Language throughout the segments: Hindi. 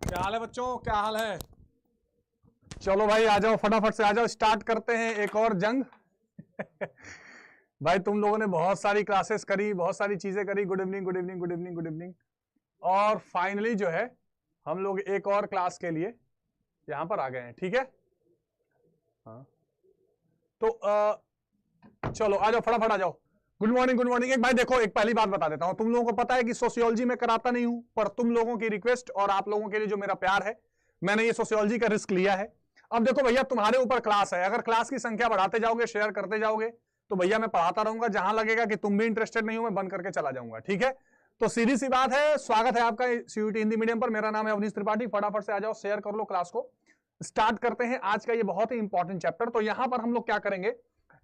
क्या हाल है बच्चों, क्या हाल है? चलो भाई आ जाओ, फटाफट से आ जाओ, स्टार्ट करते हैं एक और जंग। भाई तुम लोगों ने बहुत सारी क्लासेस करी, बहुत सारी चीजें करी। Good evening, good evening, good evening, good evening. और फाइनली जो है हम लोग एक और क्लास के लिए यहां पर आ गए हैं, ठीक है? हाँ तो चलो आ जाओ, फटाफट आ जाओ। Good morning, good morning. एक भाई देखो, एक पहली बात बता देता हूं, तुम लोगों को पता है कि सोशियोलॉजी में कराता नहीं हूं, पर तुम लोगों की रिक्वेस्ट और आप लोगों के लिए जो मेरा प्यार है, मैंने ये सोशियोलॉजी का रिस्क लिया है। अब देखो भैया, तुम्हारे ऊपर क्लास है, अगर क्लास की संख्या बढ़ाते जाओगे, शेयर करते जाओगे, तो भैया मैं पढ़ाता रहूंगा। जहां लगेगा कि तुम भी इंटरेस्टेड नहीं हो, मैं बंद करके चला जाऊंगा, ठीक है? तो सीधी सी बात है, स्वागत है आपका सीयूटी हिंदी मीडियम पर। मेरा नाम है अवनीश त्रिपाठी। फटाफट से आ जाओ, शेयर कर लो क्लास को। स्टार्ट करते हैं आज का ये बहुत ही इंपॉर्टेंट चैप्टर। तो यहां पर हम लोग क्या करेंगे,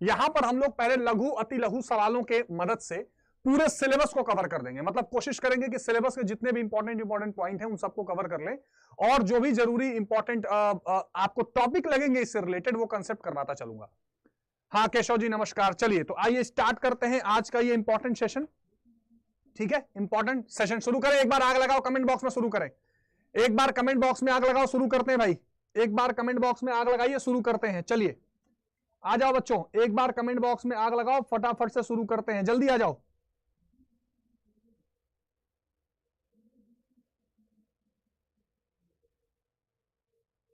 यहां पर हम लोग पहले लघु अति लघु सवालों के मदद से पूरे सिलेबस को कवर कर देंगे। मतलब कोशिश करेंगे कि सिलेबस के जितने भी इंपॉर्टेंट पॉइंट हैं उन सबको कवर कर लें, और जो भी जरूरी इंपॉर्टेंट आपको टॉपिक लगेंगे इससे रिलेटेड, वो कंसेप्ट करवाता चलूंगा। हाँ केशव जी नमस्कार। चलिए तो आइए स्टार्ट करते हैं आज का ये इंपॉर्टेंट सेशन, ठीक है? इंपॉर्टेंट सेशन शुरू करें। एक बार आग लगाओ कमेंट बॉक्स में, शुरू करें। एक बार कमेंट बॉक्स में आग लगाओ, शुरू करते हैं भाई। एक बार कमेंट बॉक्स में आग लगाइए, शुरू करते हैं। चलिए आ जाओ बच्चों, एक बार कमेंट बॉक्स में आग लगाओ, फटाफट से शुरू करते हैं, जल्दी आ जाओ।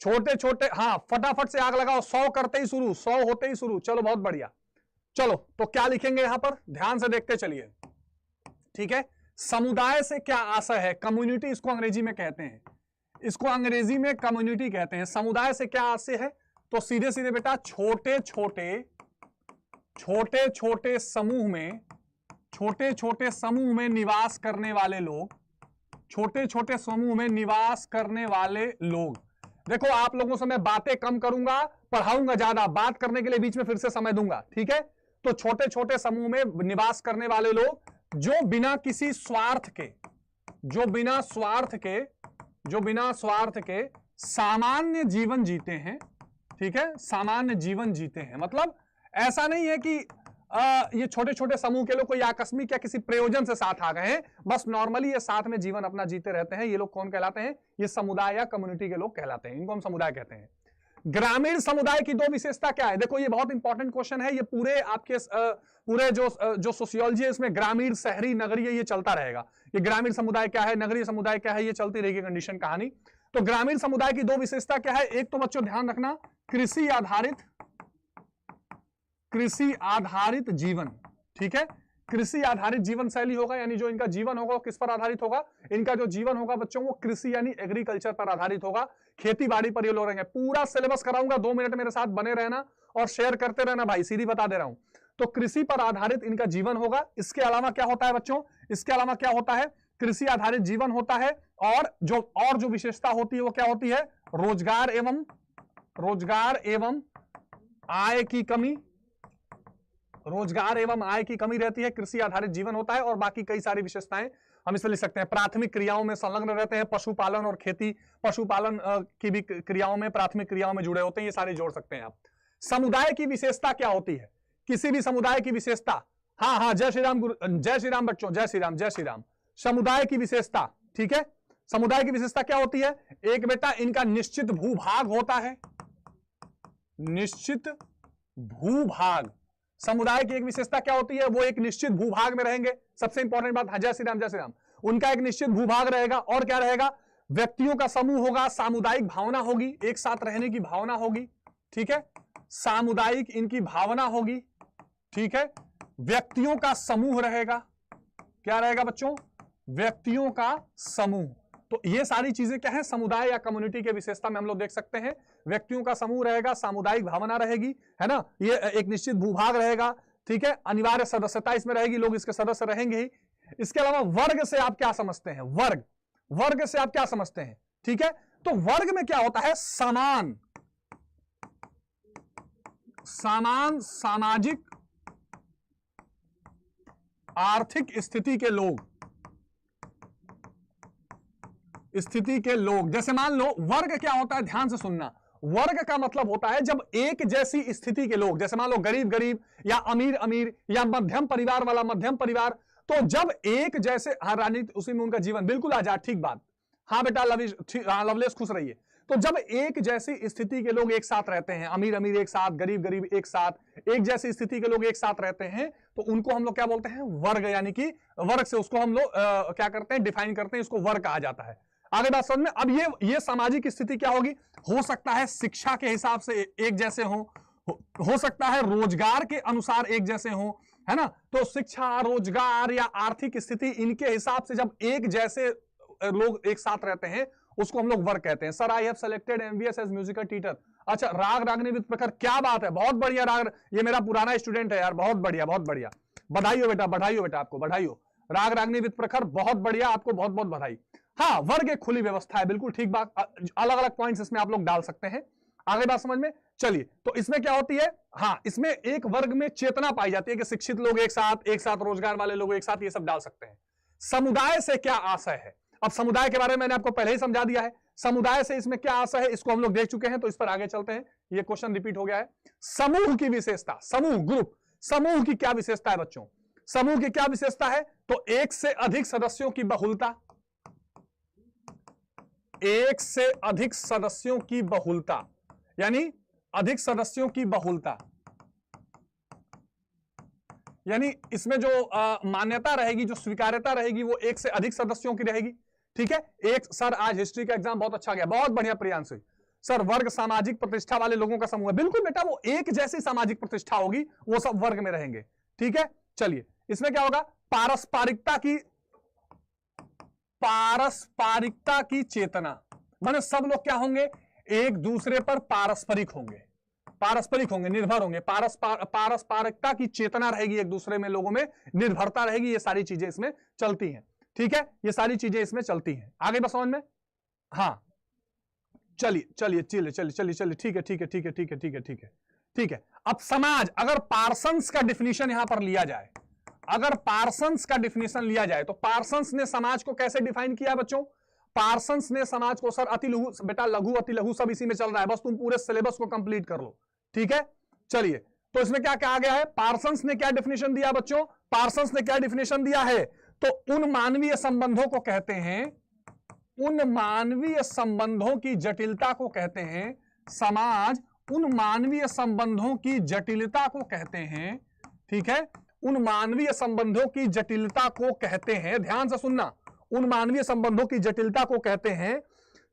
छोटे छोटे, हाँ फटाफट से आग लगाओ। 100 करते ही शुरू, 100 होते ही शुरू। चलो बहुत बढ़िया। चलो तो क्या लिखेंगे यहां पर, ध्यान से देखते चलिए, ठीक है? समुदाय से क्या आशय है, कम्युनिटी इसको अंग्रेजी में कहते हैं, इसको अंग्रेजी में कम्युनिटी कहते हैं। समुदाय से क्या आशय है, तो सीधे सीधे बेटा छोटे छोटे समूह में, छोटे छोटे समूह में निवास करने वाले लोग, छोटे छोटे समूह में निवास करने वाले लोग। देखो आप लोगों से मैं बातें कम करूंगा, पढ़ाऊंगा ज्यादा, बात करने के लिए बीच में फिर से समय दूंगा, ठीक है? तो छोटे छोटे समूह में निवास करने वाले लोग जो बिना किसी स्वार्थ के, जो बिना स्वार्थ के सामान्य जीवन जीते हैं, ठीक है? सामान्य जीवन जीते हैं। मतलब ऐसा नहीं है कि ये छोटे छोटे समूह के लोग कोई आकस्मिक या किसी प्रयोजन से साथ आ गए हैं, बस नॉर्मली ये साथ में जीवन अपना जीते रहते हैं। ये लोग कौन कहलाते हैं, ये समुदाय या कम्युनिटी के लोग कहलाते हैं, इनको हम समुदाय कहते हैं। ग्रामीण समुदाय की दो विशेषता क्या है, देखो ये बहुत इंपॉर्टेंट क्वेश्चन है। ये पूरे आपके पूरे जो सोशियोलॉजी है इसमें ग्रामीण, शहरी, नगरीय ये चलता रहेगा। ये ग्रामीण समुदाय क्या है, नगरीय समुदाय क्या है, ये चलती रहेगी कंडीशन कहानी। तो ग्रामीण समुदाय की दो विशेषता क्या है, एक तो बच्चों ध्यान रखना, कृषि आधारित जीवन, ठीक है? कृषि आधारित जीवन शैली होगा, यानी जो इनका जीवन होगा वो किस पर आधारित होगा, इनका जो जीवन होगा बच्चों वो कृषि यानी एग्रीकल्चर पर आधारित होगा, खेती बाड़ी पर ये लोग रहेंगे। पूरा सिलेबस कराऊंगा, 2 मिनट मेरे साथ बने रहना और शेयर करते रहना भाई, सीधी बता दे रहा हूं। तो कृषि पर आधारित इनका जीवन होगा। इसके अलावा क्या होता है बच्चों, इसके अलावा क्या होता है, कृषि आधारित जीवन होता है, और जो विशेषता होती है वो क्या होती है, रोजगार एवं आय की कमी, रोजगार एवं आय की कमी रहती है, कृषि आधारित जीवन होता है, और बाकी कई सारी विशेषताएं हम इसमें लिख सकते हैं। प्राथमिक क्रियाओं में संलग्न रहते हैं, पशुपालन और खेती, पशुपालन की भी क्रियाओं में, प्राथमिक क्रियाओं में जुड़े होते हैं, ये सारे जोड़ सकते हैं आप। समुदाय की विशेषता क्या होती है, किसी भी समुदाय की विशेषता, हाँ जय श्री राम जय श्री राम बच्चों, जय श्री राम, जय श्री राम। समुदाय की विशेषता, ठीक है? समुदाय की विशेषता क्या होती है, एक बेटा इनका निश्चित भूभाग होता है, निश्चित भूभाग। समुदाय की एक विशेषता क्या होती है, वो एक निश्चित भूभाग में रहेंगे। सबसे इंपॉर्टेंट बात, जय श्री राम, जय श्री राम। उनका एक निश्चित भूभाग रहेगा, और क्या रहेगा, व्यक्तियों का समूह होगा, सामुदायिक भावना होगी, एक साथ रहने की भावना होगी, ठीक है? सामुदायिक इनकी भावना होगी, ठीक है? व्यक्तियों का समूह रहेगा, क्या रहेगा बच्चों, व्यक्तियों का समूह। तो ये सारी चीजें क्या है, समुदाय या कम्युनिटी के विशेषता में हम लोग देख सकते हैं। व्यक्तियों का समूह रहेगा, सामुदायिक भावना रहेगी, है ना, ये एक निश्चित भूभाग रहेगा, ठीक है, अनिवार्य सदस्यता इसमें रहेगी, लोग इसके सदस्य रहेंगे ही। इसके अलावा वर्ग से आप क्या समझते हैं, वर्ग, वर्ग से आप क्या समझते हैं, ठीक है। तो वर्ग में क्या होता है, समान सामाजिक आर्थिक स्थिति के लोग, जैसे मान लो वर्ग क्या होता है, ध्यान से सुनना, वर्ग का मतलब होता है जब एक जैसी स्थिति के लोग, जैसे मान लो गरीब गरीब या अमीर अमीर या मध्यम परिवार वाला मध्यम परिवार, तो जब एक जैसे, हाँ राजनीति उसी में उनका जीवन, बिल्कुल आजाद, ठीक बात, हाँ बेटा लवलेश खुश रहिए। तो जब एक जैसी स्थिति के लोग एक साथ रहते हैं, अमीर अमीर एक साथ, गरीब गरीब एक साथ, एक जैसी स्थिति के लोग एक साथ रहते हैं, तो उनको हम लोग क्या बोलते हैं, वर्ग, यानी कि वर्ग से उसको हम लोग क्या करते हैं, डिफाइन करते हैं, इसको वर्ग कहा जाता है। आगे बात समझ में। अब ये सामाजिक स्थिति क्या होगी, हो सकता है शिक्षा के हिसाब से एक जैसे हो सकता है रोजगार के अनुसार एक जैसे हो, है ना। तो शिक्षा, रोजगार या आर्थिक स्थिति, इनके हिसाब से जब एक जैसे लोग एक साथ रहते हैं, उसको हम लोग वर्ग कहते हैं। Sir I have selected MBS as musical teacher. अच्छा, राग रागनी विद प्रखर, क्या बात है, बहुत बढ़िया राग, ये मेरा पुराना स्टूडेंट है यार, बहुत बढ़िया बहुत बढ़िया, बधाई हो बेटा, बधाई हो बेटा, आपको बधाई हो। राग रागनी विद प्रखर, बहुत बढ़िया, आपको बहुत बहुत बधाई। हाँ, वर्ग एक खुली व्यवस्था है, बिल्कुल ठीक बात, अलग अलग पॉइंट्स इसमें आप लोग डाल सकते हैं। आगे बात समझ में। चलिए, तो इसमें क्या होती है, हाँ, इसमें एक वर्ग में चेतना पाई जाती है कि शिक्षित लोग एक साथ रोजगार वाले लोग एक साथ, ये सब डाल सकते हैं। समुदाय से क्या आशय है, अब समुदाय के बारे में मैंने आपको पहले ही समझा दिया है, समुदाय से इसमें क्या आशय है, इसको हम लोग देख चुके हैं, तो इस पर आगे चलते हैं, ये क्वेश्चन रिपीट हो गया है। समूह की विशेषता, समूह, ग्रुप, समूह की क्या विशेषता है बच्चों, समूह की क्या विशेषता है, तो एक से अधिक सदस्यों की बहुलता, एक से अधिक सदस्यों की बहुलता, यानी अधिक सदस्यों की बहुलता, यानी इसमें जो मान्यता रहेगी, जो स्वीकार्यता रहेगी, वो एक से अधिक सदस्यों की रहेगी, ठीक है। एक, सर आज हिस्ट्री का एग्जाम बहुत अच्छा गया, बहुत बढ़िया प्रियांशु सर। वर्ग सामाजिक प्रतिष्ठा वाले लोगों का समूह है, बिल्कुल बेटा, वो एक जैसी सामाजिक प्रतिष्ठा होगी, वो सब वर्ग में रहेंगे, ठीक है। चलिए, इसमें क्या होगा, पारस्परिकता की चेतना, माने सब लोग क्या होंगे, एक दूसरे पर पारस्परिक होंगे, निर्भर होंगे, पारस्परिकता की चेतना रहेगी, एक दूसरे में लोगों में निर्भरता रहेगी, ये सारी चीजें इसमें चलती हैं, ठीक है, ये सारी चीजें इसमें चलती हैं। आगे बस समझ में, हाँ, चलिए, ठीक है। अब समाज, अगर पार्सन्स का डिफिनीशन यहां पर लिया जाए, अगर पार्सन्स का डिफिनीशन लिया जाए, तो पार्सन्स ने समाज को कैसे डिफाइन किया बच्चों, पार्सन्स ने समाज को, सर अति लघु, बेटा लघु अति लघु सब इसी में चल रहा है, बस तुम पूरे सिलेबस को कंप्लीट कर लो, ठीक है। चलिए, तो इसमें क्या कहा गया है, पार्सन्स ने क्या डिफिनेशन दिया बच्चों, पार्सन्स ने क्या डिफिनेशन दिया है, तो उन मानवीय संबंधों को कहते हैं, उन मानवीय संबंधों की जटिलता को कहते हैं समाज, उन मानवीय संबंधों की जटिलता को कहते हैं, ठीक है, उन मानवीय संबंधों की जटिलता को कहते हैं, ध्यान से सुनना, उन मानवीय संबंधों की जटिलता को कहते हैं,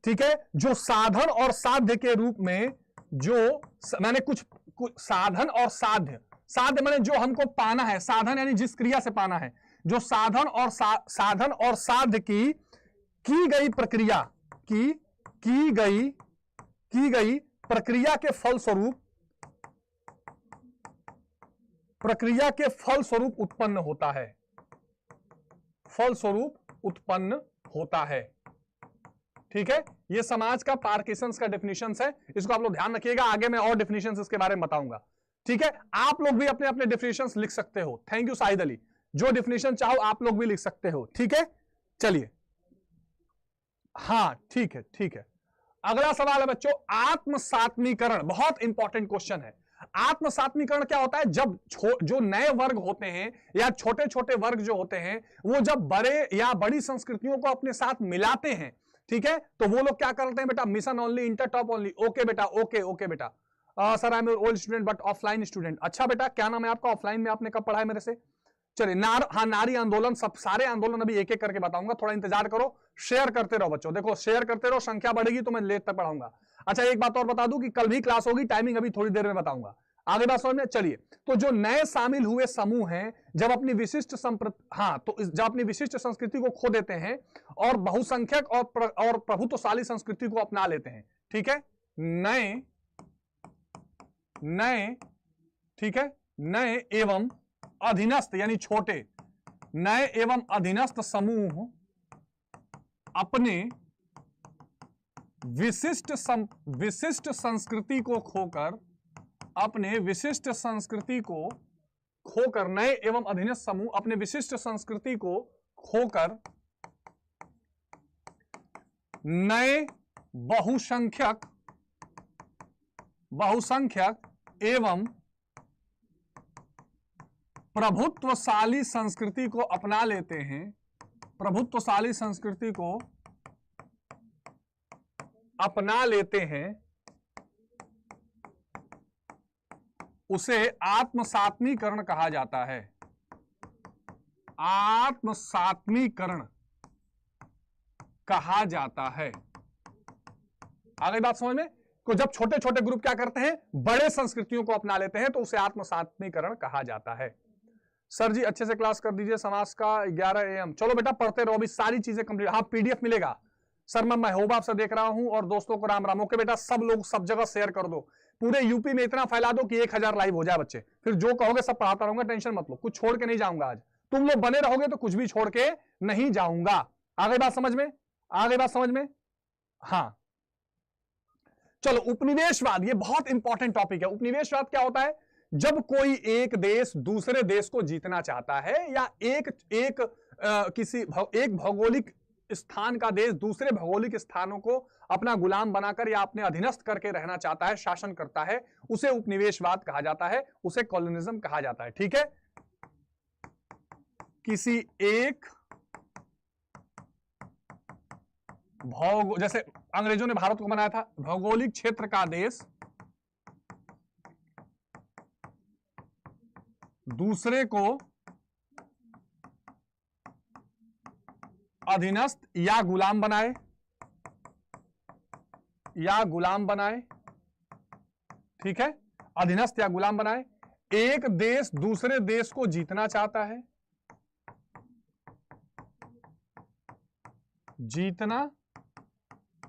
ठीक है, जो साधन और साध्य के रूप में, जो मैंने कुछ साधन और साध्य, साध्य माने जो हमको पाना है, साधन यानी जिस क्रिया से पाना है, जो साधन और साध्य की गई प्रक्रिया, की गई प्रक्रिया के फलस्वरूप उत्पन्न होता है, ठीक है। ये समाज का पार्किंसंस का डेफिनेशंस है, इसको आप लोग ध्यान रखिएगा, आगे मैं और डेफिनेशंस इसके बारे में बताऊंगा, ठीक है। आप लोग भी अपने अपने डेफिनेशंस लिख सकते हो, थैंक यू शाहिद अली, जो डेफिनेशन चाहो आप लोग भी लिख सकते हो, ठीक है। चलिए, हाँ, ठीक है। अगला सवाल है बच्चों, आत्मसात्मीकरण, बहुत इंपॉर्टेंट क्वेश्चन है। आत्मसात्मीकरण क्या होता है, जब जो नए वर्ग होते हैं या छोटे छोटे वर्ग जो होते हैं, वो जब बड़े या बड़ी संस्कृतियों को अपने साथ मिलाते हैं, ठीक है, तो वो लोग क्या करते हैं बेटा, mission only, inter top only, okay बेटा, ओके बेटा, sir I am your old student but offline student. अच्छा बेटा, क्या नाम है आपका, ऑफलाइन में आपने कब पढ़ा है मेरे से। चलिए, नारी आंदोलन, सब सारे आंदोलन अभी एक एक करके बताऊंगा, थोड़ा इंतजार करो, शेयर करते रहो बच्चों, देखो शेयर करते रहो, संख्या बढ़ेगी तो मैं लेट तक पढ़ाऊंगा। अच्छा, एक बात और बता दूं कि कल भी क्लास होगी, टाइमिंग अभी थोड़ी देर में बताऊंगा। आगे बात समझ में। चलिए, तो जो नए शामिल हुए समूह हैं जब अपनी विशिष्ट जब अपनी विशिष्ट संस्कृति को खो देते हैं और बहुसंख्यक और प्रभुत्वशाली संस्कृति को अपना लेते हैं, ठीक है, नए ठीक है, नए एवं अधीनस्थ यानी छोटे, नए एवं अधीनस्थ समूह अपने विशिष्ट संस्कृति को खोकर नए एवं अधीनस्थ समूह अपने विशिष्ट संस्कृति को खोकर नए बहुसंख्यक एवं प्रभुत्वशाली संस्कृति को अपना लेते हैं, प्रभुत्वशाली संस्कृति को अपना लेते हैं, उसे आत्मसात्मीकरण कहा जाता है। आत्मसात्मीकरण कहा जाता है। आगे बात समझ में। तो जब छोटे छोटे ग्रुप क्या करते हैं, बड़े संस्कृतियों को अपना लेते हैं, तो उसे आत्मसात्मीकरण कहा जाता है। सर जी अच्छे से क्लास कर दीजिए, समाज का 11 AM। चलो बेटा पढ़ते रहो, अभी सारी चीजें कंप्लीट। हाँ PDF मिलेगा सर, मैं महबूबा से देख रहा हूं और दोस्तों को राम राम। ओके बेटा, सब लोग सब जगह शेयर कर दो, पूरे यूपी में इतना फैला दो कि 1000 लाइव हो जाए बच्चे। फिर जो कहोगे सब पढ़ाता रहूंगा, टेंशन मत लो, कुछ छोड़ के नहीं जाऊंगा आज। तुम लोग बने रहोगे तो कुछ भी छोड़ के नहीं जाऊंगा। आगे बात समझ में, आगे बात समझ में। हाँ चलो, उपनिवेशवाद, ये बहुत इंपॉर्टेंट टॉपिक है। उपनिवेशवाद क्या होता है, जब कोई एक देश दूसरे देश को जीतना चाहता है या एक भौगोलिक स्थान का देश दूसरे भौगोलिक स्थानों को अपना गुलाम बनाकर या अपने अधीनस्थ करके रहना चाहता है, शासन करता है, उसे उपनिवेशवाद कहा जाता है, उसे कॉलोनिज्म कहा जाता है। ठीक है, किसी एक जैसे अंग्रेजों ने भारत को बनाया था, भौगोलिक क्षेत्र का देश दूसरे को अधीनस्थ या गुलाम बनाए, ठीक है, अधीनस्थ या गुलाम बनाए। एक देश दूसरे देश को जीतना चाहता है, जीतना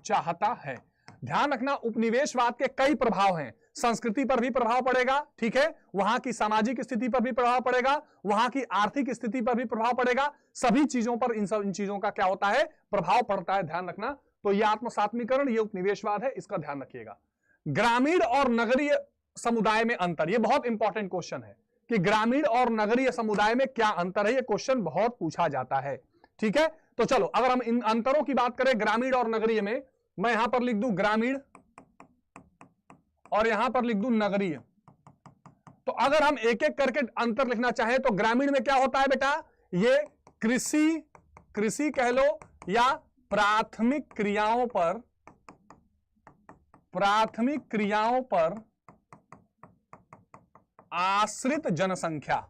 चाहता है। ध्यान रखना, उपनिवेशवाद के कई प्रभाव हैं। संस्कृति पर भी प्रभाव पड़ेगा, ठीक है, वहां की सामाजिक स्थिति पर भी प्रभाव पड़ेगा, वहां की आर्थिक स्थिति पर भी प्रभाव पड़ेगा, सभी चीजों पर इन चीजों का क्या होता है, प्रभाव पड़ता है। ध्यान रखना। तो यह आत्मसात्मीकरण, यह उपनिवेशवाद है, इसका ध्यान रखिएगा। ग्रामीण और नगरीय समुदाय में अंतर, यह बहुत इंपॉर्टेंट क्वेश्चन है कि ग्रामीण और नगरीय समुदाय में क्या अंतर है। यह क्वेश्चन बहुत पूछा जाता है, ठीक है। तो चलो, अगर हम इन अंतरों की बात करें ग्रामीण और नगरीय में, मैं यहां पर लिख दूं ग्रामीण और यहां पर लिख दूं नगरीय। तो अगर हम एक एक करके अंतर लिखना चाहें तो ग्रामीण में क्या होता है बेटा, ये कृषि कह लो या प्राथमिक क्रियाओं पर आश्रित जनसंख्या,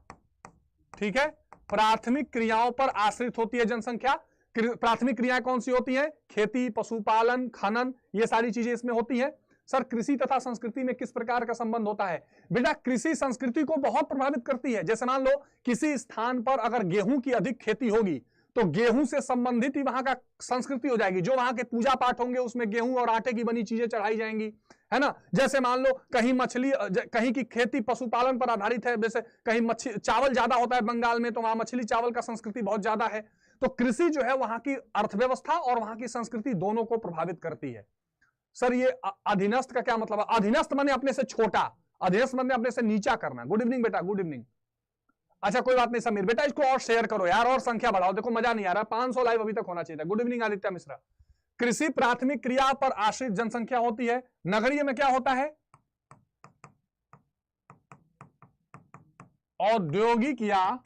ठीक है, प्राथमिक क्रियाओं पर आश्रित होती है जनसंख्या। प्राथमिक क्रियाएं कौन सी होती हैं, खेती, पशुपालन, खनन, ये सारी चीजें इसमें होती हैं। सर कृषि तथा संस्कृति में किस प्रकार का संबंध होता है? बेटा कृषि संस्कृति को बहुत प्रभावित करती है। जैसे मान लो किसी स्थान पर अगर गेहूं की अधिक खेती होगी तो गेहूं से संबंधित ही वहां का संस्कृति हो जाएगी। जो वहां के पूजा पाठ होंगे उसमें गेहूं और आटे की बनी चीजें चढ़ाई जाएंगी, है ना। जैसे मान लो कहीं की खेती पशुपालन पर आधारित है, जैसे कहीं चावल ज्यादा होता है बंगाल में, तो वहां मछली चावल का संस्कृति बहुत ज्यादा है। तो कृषि जो है वहां की अर्थव्यवस्था और वहां की संस्कृति दोनों को प्रभावित करती है। सर ये अधीनस्थ का क्या मतलब है? अधीनस्थ माने अपने से छोटा, अधीनस्थ माने अपने से नीचा करना। गुड इवनिंग बेटा, गुड इवनिंग। अच्छा कोई बात नहीं समीर बेटा, इसको और शेयर करो यार, और संख्या बढ़ाओ, देखो मजा नहीं आ रहा। 500 लाइव अभी तक होना चाहिए था। Good evening Aditya Mishra. कृषि प्राथमिक क्रिया पर आश्रित जनसंख्या होती है। नगरीय में क्या होता है? औद्योगिक या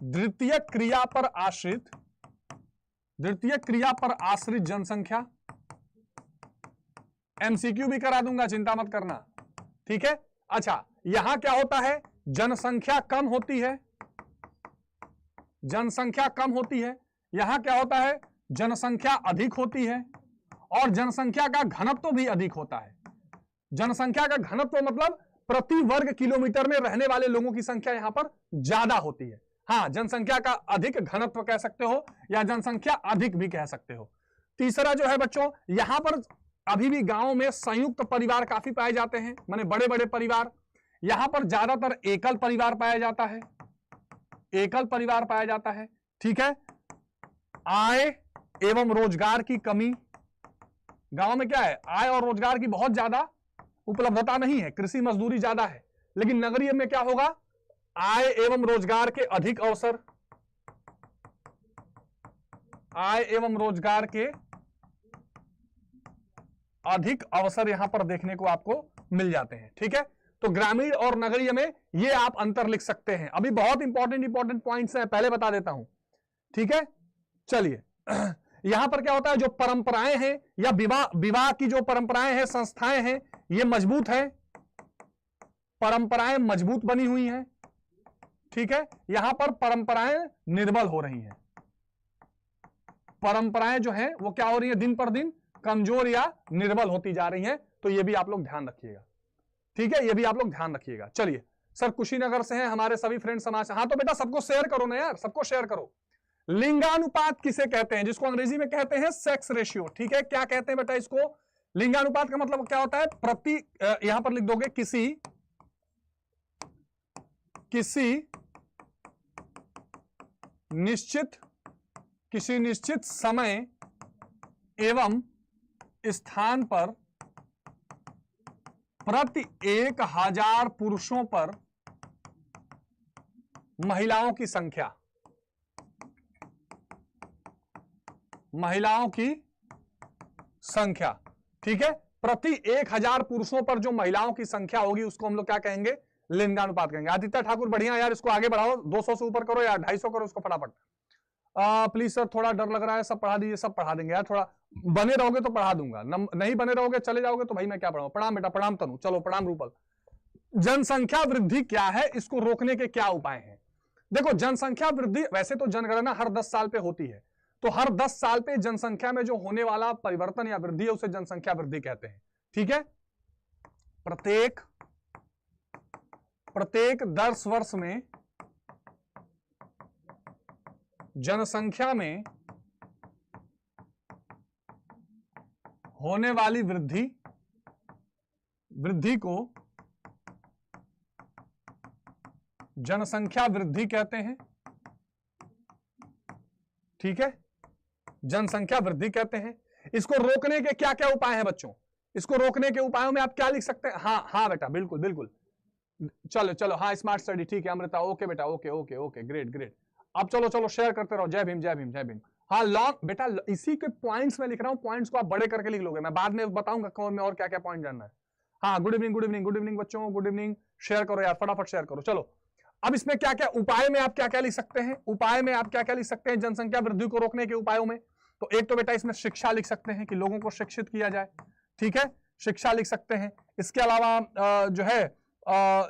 द्वितीय क्रिया पर आश्रित जनसंख्या। एमसीक्यू भी करा दूंगा, चिंता मत करना, ठीक है। अच्छा यहां क्या होता है? जनसंख्या कम होती है, जनसंख्या कम होती है। यहां क्या होता है? जनसंख्या अधिक होती है और जनसंख्या का घनत्व भी अधिक होता है। जनसंख्या का घनत्व मतलब प्रति वर्ग किलोमीटर में रहने वाले लोगों की संख्या यहां पर ज्यादा होती है। हाँ, जनसंख्या का अधिक घनत्व कह सकते हो या जनसंख्या अधिक भी कह सकते हो। तीसरा जो है बच्चों, यहां पर अभी भी गांव में संयुक्त परिवार काफी पाए जाते हैं, माने बड़े बड़े परिवार। यहां पर ज्यादातर एकल परिवार पाया जाता है, एकल परिवार पाया जाता है। ठीक है, आय एवं रोजगार की कमी, गांव में क्या है, आय और रोजगार की बहुत ज्यादा उपलब्धता नहीं है, कृषि मजदूरी ज्यादा है। लेकिन नगरीय में क्या होगा, आय एवं रोजगार के अधिक अवसर, आय एवं रोजगार के अधिक अवसर यहां पर देखने को आपको मिल जाते हैं। ठीक है, तो ग्रामीण और नगरीय में ये आप अंतर लिख सकते हैं। अभी बहुत इंपॉर्टेंट पॉइंट्स हैं, पहले बता देता हूं। ठीक है, चलिए यहां पर क्या होता है, जो परंपराएं हैं या विवाह की जो परंपराएं हैं, संस्थाएं हैं, ये मजबूत है, परंपराएं मजबूत बनी हुई हैं। ठीक है, यहां पर परंपराएं निर्बल हो रही हैं, परंपराएं जो हैं वो क्या हो रही है, दिन पर दिन कमजोर या निर्बल होती जा रही हैं। तो ये भी आप लोग ध्यान रखिएगा। ठीक है, ये भी आप लोग ध्यान रखिएगा। चलिए, सर कुशीनगर से हैं हमारे सभी फ्रेंड समाज। हाँ तो बेटा सबको शेयर करो ना यार, सबको शेयर करो। लिंगानुपात किसे कहते हैं, जिसको अंग्रेजी में कहते हैं सेक्स रेशियो। ठीक है, क्या कहते हैं बेटा इसको, लिंगानुपात का मतलब क्या होता है, प्रति, यहां पर लिख दोगे किसी निश्चित समय एवं स्थान पर प्रति 1000 पुरुषों पर महिलाओं की संख्या, महिलाओं की संख्या। ठीक है, प्रति 1000 पुरुषों पर जो महिलाओं की संख्या होगी उसको हम लोग क्या कहेंगे, लिंगानुपात कहेंगे। आदित्य ठाकुर बढ़िया यार, इसको आगे बढ़ाओ, 200 से ऊपर करो या 250 करो इसको फटाफट। प्लीज सर थोड़ा डर लग रहा है, सब पढ़ा दीजिए, सब पढ़ा देंगे यार, थोड़ा बने रहोगे तो पढ़ा दूंगा, नहीं बने रहोगे चले जाओगे तो भाई मैं क्या पढ़ाऊं। प्रणाम बेटा, प्रणाम तनु, चलो प्रणाम रूपल। जनसंख्या वृद्धि क्या है, इसको रोकने के क्या उपाय हैं। देखो जनसंख्या वृद्धि, वैसे तो जनगणना हर 10 साल पे होती है, तो हर 10 साल पे जनसंख्या में जो होने वाला परिवर्तन या वृद्धि है उसे जनसंख्या वृद्धि कहते हैं। ठीक है, प्रत्येक 10 वर्ष में जनसंख्या में होने वाली वृद्धि को जनसंख्या वृद्धि कहते हैं। ठीक है, जनसंख्या वृद्धि कहते हैं। इसको रोकने के क्या क्या उपाय हैं बच्चों, इसको रोकने के उपायों में आप क्या लिख सकते हैं। हाँ बेटा, बिल्कुल बिल्कुल, चलो हाँ, स्मार्ट स्टडी। ठीक है अमृता, ओके बेटा, ओके ग्रेट। अब चलो शेयर करते रहो। जय भीम जय भीम जय भीम। हाँ लॉन्ग बेटा, इसी के पॉइंट्स में लिख रहा हूं, पॉइंट्स को आप बड़े करके लिख लोगे, मैं बाद में बताऊंगा कौन में और क्या क्या पॉइंट जानना है। हाँ, गुड इवनिंग बच्चों, गुड इवनिंग। शेयर करो यार, फटाफट शेयर करो। चलो अब इसमें क्या क्या उपाय में आप क्या क्या लिख सकते हैं, उपाय में आप क्या क्या लिख सकते हैं जनसंख्या वृद्धि को रोकने के उपायों में। तो एक तो बेटा इसमें शिक्षा लिख सकते हैं कि लोगों को शिक्षित किया जाए। ठीक है, शिक्षा लिख सकते हैं। इसके अलावा जो है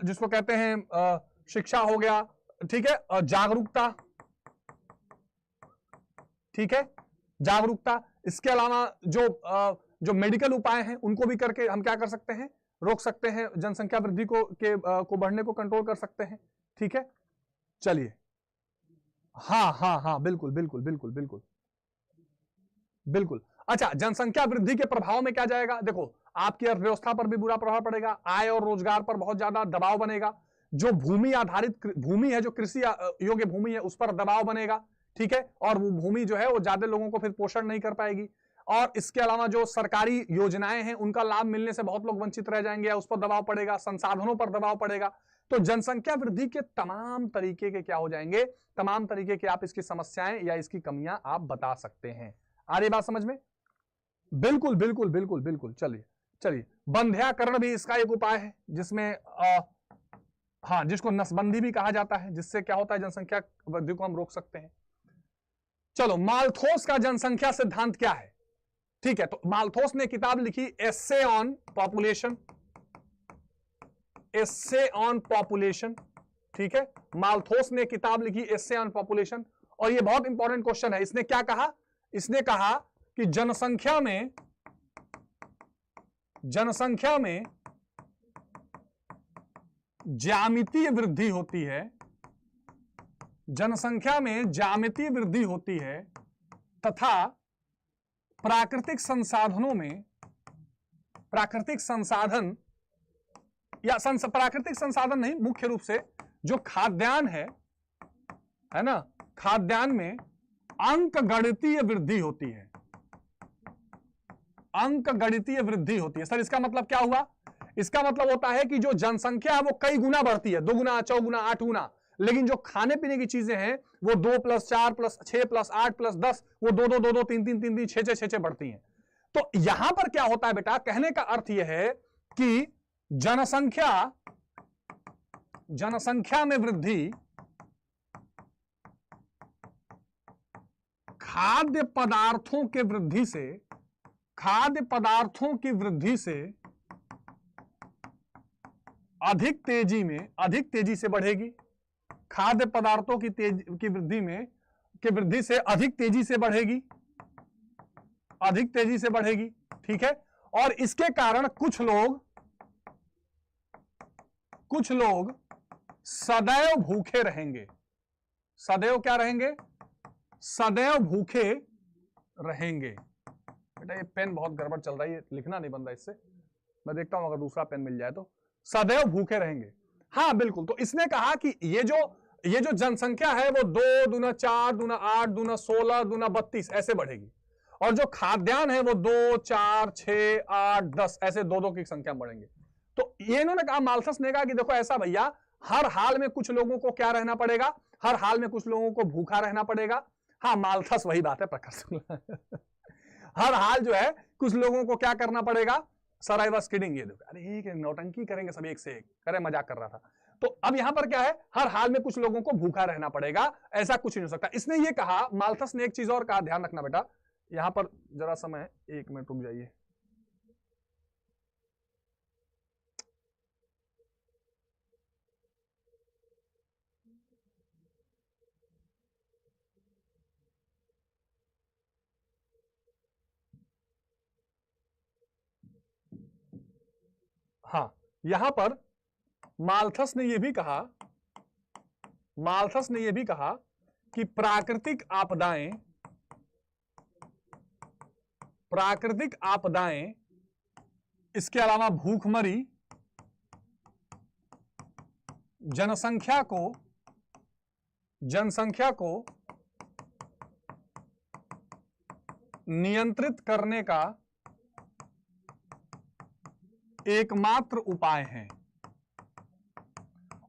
जिसको कहते हैं शिक्षा हो गया। ठीक है, जागरूकता। ठीक है, जागरूकता। इसके अलावा जो मेडिकल उपाय हैं उनको भी करके हम क्या कर सकते हैं, रोक सकते हैं, जनसंख्या वृद्धि को बढ़ने को कंट्रोल कर सकते हैं। ठीक है, चलिए। हाँ बिल्कुल। अच्छा, जनसंख्या वृद्धि के प्रभाव में क्या जाएगा, देखो आपकी अर्थव्यवस्था पर भी बुरा प्रभाव पड़ेगा, आय और रोजगार पर बहुत ज्यादा दबाव बनेगा, जो भूमि आधारित भूमि है, जो कृषि योग्य भूमि है उस पर दबाव बनेगा। ठीक है, और वो भूमि जो है वो ज्यादा लोगों को फिर पोषण नहीं कर पाएगी। और इसके अलावा जो सरकारी योजनाएं हैं उनका लाभ मिलने से बहुत लोग वंचित रह जाएंगे, उस पर दबाव पड़ेगा, संसाधनों पर दबाव पड़ेगा। तो जनसंख्या वृद्धि के तमाम तरीके के क्या हो जाएंगे, तमाम तरीके के आप इसकी समस्याएं या इसकी कमियां आप बता सकते हैं। आ रही बात समझ में? बिल्कुल। चलिए, बंध्याकरण भी इसका एक उपाय है, जिसमें हाँ, जिसको नसबंदी भी कहा जाता है, जिससे क्या होता है जनसंख्या वृद्धि को हम रोक सकते हैं। चलो, माल्थोस का जनसंख्या सिद्धांत क्या है? ठीक है, तो माल्थोस ने किताब लिखी एस्से ऑन पॉपुलेशन। ठीक है, माल्थोस ने किताब लिखी एस्से ऑन पॉपुलेशन। और ये बहुत इंपॉर्टेंट क्वेश्चन है। इसने क्या कहा, इसने कहा कि जनसंख्या में ज्यामितीय वृद्धि होती है, जनसंख्या में ज्यामितीय वृद्धि होती है तथा प्राकृतिक संसाधनों में, प्राकृतिक संसाधन या प्राकृतिक संसाधन नहीं, मुख्य रूप से जो खाद्यान्न है ना, खाद्यान्न में अंकगणितीय वृद्धि होती है, अंकगणितीय वृद्धि होती है। सर इसका मतलब क्या हुआ? इसका मतलब होता है कि जो जनसंख्या है वो कई गुना बढ़ती है, 2 गुना, 4 गुना, 8 गुना, लेकिन जो खाने पीने की चीजें हैं वो 2 + 4 + 6 + 8 + 10 वो 2 2 2 2 3 3 3 3 6 6 6 बढ़ती हैं। तो यहां पर क्या होता है बेटा, कहने का अर्थ यह है कि जनसंख्या में वृद्धि खाद्य पदार्थों के वृद्धि से, खाद्य पदार्थों की वृद्धि से अधिक तेजी से बढ़ेगी। खाद्य पदार्थों की वृद्धि से अधिक तेजी से बढ़ेगी, अधिक तेजी से बढ़ेगी, ठीक है। और इसके कारण कुछ लोग सदैव भूखे रहेंगे। सदैव क्या रहेंगे? सदैव भूखे रहेंगे। बेटा ये पेन बहुत गड़बड़ चल रहा है, ये लिखना नहीं बन रहा इससे, मैं देखता हूं अगर दूसरा पेन मिल जाए तो। सदैव भूखे रहेंगे, हाँ बिल्कुल। तो इसने कहा कि ये जो जनसंख्या है वो 2 दूना 4 दूना 8 दूना 16 दूना 32 ऐसे बढ़ेगी, और जो खाद्यान्न है वो 2 4 6 8 10 ऐसे 2 की संख्या बढ़ेंगे। तो ये इन्होंने कहा, माल्थस ने कहा कि देखो ऐसा भैया, हर हाल में कुछ लोगों को क्या रहना पड़ेगा, हर हाल में कुछ लोगों को भूखा रहना पड़ेगा। हाँ माल्थस वही बात है प्रखर हर हाल जो है कुछ लोगों को क्या करना पड़ेगा। सर आई वाज किडिंग, ये देखो, अरे एक नौटंकी करेंगे सब एक से एक, करे मजाक कर रहा था। तो अब यहां पर क्या है, हर हाल में कुछ लोगों को भूखा रहना पड़ेगा, ऐसा कुछ नहीं हो सकता। इसने ये कहा, माल्थस ने एक चीज और कहा, ध्यान रखना बेटा, यहां पर जरा समय 1 मिनट रुक जाइए। हाँ यहां पर माल्थस ने यह भी कहा कि प्राकृतिक आपदाएं, इसके अलावा भूखमरी जनसंख्या को नियंत्रित करने का एकमात्र उपाय है।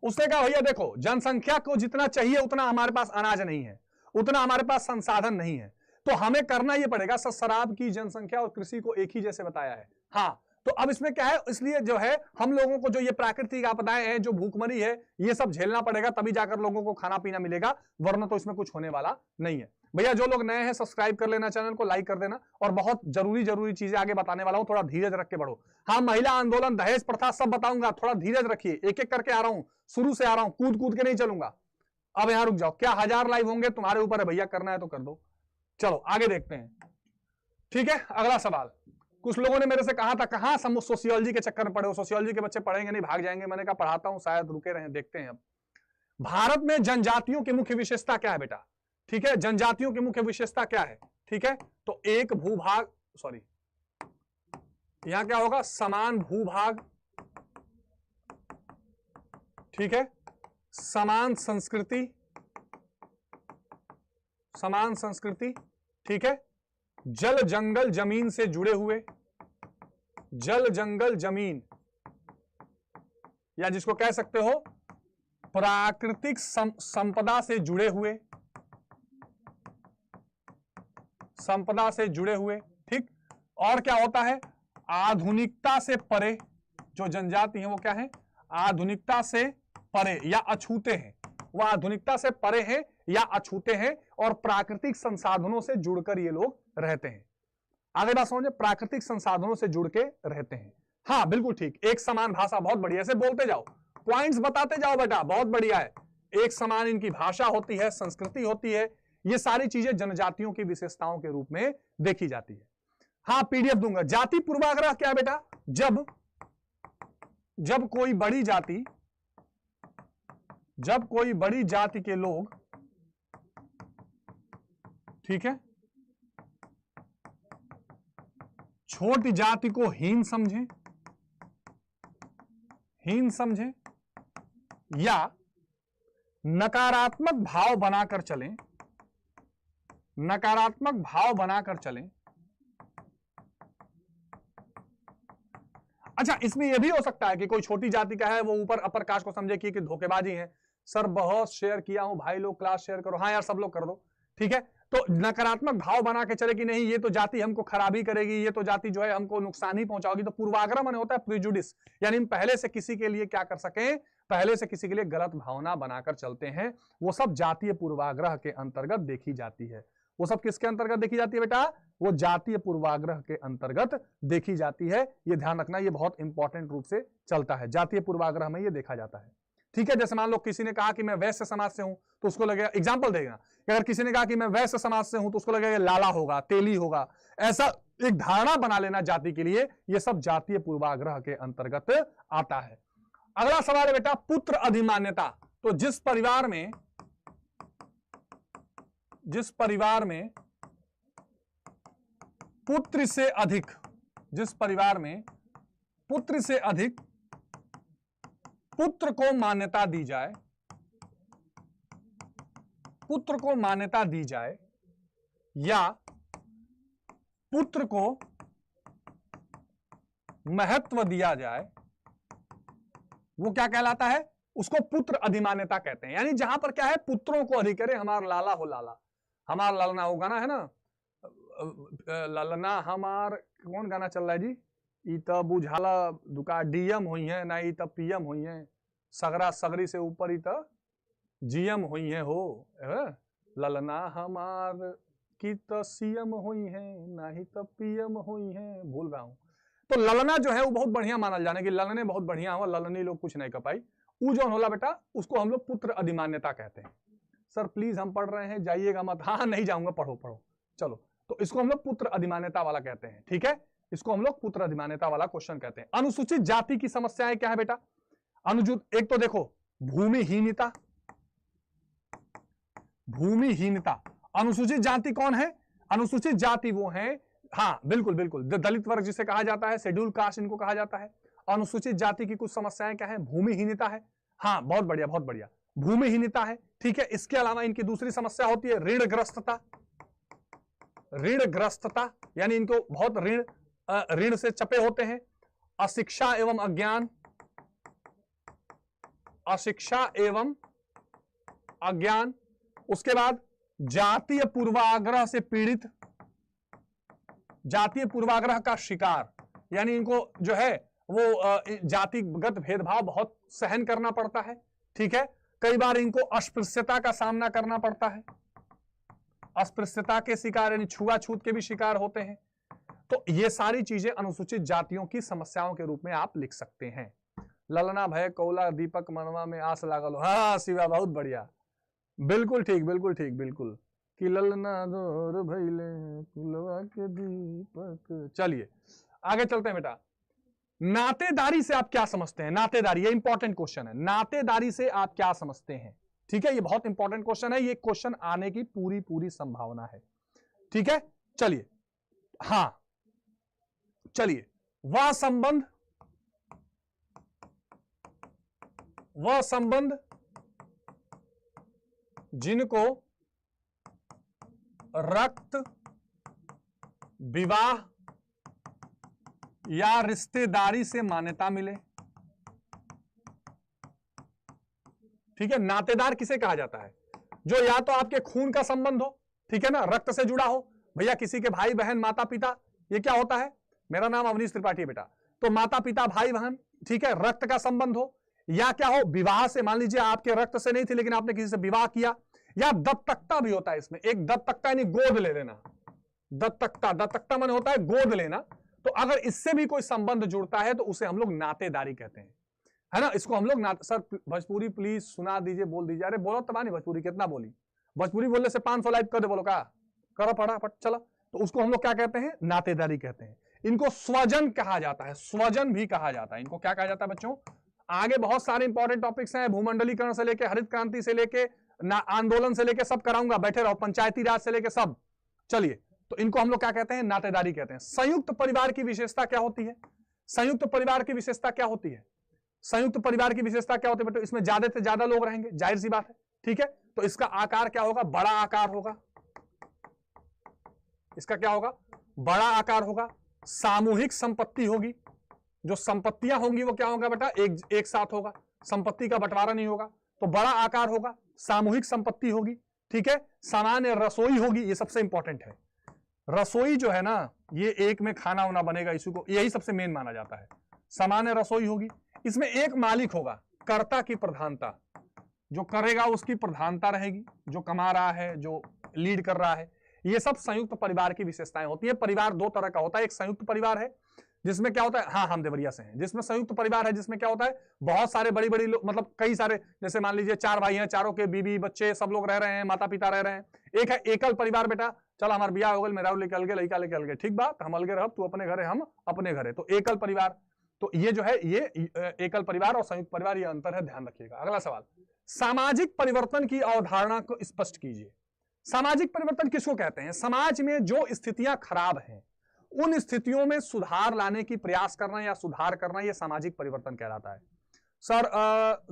उसने कहा भैया देखो, जनसंख्या को जितना चाहिए उतना हमारे पास अनाज नहीं है, उतना हमारे पास संसाधन नहीं है, तो हमें करना यह पड़ेगा। शराब की, जनसंख्या और कृषि को एक ही जैसे बताया है। हाँ तो अब इसमें क्या है, इसलिए जो है हम लोगों को जो ये प्राकृतिक आपदाएं हैं, जो भूखमरी है, ये सब झेलना पड़ेगा, तभी जाकर लोगों को खाना पीना मिलेगा, वरना तो इसमें कुछ होने वाला नहीं है। भैया जो लोग नए हैं सब्सक्राइब कर लेना, चैनल को लाइक कर देना, और बहुत जरूरी चीजें आगे बताने वाला हूं, थोड़ा धीरज रख के बढ़ो। हाँ महिला आंदोलन, दहेज प्रथा सब बताऊंगा, थोड़ा धीरज रखिए, एक एक करके आ रहा हूं, शुरू से आ रहा हूं, कूद के नहीं चलूंगा। अब यहां रुक जाओ, क्या 1000 लाइव होंगे तुम्हारे ऊपर है भैया, करना है तो कर दो। चलो आगे देखते हैं, ठीक है। अगला सवाल, कुछ लोगों ने मेरे से कहा था कहां सोशियोलॉजी के चक्कर में पड़े हो, सोशियोलॉजी के बच्चे पढ़ेंगे नहीं, भाग जाएंगे। मैंने कहा पढ़ाता हूं, शायद रुके रहे, देखते हैं। अब भारत में जनजातियों की मुख्य विशेषता क्या है बेटा, ठीक है, जनजातियों की मुख्य विशेषता क्या है, ठीक है। तो एक भूभाग, सॉरी यहां क्या होगा, समान भूभाग, ठीक है, समान संस्कृति, ठीक है, जल जंगल जमीन से जुड़े हुए, जल जंगल जमीन, या जिसको कह सकते हो प्राकृतिक संपदा से जुड़े हुए, ठीक। और क्या होता है, आधुनिकता से परे, जो जनजाति हैं वो क्या है, आधुनिकता से परे या अछूते हैं, वह आधुनिकता से परे हैं या अछूते हैं, और प्राकृतिक संसाधनों से जुड़कर ये लोग रहते हैं। आगे बात समझे, प्राकृतिक संसाधनों से जुड़ के रहते हैं। हाँ बिल्कुल ठीक, एक समान भाषा, बहुत बढ़िया, ऐसे बोलते जाओ, पॉइंट्स बताते जाओ बेटा, बहुत बढ़िया है। एक समान इनकी भाषा होती है, संस्कृति होती है, ये सारी चीजें जनजातियों की विशेषताओं के रूप में देखी जाती है। हाँ पीडीएफ दूंगा। जाति पूर्वाग्रह क्या है बेटा, जब कोई बड़ी जाति जब कोई बड़ी जाति के लोग, ठीक है, छोटी जाति को हीन समझे या नकारात्मक भाव बनाकर चलें, अच्छा इसमें यह भी हो सकता है कि कोई छोटी जाति का है, वो ऊपर अपर कास्ट को समझे कि धोखेबाजी है। सर बहुत शेयर किया हूं भाई, लोग क्लास शेयर करो। हाँ यार सब लोग कर दो, ठीक है। तो नकारात्मक भाव बना के चले कि नहीं ये तो जाति हमको खराबी करेगी, ये तो जाति जो है हमको नुकसान ही पहुंचाओगी। तो पूर्वाग्रह माने होता है प्रिजुडिस, यानी हम पहले से किसी के लिए क्या कर सकें, पहले से किसी के लिए गलत भावना बनाकर चलते हैं। वो सब जातीय पूर्वाग्रह के अंतर्गत देखी जाती है। वो सब किसके अंतर्गत देखी जाती है बेटा? वो जातीय पूर्वाग्रह के अंतर्गत देखी जाती है। ये ध्यान रखना, ये बहुत इंपॉर्टेंट रूप से चलता है। जातीय पूर्वाग्रह में ये देखा जाता है, ठीक है। जैसे मान लो किसी ने कहा कि मैं वैश्य समाज से हूं, तो उसको लगेगा, एग्जाम्पल देगा, अगर किसी ने कहा कि मैं वैश्य समाज से हूं तो उसको लगेगा लाला होगा, तेली होगा, ऐसा एक धारणा बना लेना जाति के लिए, ये सब जातीय पूर्वाग्रह के अंतर्गत आता है। अगला सवाल है बेटा पुत्र अधिमान्यता। तो जिस परिवार में पुत्र से अधिक, पुत्र को मान्यता दी जाए, या पुत्र को महत्व दिया जाए, वो क्या कहलाता है? उसको पुत्र अधिमान्यता कहते हैं। यानी जहां पर क्या है, पुत्रों को अधिक करे, हमारा लाला हो लाला, हमारा लालना हो, गाना है ना, लालना हमार, कौन गाना चल रहा है जी? इत बुझाला दुका डीएम हुई है ना, इत पीएम हुई है, सगरा सगरी से ऊपर इत जीएम हुई है हो, ललना हमार की तो सीएम हुई है ना ही तो पीएम हुई है, भूल रहा हूं। तो ललना जो है वो बहुत बढ़िया मानल जाने की, ललने बहुत बढ़िया हो, ललनी लोग कुछ नहीं कर पाई, वो जो होला बेटा उसको हम लोग पुत्र अधिमान्यता कहते हैं। सर प्लीज हम पढ़ रहे हैं, जाइएगा मत। हाँ नहीं जाऊंगा, पढ़ो चलो। तो इसको हम लोग पुत्र अधिमान्यता वाला कहते हैं, ठीक है। इसको हम लोग पुत्र अधिमान्यता वाला क्वेश्चन कहते हैं। अनुसूचित जाति की समस्याएं क्या है बेटा? एक तो देखो भूमिहीनता। अनुसूचित जाति कौन है? अनुसूचित जाति वो है, हाँ बिल्कुल दलित वर्ग जिसे कहा जाता है, शेड्यूल कास्ट इनको कहा जाता है। अनुसूचित जाति की कुछ समस्याएं क्या है? भूमिहीनता है। हाँ बहुत बढ़िया, भूमिहीनता है, ठीक है। इसके अलावा इनकी दूसरी समस्या होती है ऋणग्रस्तता, यानी इनको बहुत ऋण से चपे होते हैं। अशिक्षा एवं अज्ञान। उसके बाद जातीय पूर्वाग्रह से पीड़ित, जातीय पूर्वाग्रह का शिकार, यानी इनको जो है वो जातिगत भेदभाव बहुत सहन करना पड़ता है, ठीक है। कई बार इनको अस्पृश्यता का सामना करना पड़ता है, अस्पृश्यता के शिकार यानी छुआछूत के भी शिकार होते हैं। तो ये सारी चीजें अनुसूचित जातियों की समस्याओं के रूप में आप लिख सकते हैं। ललना भय कौला दीपक मनवा में आस लागल। हाँ शिवा बहुत बढ़िया, बिल्कुल ठीक कि ललना दूर भइले कुलवा के दीपक। चलिए आगे चलते हैं बेटा। नातेदारी से आप क्या समझते हैं? नातेदारी, ये इंपॉर्टेंट क्वेश्चन है। नातेदारी से आप क्या समझते हैं? ठीक है, ये बहुत इंपॉर्टेंट क्वेश्चन है, ये क्वेश्चन आने की पूरी संभावना है, ठीक है। चलिए, हाँ चलिए, वह संबंध जिनको रक्त, विवाह या रिश्तेदारी से मान्यता मिले, ठीक है। नातेदार किसे कहा जाता है? जो या तो आपके खून का संबंध हो, ठीक है ना, रक्त से जुड़ा हो, भैया किसी के भाई बहन माता पिता, ये क्या होता है? मेरा नाम अवनीश त्रिपाठी बेटा, तो माता पिता भाई बहन, ठीक है, रक्त का संबंध हो, या क्या हो विवाह से, मान लीजिए आपके रक्त से नहीं थी लेकिन आपने किसी से विवाह किया, या दत्तकता भी होता है इसमें। एक दत्तकता यानी गोद ले लेना, दत्तकता माने होता है गोद लेना। तो अगर इससे भी कोई संबंध जुड़ता है तो उसे हम लोग नातेदारी कहते हैं, है ना। इसको हम लोग सर भोजपुरी प्लीज सुना दीजिए, बोल दीजिए। अरे बोलो तबानी भोजपुरी, कितना बोली? भोजपुरी बोलने से 500 लाइक कर दे, बोलो का करो फटाफट चलो। तो उसको हम लोग क्या कहते हैं? नातेदारी कहते हैं। इनको स्वजन कहा जाता है, स्वजन भी कहा जाता है। इनको क्या कहा जाता है बच्चों? आगे बहुत सारे इंपॉर्टेंट टॉपिक्स हैं, भूमंडलीकरण से लेके हरित क्रांति से लेके आंदोलन से लेके सब कराऊंगा, बैठे रहो, पंचायती राज से लेके सब। चलिए, तो इनको हम लोग क्या कहते हैं? नातेदारी कहते हैं। संयुक्त परिवार की विशेषता क्या होती है? संयुक्त परिवार की विशेषता क्या होती है? संयुक्त परिवार की विशेषता क्या होती है बेटा? इसमें ज्यादा से ज्यादा लोग रहेंगे, जाहिर सी बात है, ठीक है। तो इसका आकार क्या होगा? बड़ा आकार होगा। इसका क्या होगा? बड़ा आकार होगा। सामूहिक संपत्ति होगी, जो संपत्तियां होंगी वो क्या होगा बेटा? एक साथ होगा, संपत्ति का बंटवारा नहीं होगा। तो बड़ा आकार होगा, सामूहिक संपत्ति होगी, ठीक है। सामान्य रसोई होगी, ये सबसे इंपॉर्टेंट है। रसोई जो है ना, ये एक में खाना वाना बनेगा, इसी को यही सबसे मेन माना जाता है। सामान्य रसोई होगी। इसमें एक मालिक होगा, कर्ता की प्रधानता, जो करेगा उसकी प्रधानता रहेगी, जो कमा रहा है, जो लीड कर रहा है। ये सब संयुक्त परिवार की विशेषताएं होती है। परिवार दो तरह का होता है, एक संयुक्त परिवार है जिसमें क्या होता है, हाँ हम देवरिया से हैं, जिसमें संयुक्त परिवार है जिसमें क्या होता है, बहुत सारे बड़ी बड़ी लोग, मतलब कई सारे, जैसे मान लीजिए 4 भाई हैं, चारों के बीबी बच्चे सब लोग रह रहे हैं, माता पिता रह रहे हैं। एक है एकल परिवार, बेटा चल हमारा ब्याह हो गया, मेरा लेके अलगे, लड़का लेके अलगे, ठीक बात, हम अलगे रह, तू अपने घर है, हम अपने घर है, तो एकल परिवार। तो ये जो है, ये एकल परिवार और संयुक्त परिवार, ये अंतर है, ध्यान रखिएगा। अगला सवाल, सामाजिक परिवर्तन की अवधारणा को स्पष्ट कीजिए। सामाजिक परिवर्तन किसको कहते हैं? समाज में जो स्थितियां खराब हैं, उन स्थितियों में सुधार लाने की प्रयास करना या सुधार करना, यह सामाजिक परिवर्तन कहलाता है। सर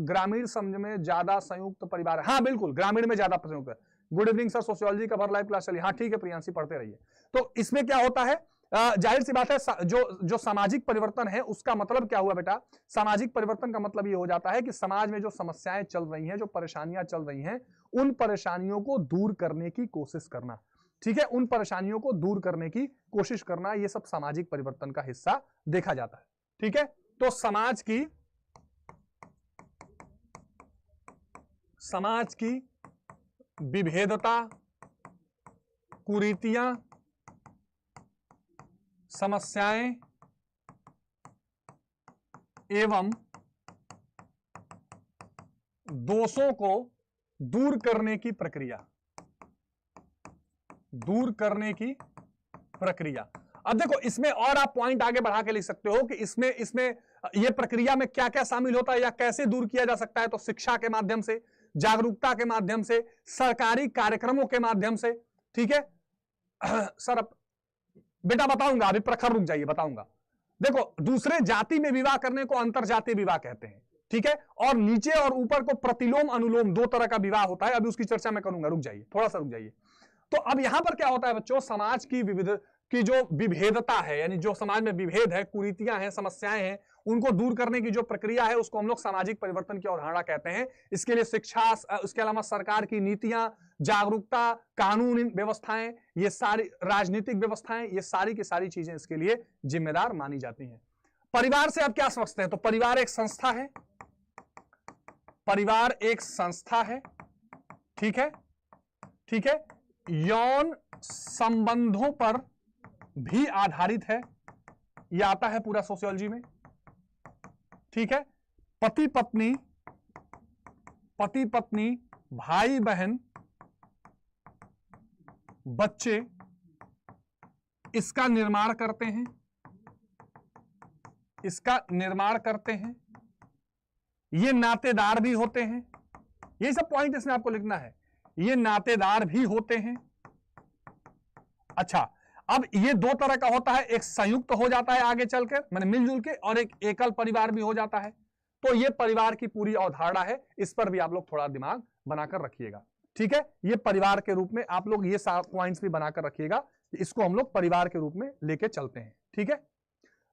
ग्रामीण समझ में ज्यादा संयुक्त परिवार है। हाँ बिल्कुल, ग्रामीण में ज्यादा संयुक्त है। गुड इवनिंग सर, सोशियोलॉजी का भर लाइव क्लास चलिए। हाँ ठीक है प्रियांशी, पढ़ते रहिए। तो इसमें क्या होता है, जाहिर सी बात है, जो सामाजिक परिवर्तन है उसका मतलब क्या हुआ बेटा? सामाजिक परिवर्तन का मतलब ये हो जाता है कि समाज में जो समस्याएं चल रही हैं, जो परेशानियां चल रही हैं, उन परेशानियों को दूर करने की कोशिश करना, ठीक है, उन परेशानियों को दूर करने की कोशिश करना, ये सब सामाजिक परिवर्तन का हिस्सा देखा जाता है, ठीक है। तो समाज की विभेदता, कुरीतियां, समस्याएं एवं दोषों को दूर करने की प्रक्रिया, दूर करने की प्रक्रिया। अब देखो, इसमें और आप पॉइंट आगे बढ़ा के लिख सकते हो कि इसमें ये प्रक्रिया में क्या क्या शामिल होता है या कैसे दूर किया जा सकता है। तो शिक्षा के माध्यम से, जागरूकता के माध्यम से, सरकारी कार्यक्रमों के माध्यम से, ठीक है। सर अब बेटा बताऊंगा, अभी प्रखर रुक जाइए, बताऊंगा। देखो, दूसरे जाति में विवाह करने को अंतरजातीय विवाह कहते हैं, ठीक है। और नीचे और ऊपर को प्रतिलोम अनुलोम, दो तरह का विवाह होता है। अभी उसकी चर्चा मैं करूंगा, रुक जाइए, थोड़ा सा रुक जाइए। तो अब यहां पर क्या होता है बच्चों, समाज की जो विभेदता है, यानी जो समाज में विभेद है, कुरीतियां हैं, समस्याएं हैं, उनको दूर करने की जो प्रक्रिया है, उसको हम लोग सामाजिक परिवर्तन की अवधारणा कहते हैं। इसके लिए शिक्षा, उसके अलावा सरकार की नीतियां, जागरूकता, कानून व्यवस्थाएं, ये सारी राजनीतिक व्यवस्थाएं, ये सारी की सारी चीजें इसके लिए जिम्मेदार मानी जाती हैं। परिवार से आप क्या समझते हैं? तो परिवार एक संस्था है, परिवार एक संस्था है, ठीक है, ठीक है। यौन संबंधों पर भी आधारित है, यह आता है पूरा सोशियोलॉजी में, ठीक है। पति पत्नी, भाई बहन, बच्चे इसका निर्माण करते हैं, ये नातेदार भी होते हैं। ये सब पॉइंट इसमें आपको लिखना है, ये नातेदार भी होते हैं। अच्छा, अब ये दो तरह का होता है, एक संयुक्त हो जाता है आगे चलकर, मैंने मिलजुल के, और एक एकल परिवार भी हो जाता है। तो ये परिवार की पूरी अवधारणा है, इस पर भी आप लोग थोड़ा दिमाग बनाकर रखिएगा, ठीक है। ये परिवार के रूप में आप लोग ये पॉइंट्स भी बनाकर रखिएगा, इसको हम लोग परिवार के रूप में लेके चलते हैं, ठीक है।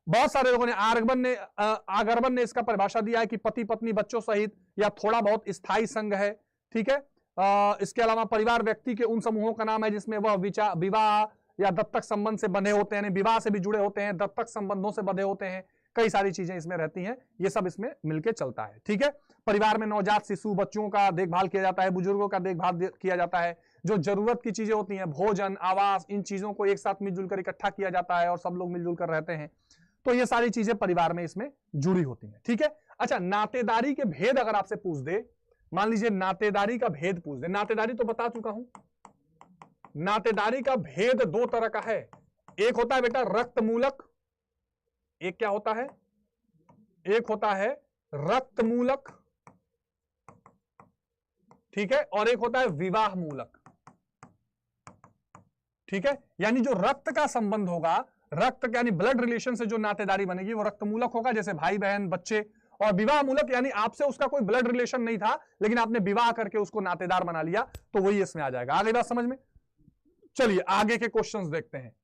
बहुत सारे लोगों ने, आगरबन ने इसका परिभाषा दिया है कि पति पत्नी बच्चों सहित या थोड़ा बहुत स्थायी संघ है, ठीक है। इसके अलावा परिवार व्यक्ति के उन समूहों का नाम है जिसमें वह विवाह या दत्तक संबंध से बंधे होते हैं, विवाह से भी जुड़े होते हैं, दत्तक संबंधों से बंधे होते हैं, कई सारी चीजें इसमें रहती हैं, ये सब इसमें मिलके चलता है, ठीक है। परिवार में नवजात शिशु, बच्चों का देखभाल किया जाता है, बुजुर्गों का देखभाल किया जाता है, जो जरूरत की चीजें होती हैं, भोजन, आवास, इन चीजों को एक साथ मिलजुल कर इकट्ठा किया जाता है और सब लोग मिलजुल कर रहते हैं। तो ये सारी चीजें परिवार में इसमें जुड़ी होती हैं, ठीक है। अच्छा, नातेदारी के भेद अगर आपसे पूछ दे, मान लीजिए नातेदारी का भेद पूछ दे, नातेदारी तो बता चुका हूं। नातेदारी का भेद दो तरह का है, एक होता है बेटा रक्त मूलक, एक क्या होता है, एक होता है रक्त मूलक, ठीक है, और एक होता है विवाह मूलक, ठीक है। यानी जो रक्त का संबंध होगा, रक्त यानी ब्लड रिलेशन से जो नातेदारी बनेगी वो रक्त मूलक होगा, जैसे भाई बहन बच्चे। और विवाह मूलक यानी आपसे उसका कोई ब्लड रिलेशन नहीं था लेकिन आपने विवाह करके उसको नातेदार बना लिया, तो वही इसमें आ जाएगा। आगे बात समझ में? चलिए आगे के क्वेश्चंस देखते हैं,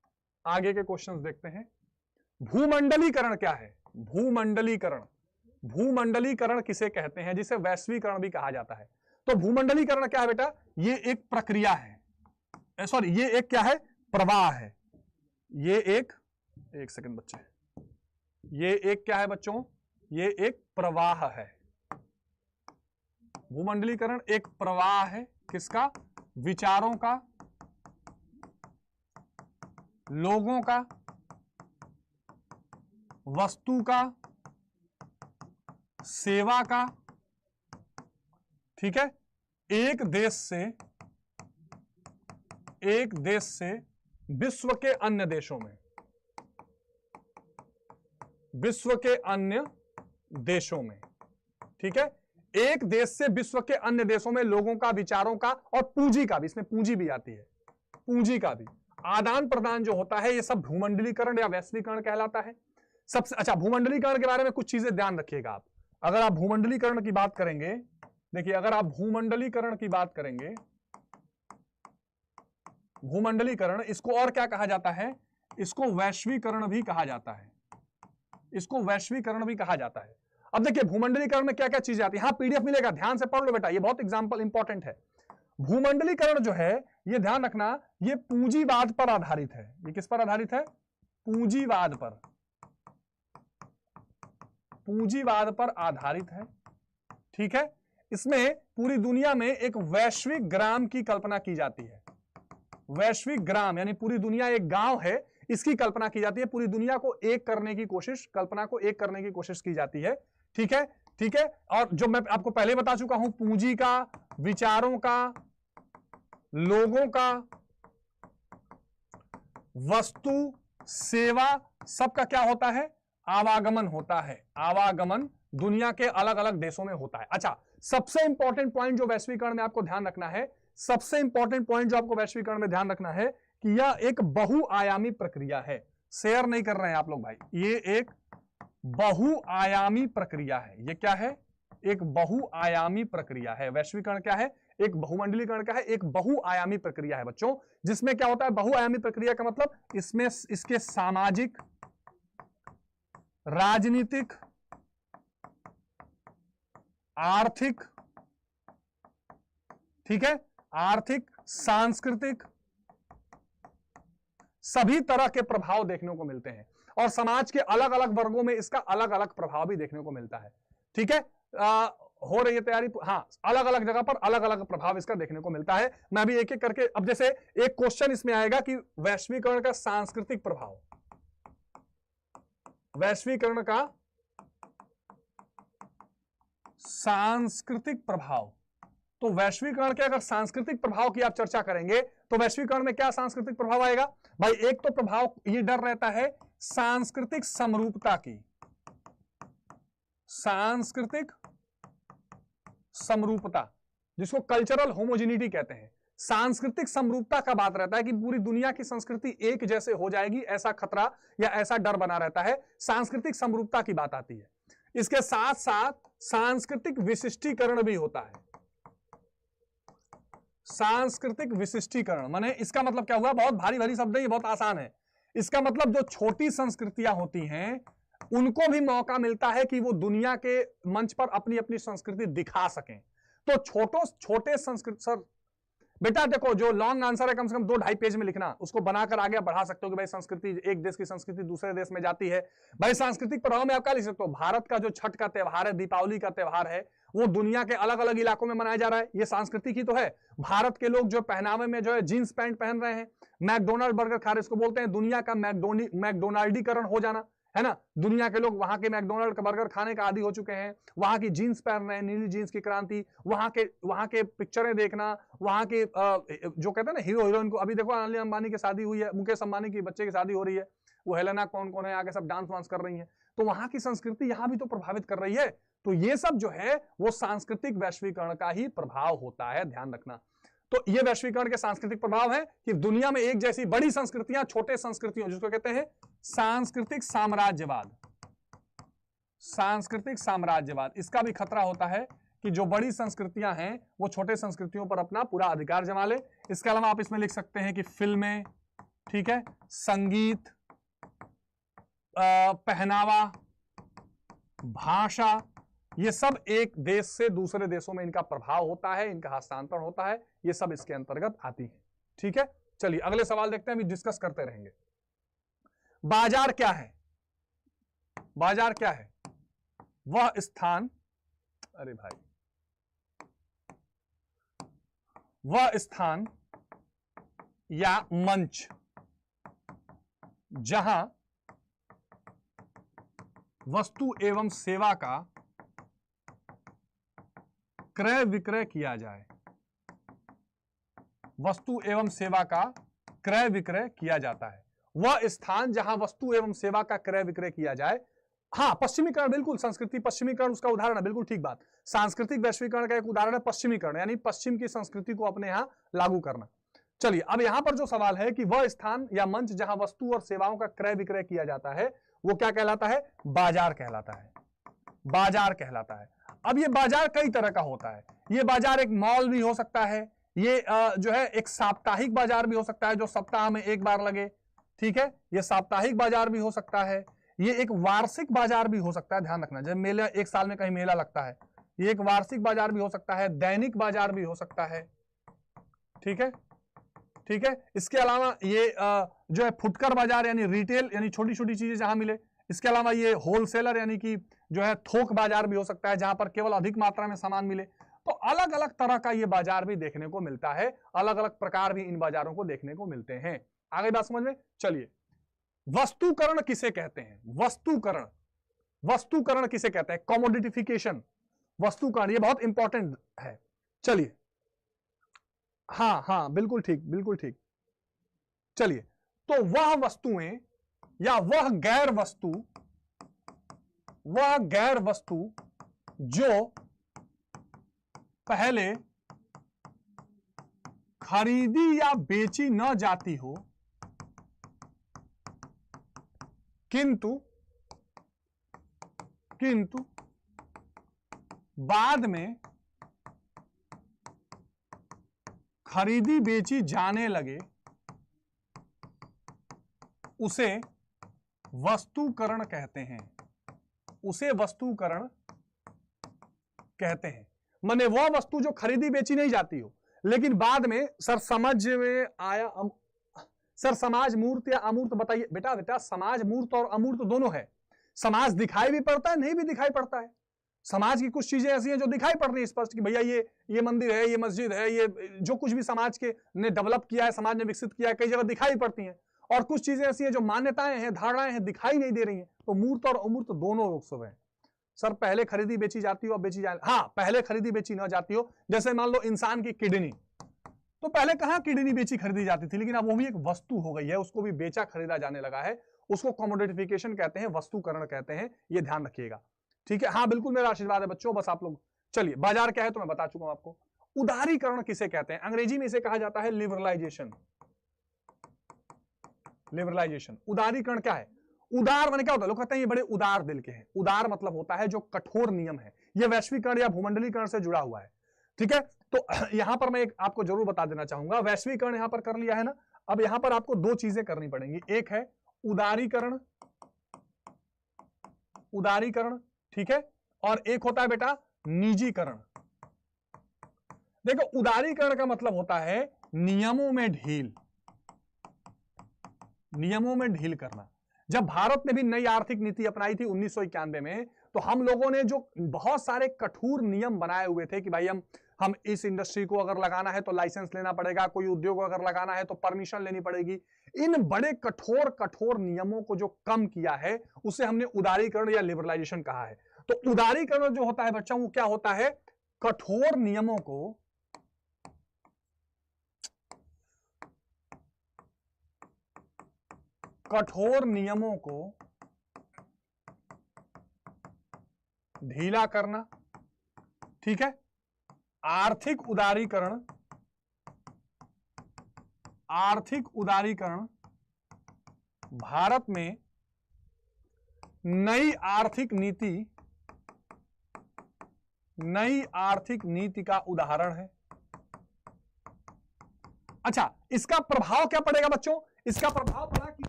आगे के क्वेश्चंस देखते हैं। भूमंडलीकरण क्या है? भूमंडलीकरण, भूमंडलीकरण किसे कहते हैं, जिसे वैश्वीकरण भी कहा जाता है। तो भूमंडलीकरण क्या है बेटा? ये एक प्रक्रिया है, सॉरी ये एक क्या है? प्रवाह है। ये एक सेकंड बच्चे, ये एक क्या है बच्चों? ये एक प्रवाह है। भूमंडलीकरण एक प्रवाह है, किसका? विचारों का, लोगों का, वस्तु का, सेवा का, ठीक है, एक देश से विश्व के अन्य देशों में, विश्व के अन्य देशों में, ठीक है, एक देश से विश्व के अन्य देशों में लोगों का, विचारों का और पूंजी का भी, इसमें पूंजी भी आती है, पूंजी का भी आदान प्रदान जो होता है, ये सब भूमंडलीकरण या वैश्वीकरण कहलाता है। सबसे अच्छा, भूमंडलीकरण के बारे में कुछ चीजें ध्यान रखिएगा आप। अगर आप भूमंडलीकरण की बात करेंगे, देखिए अगर आप भूमंडलीकरण की बात करेंगे, भूमंडलीकरण, इसको और क्या कहा जाता है? इसको वैश्वीकरण भी कहा जाता है, इसको वैश्वीकरण भी कहा जाता है। अब देखिए भूमंडलीकरण में क्या क्या चीजें आती है, हाँ पीडीएफ मिलेगा, ध्यान से पढ़ लो बेटा, ये बहुत एग्जांपल इंपॉर्टेंट है। भूमंडलीकरण जो है, ये ध्यान रखना, ये पूंजीवाद पर आधारित है। ये किस पर आधारित है? पूंजीवाद पर, पूंजीवाद पर आधारित है, ठीक है। इसमें पूरी दुनिया में एक वैश्विक ग्राम की कल्पना की जाती है। वैश्विक ग्राम यानी पूरी दुनिया एक गांव है, इसकी कल्पना की जाती है। पूरी दुनिया को एक करने की कोशिश, कल्पना को एक करने की कोशिश की जाती है, ठीक है, ठीक है। और जो मैं आपको पहले बता चुका हूं, पूंजी का, विचारों का, लोगों का, वस्तु, सेवा, सबका क्या होता है? आवागमन होता है। आवागमन दुनिया के अलग अलग देशों में होता है। अच्छा, सबसे इंपॉर्टेंट पॉइंट जो वैश्वीकरण में आपको ध्यान रखना है, सबसे इंपॉर्टेंट पॉइंट जो आपको वैश्वीकरण में ध्यान रखना है कि यह एक बहुआयामी प्रक्रिया है। शेयर नहीं कर रहे हैं आप लोग भाई, ये एक बहुआयामी प्रक्रिया है। ये क्या है? एक बहुआयामी प्रक्रिया है। वैश्वीकरण क्या है? एक भूमंडलीकरण क्या है? एक बहुआयामी प्रक्रिया है बच्चों, जिसमें क्या होता है? बहुआयामी प्रक्रिया का मतलब इसमें इसके सामाजिक, राजनीतिक, आर्थिक, ठीक है, आर्थिक, सांस्कृतिक, सभी तरह के प्रभाव देखने को मिलते हैं और समाज के अलग अलग वर्गों में इसका अलग अलग प्रभाव भी देखने को मिलता है, ठीक है। हो रही है तैयारी? हाँ, अलग अलग जगह पर अलग अलग प्रभाव इसका देखने को मिलता है। मैं अभी एक एक करके, अब जैसे एक क्वेश्चन इसमें आएगा कि वैश्वीकरण का सांस्कृतिक प्रभाव, वैश्वीकरण का सांस्कृतिक प्रभाव। तो वैश्वीकरण के अगर सांस्कृतिक प्रभाव की आप चर्चा करेंगे तो वैश्वीकरण में क्या सांस्कृतिक प्रभाव आएगा भाई? एक तो प्रभाव ये डर रहता है सांस्कृतिक समरूपता की, सांस्कृतिक समरूपता, जिसको कल्चरल होमोजेनिटी कहते हैं। सांस्कृतिक समरूपता का बात रहता है कि पूरी दुनिया की संस्कृति एक जैसे हो जाएगी, ऐसा खतरा या ऐसा डर बना रहता है। सांस्कृतिक समरूपता की बात आती है। इसके साथ साथ सांस्कृतिक विशिष्टीकरण भी होता है। सांस्कृतिक विशिष्टीकरण माने इसका मतलब क्या हुआ? बहुत भारी भारी शब्द है, ये बहुत आसान है। इसका मतलब जो छोटी संस्कृतियां होती हैं उनको भी मौका मिलता है कि वो दुनिया के मंच पर अपनी अपनी संस्कृति दिखा सकें। तो छोटे संस्कृति, सर बेटा देखो, जो लॉन्ग आंसर है कम से कम 2-2.5 पेज में लिखना, उसको बनाकर आगे बढ़ा सकते हो कि भाई संस्कृति, एक देश की संस्कृति दूसरे देश में जाती है। भाई सांस्कृतिक प्रभाव में आप क्या लिख सकते हो? भारत का जो छठ का त्योहार है, दीपावली का त्योहार है, वो दुनिया के अलग अलग इलाकों में मनाया जा रहा है, ये सांस्कृतिक ही तो है। भारत के लोग जो पहनावे में जो है जींस पैंट पहन रहे हैं, मैकडोनाल्ड बर्गर खा रहे हैं, इसको बोलते हैं दुनिया का मैकडोनाल्डीकरण हो जाना, है ना। दुनिया के लोग वहां के मैकडोनाल्ड का बर्गर खाने का आदी हो चुके हैं, वहां की जीन्स पहन रहे हैं, नीली जीन्स की क्रांति, वहां के पिक्चरें देखना, वहां के जो कहते हैं ना हीरो हीरोइन को, अभी देखो अनिल अंबानी की शादी हुई है, मुकेश अंबानी की बच्चे की शादी हो रही है, वो हेलेना कौन कौन है आगे सब डांस वांस कर रही है। तो वहां की संस्कृति यहां भी तो प्रभावित कर रही है। तो ये सब जो है वो सांस्कृतिक वैश्वीकरण का ही प्रभाव होता है, ध्यान रखना। तो ये वैश्वीकरण के सांस्कृतिक प्रभाव है कि दुनिया में एक जैसी बड़ी संस्कृतियां छोटे संस्कृतियों, जिसको कहते हैं सांस्कृतिक साम्राज्यवाद, सांस्कृतिक साम्राज्यवाद, इसका भी खतरा होता है कि जो बड़ी संस्कृतियां हैं वो छोटे संस्कृतियों पर अपना पूरा अधिकार जमा ले। इसके अलावा आप इसमें लिख सकते हैं कि फिल्में, ठीक है, संगीत, पहनावा, भाषा, ये सब एक देश से दूसरे देशों में इनका प्रभाव होता है, इनका हस्तांतरण होता है, ये सब इसके अंतर्गत आती है। ठीक है, चलिए अगले सवाल देखते हैं, अभी डिस्कस करते रहेंगे। बाजार क्या है? बाजार क्या है? वह स्थान, अरे भाई, वह स्थान या मंच जहां वस्तु एवं सेवा का क्रय विक्रय किया जाए, वस्तु एवं सेवा का क्रय विक्रय किया जाता है। वह स्थान जहां वस्तु एवं सेवा का क्रय विक्रय किया जाए। हाँ, पश्चिमीकरण, बिल्कुल, संस्कृति पश्चिमीकरण उसका उदाहरण है, बिल्कुल ठीक बात। सांस्कृतिक वैश्वीकरण का एक उदाहरण है पश्चिमीकरण, यानी पश्चिम की संस्कृति को अपने यहां लागू करना। चलिए, अब यहां पर जो सवाल है कि वह स्थान या मंच जहां वस्तु और सेवाओं का क्रय विक्रय किया जाता है, वो क्या कहलाता है? बाजार कहलाता है, बाजार कहलाता है। अब ये बाजार कई तरह का होता है। ये बाजार एक मॉल भी हो सकता है, ये जो है एक साप्ताहिक बाजार भी हो सकता है जो सप्ताह में एक बार लगे, ठीक है, ये साप्ताहिक बाजार भी हो सकता है, ये एक वार्षिक बाजार भी हो सकता है, ध्यान रखना, जब मेला, एक साल में कहीं मेला लगता है, ये एक वार्षिक बाजार भी हो सकता है, दैनिक बाजार भी हो सकता है, ठीक है, ठीक है। इसके अलावा ये जो है फुटकर बाजार, यानी रिटेल, यानी छोटी छोटी चीजें जहां मिले। इसके अलावा ये होलसेलर, यानी कि जो है थोक बाजार भी हो सकता है, जहां पर केवल अधिक मात्रा में सामान मिले। तो अलग अलग तरह का ये बाजार भी देखने को मिलता है, अलग अलग प्रकार भी इन बाजारों को देखने को मिलते हैं। आगे बात समझ में, चलिए, वस्तुकरण किसे कहते हैं? वस्तुकरण, वस्तुकरण किसे कहते हैं? कमोडिटिफिकेशन, वस्तुकरण, ये बहुत इंपॉर्टेंट है। चलिए, हाँ हाँ, बिल्कुल ठीक, बिल्कुल ठीक। चलिए, तो वह वस्तुएं या वह गैर वस्तु, वह गैर वस्तु जो पहले खरीदी या बेची न जाती हो, किंतु बाद में खरीदी बेची जाने लगे, उसे वस्तुकरण कहते हैं, उसे वस्तुकरण कहते हैं। माने वह वस्तु जो खरीदी बेची नहीं जाती हो, लेकिन बाद में सर समझ में आया, सर समाज मूर्त या अमूर्त बताइए। बेटा बेटा, समाज मूर्त और अमूर्त दोनों है। समाज दिखाई भी पड़ता है, नहीं भी दिखाई पड़ता है। समाज की कुछ चीजें ऐसी हैं जो दिखाई पड़ रही है स्पष्ट कि भैया ये मंदिर है, ये मस्जिद है, ये जो कुछ भी समाज के ने डेवलप किया है, समाज ने विकसित किया है, कई जगह दिखाई पड़ती हैं। और कुछ चीजें ऐसी हैं जो मान्यताएं हैं, धारणाएं हैं, दिखाई नहीं दे रही हैं। तो मूर्त और अमूर्त दोनों लोग हैं। सर पहले खरीदी बेची जाती हो, अब बेची जाए, हाँ, पहले खरीदी बेची ना जाती हो। जैसे मान लो इंसान की किडनी, तो पहले कहां किडनी बेची खरीदी जाती थी, लेकिन अब वो भी एक वस्तु हो गई है, उसको भी बेचा खरीदा जाने लगा है। उसको कमोडिटिफिकेशन कहते हैं, वस्तुकरण कहते हैं, ये ध्यान रखिएगा। ठीक है, हाँ बिल्कुल, मेरा आशीर्वाद है बच्चों, बस आप लोग। चलिए, बाजार क्या है तो मैं बता चुका हूं आपको। उदारीकरण किसे कहते हैं? अंग्रेजी में इसे कहा जाता है लिबरलाइजेशन, लिबरलाइजेशन। उदारीकरण क्या है? उदार माने क्या होता है? लोग कहते हैं ये बड़े उदार दिल के हैं। उदार मतलब होता है जो कठोर नियम है। ये वैश्वीकरण या भूमंडलीकरण से जुड़ा हुआ है, ठीक है। तो यहां पर मैं एक आपको जरूर बता देना चाहूंगा, वैश्वीकरण यहां पर कर लिया है ना, अब यहां पर आपको दो चीजें करनी पड़ेंगी। एक है उदारीकरण, उदारीकरण, ठीक है, और एक होता है बेटा निजीकरण। देखो, उदारीकरण का मतलब होता है नियमों में ढील, नियमों में ढील करना। जब भारत ने भी नई आर्थिक नीति अपनाई थी 1991 में, तो हम लोगों ने जो बहुत सारे कठोर नियम बनाए हुए थे कि भाई हम इस इंडस्ट्री को अगर लगाना है तो लाइसेंस लेना पड़ेगा, कोई उद्योग अगर लगाना है तो परमिशन लेनी पड़ेगी। इन बड़े कठोर कठोर नियमों को जो कम किया है, उसे हमने उदारीकरण या लिबरलाइजेशन कहा है। तो उदारीकरण जो होता है बच्चों, वो क्या होता है? कठोर नियमों को ढीला करना, ठीक है। आर्थिक उदारीकरण, आर्थिक उदारीकरण, भारत में नई आर्थिक नीति, नई आर्थिक नीति का उदाहरण है। अच्छा, इसका प्रभाव क्या पड़ेगा बच्चों? इसका प्रभाव पड़ा कि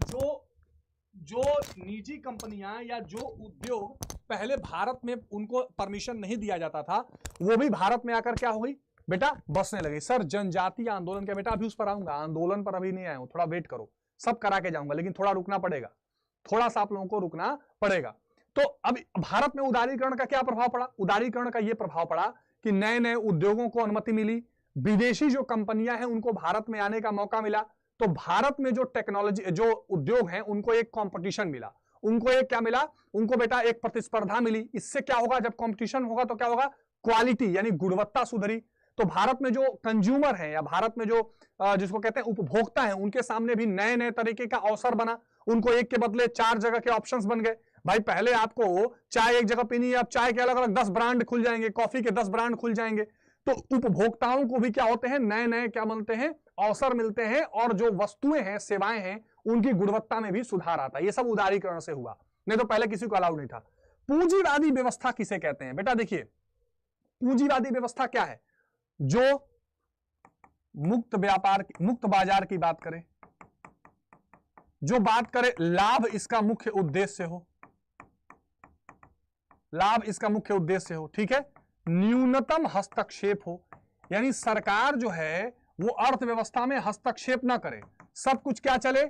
जो निजी कंपनियां या जो उद्योग पहले भारत में उनको परमिशन नहीं दिया जाता था, वो भी भारत में आकर क्या हो गई बेटा, बसने लगे। सर जनजातीय आंदोलन क्या? बेटा अभी उस पर आऊंगा, आंदोलन पर अभी नहीं आया हूं, थोड़ा वेट करो, सब करा के जाऊंगा, लेकिन थोड़ा रुकना पड़ेगा, थोड़ा सा आप लोगों को रुकना पड़ेगा। तो अब भारत में उदारीकरण का क्या प्रभाव पड़ा? उदारीकरण का यह प्रभाव पड़ा कि नए नए उद्योगों को अनुमति मिली, विदेशी जो कंपनियां हैं उनको भारत में आने का मौका मिला। तो भारत में जो टेक्नोलॉजी, जो उद्योग हैं, उनको एक कंपटीशन मिला, उनको एक क्या मिला? उनको बेटा एक प्रतिस्पर्धा मिली। इससे क्या होगा? जब कंपटीशन होगा तो क्या होगा? क्वालिटी यानी गुणवत्ता सुधरी। तो भारत में जो कंज्यूमर हैं या भारत में जो जिसको कहते हैं उपभोक्ता हैं, उनके सामने भी नए नए तरीके का अवसर बना। उनको एक के बदले 4 जगह के ऑप्शंस बन गए। भाई पहले आपको चाय एक जगह पीनी है, अब चाय के अलग अलग 10 ब्रांड खुल जाएंगे, कॉफी के 10 ब्रांड खुल जाएंगे। तो उपभोक्ताओं को भी क्या होते हैं? नए नए क्या मिलते हैं? अवसर मिलते हैं, और जो वस्तुएं हैं, सेवाएं हैं, उनकी गुणवत्ता में भी सुधार आता है। ये सब उदारीकरण से हुआ, नहीं तो पहले किसी को अलाउड नहीं था। पूंजीवादी व्यवस्था किसे कहते हैं? बेटा देखिए, पूंजीवादी व्यवस्था क्या है? जो मुक्त व्यापार, मुक्त बाजार की बात करें, जो बात करे लाभ इसका मुख्य उद्देश्य हो, लाभ इसका मुख्य उद्देश्य हो, ठीक है। न्यूनतम हस्तक्षेप हो, यानी सरकार जो है वो अर्थव्यवस्था में हस्तक्षेप ना करे, सब कुछ क्या चले?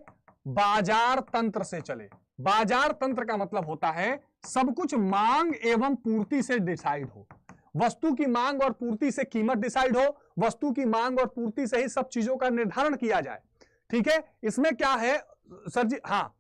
बाजार तंत्र से चले। बाजार तंत्र का मतलब होता है सब कुछ मांग एवं पूर्ति से डिसाइड हो। वस्तु की मांग और पूर्ति से कीमत डिसाइड हो, वस्तु की मांग और पूर्ति से ही सब चीजों का निर्धारण किया जाए, ठीक है। इसमें क्या है सर जी? हाँ,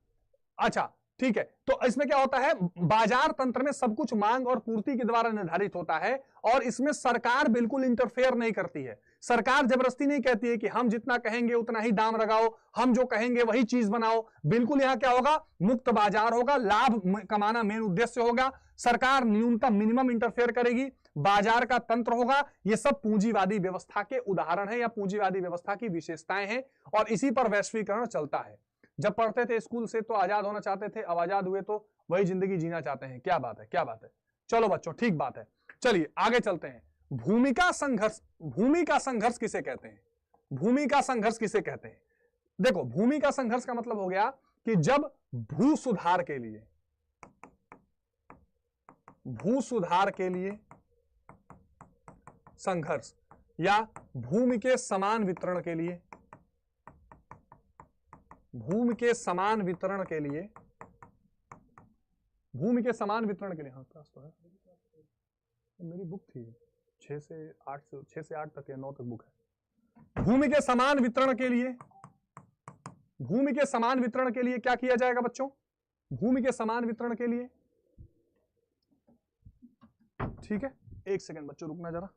अच्छा ठीक है। तो इसमें क्या होता है? बाजार तंत्र में सब कुछ मांग और पूर्ति के द्वारा निर्धारित होता है, और इसमें सरकार बिल्कुल इंटरफेयर नहीं करती है। सरकार जबरदस्ती नहीं कहती है कि हम जितना कहेंगे उतना ही दाम लगाओ, हम जो कहेंगे वही चीज बनाओ। बिल्कुल यहां क्या होगा? मुक्त बाजार होगा, लाभ कमाना मेन उद्देश्य होगा। सरकार न्यूनतम मिनिमम इंटरफेयर करेगी, बाजार का तंत्र होगा। ये सब पूंजीवादी व्यवस्था के उदाहरण है या पूंजीवादी व्यवस्था की विशेषताएं हैं, और इसी पर वैश्वीकरण चलता है। जब पढ़ते थे स्कूल से तो आजाद होना चाहते थे, अब आजाद हुए तो वही जिंदगी जीना चाहते हैं। क्या बात है, क्या बात है। चलो बच्चों, ठीक बात है, चलिए आगे चलते हैं। भूमिका संघर्ष, भूमिका संघर्ष किसे कहते हैं? भूमिका संघर्ष किसे कहते हैं? देखो, भूमिका संघर्ष का मतलब हो गया कि जब भू सुधार के लिए, भू सुधार के लिए संघर्ष, या भूमि के समान वितरण के लिए, भूमि के समान वितरण के लिए, भूमि के समान वितरण के लिए, हाँ क्लास तो है, मेरी बुक थी 6 से 8 तक या 9 तक बुक है। भूमि के समान वितरण के लिए, भूमि के समान वितरण के लिए क्या किया जाएगा बच्चों? भूमि के समान वितरण के लिए, ठीक है, एक सेकंड बच्चों रुकना जरा।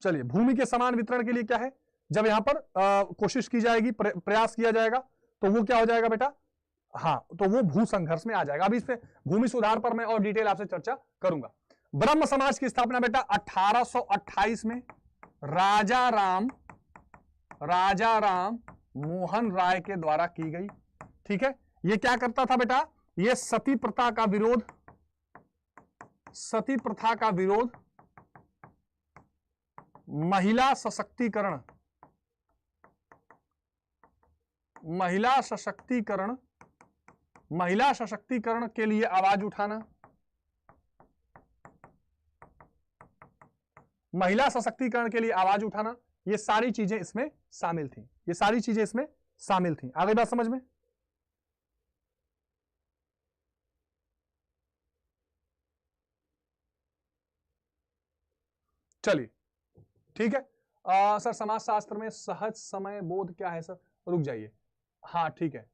चलिए, भूमि के समान वितरण के लिए क्या है? जब यहां पर कोशिश की जाएगी, प्रयास किया जाएगा, तो वो क्या हो जाएगा बेटा? हाँ, तो वो भू संघर्ष में आ जाएगा। अभी इस पे भूमि सुधार पर मैं और डिटेल आपसे चर्चा करूंगा। ब्रह्म समाज की स्थापना बेटा 1828 में राजा राम मोहन राय के द्वारा की गई, ठीक है। ये क्या करता था बेटा? ये सती प्रथा का विरोध, सती प्रथा का विरोध, महिला सशक्तिकरण, महिला सशक्तिकरण, महिला सशक्तिकरण के लिए आवाज उठाना, महिला सशक्तिकरण के लिए आवाज उठाना, ये सारी चीजें इसमें शामिल थी, ये सारी चीजें इसमें शामिल थी। आगे बात समझ में? चलिए ठीक है। सर समाजशास्त्र में सहज समय बोध क्या है सर? रुक जाइए, हाँ ठीक है,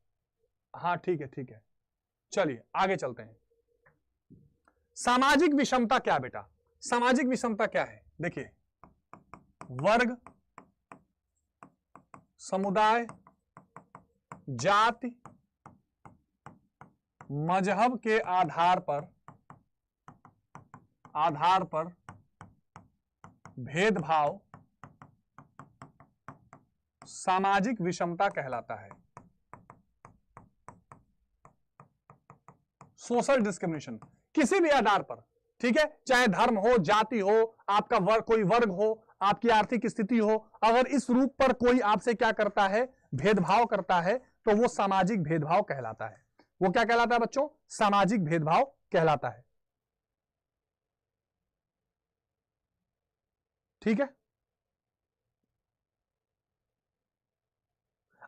हाँ ठीक है, ठीक है। चलिए आगे चलते हैं। सामाजिक विषमता क्या बेटा? सामाजिक विषमता क्या है? देखिए, वर्ग, समुदाय, जाति, मजहब के आधार पर भेदभाव सामाजिक विषमता कहलाता है। सोशल डिस्क्रिमिनेशन किसी भी आधार पर, ठीक है, चाहे धर्म हो, जाति हो, आपका वर्ग, कोई वर्ग हो, आपकी आर्थिक स्थिति हो, अगर इस रूप पर कोई आपसे क्या करता है, भेदभाव करता है, तो वो सामाजिक भेदभाव कहलाता है। वो क्या कहलाता है बच्चों? सामाजिक भेदभाव कहलाता है। ठीक है।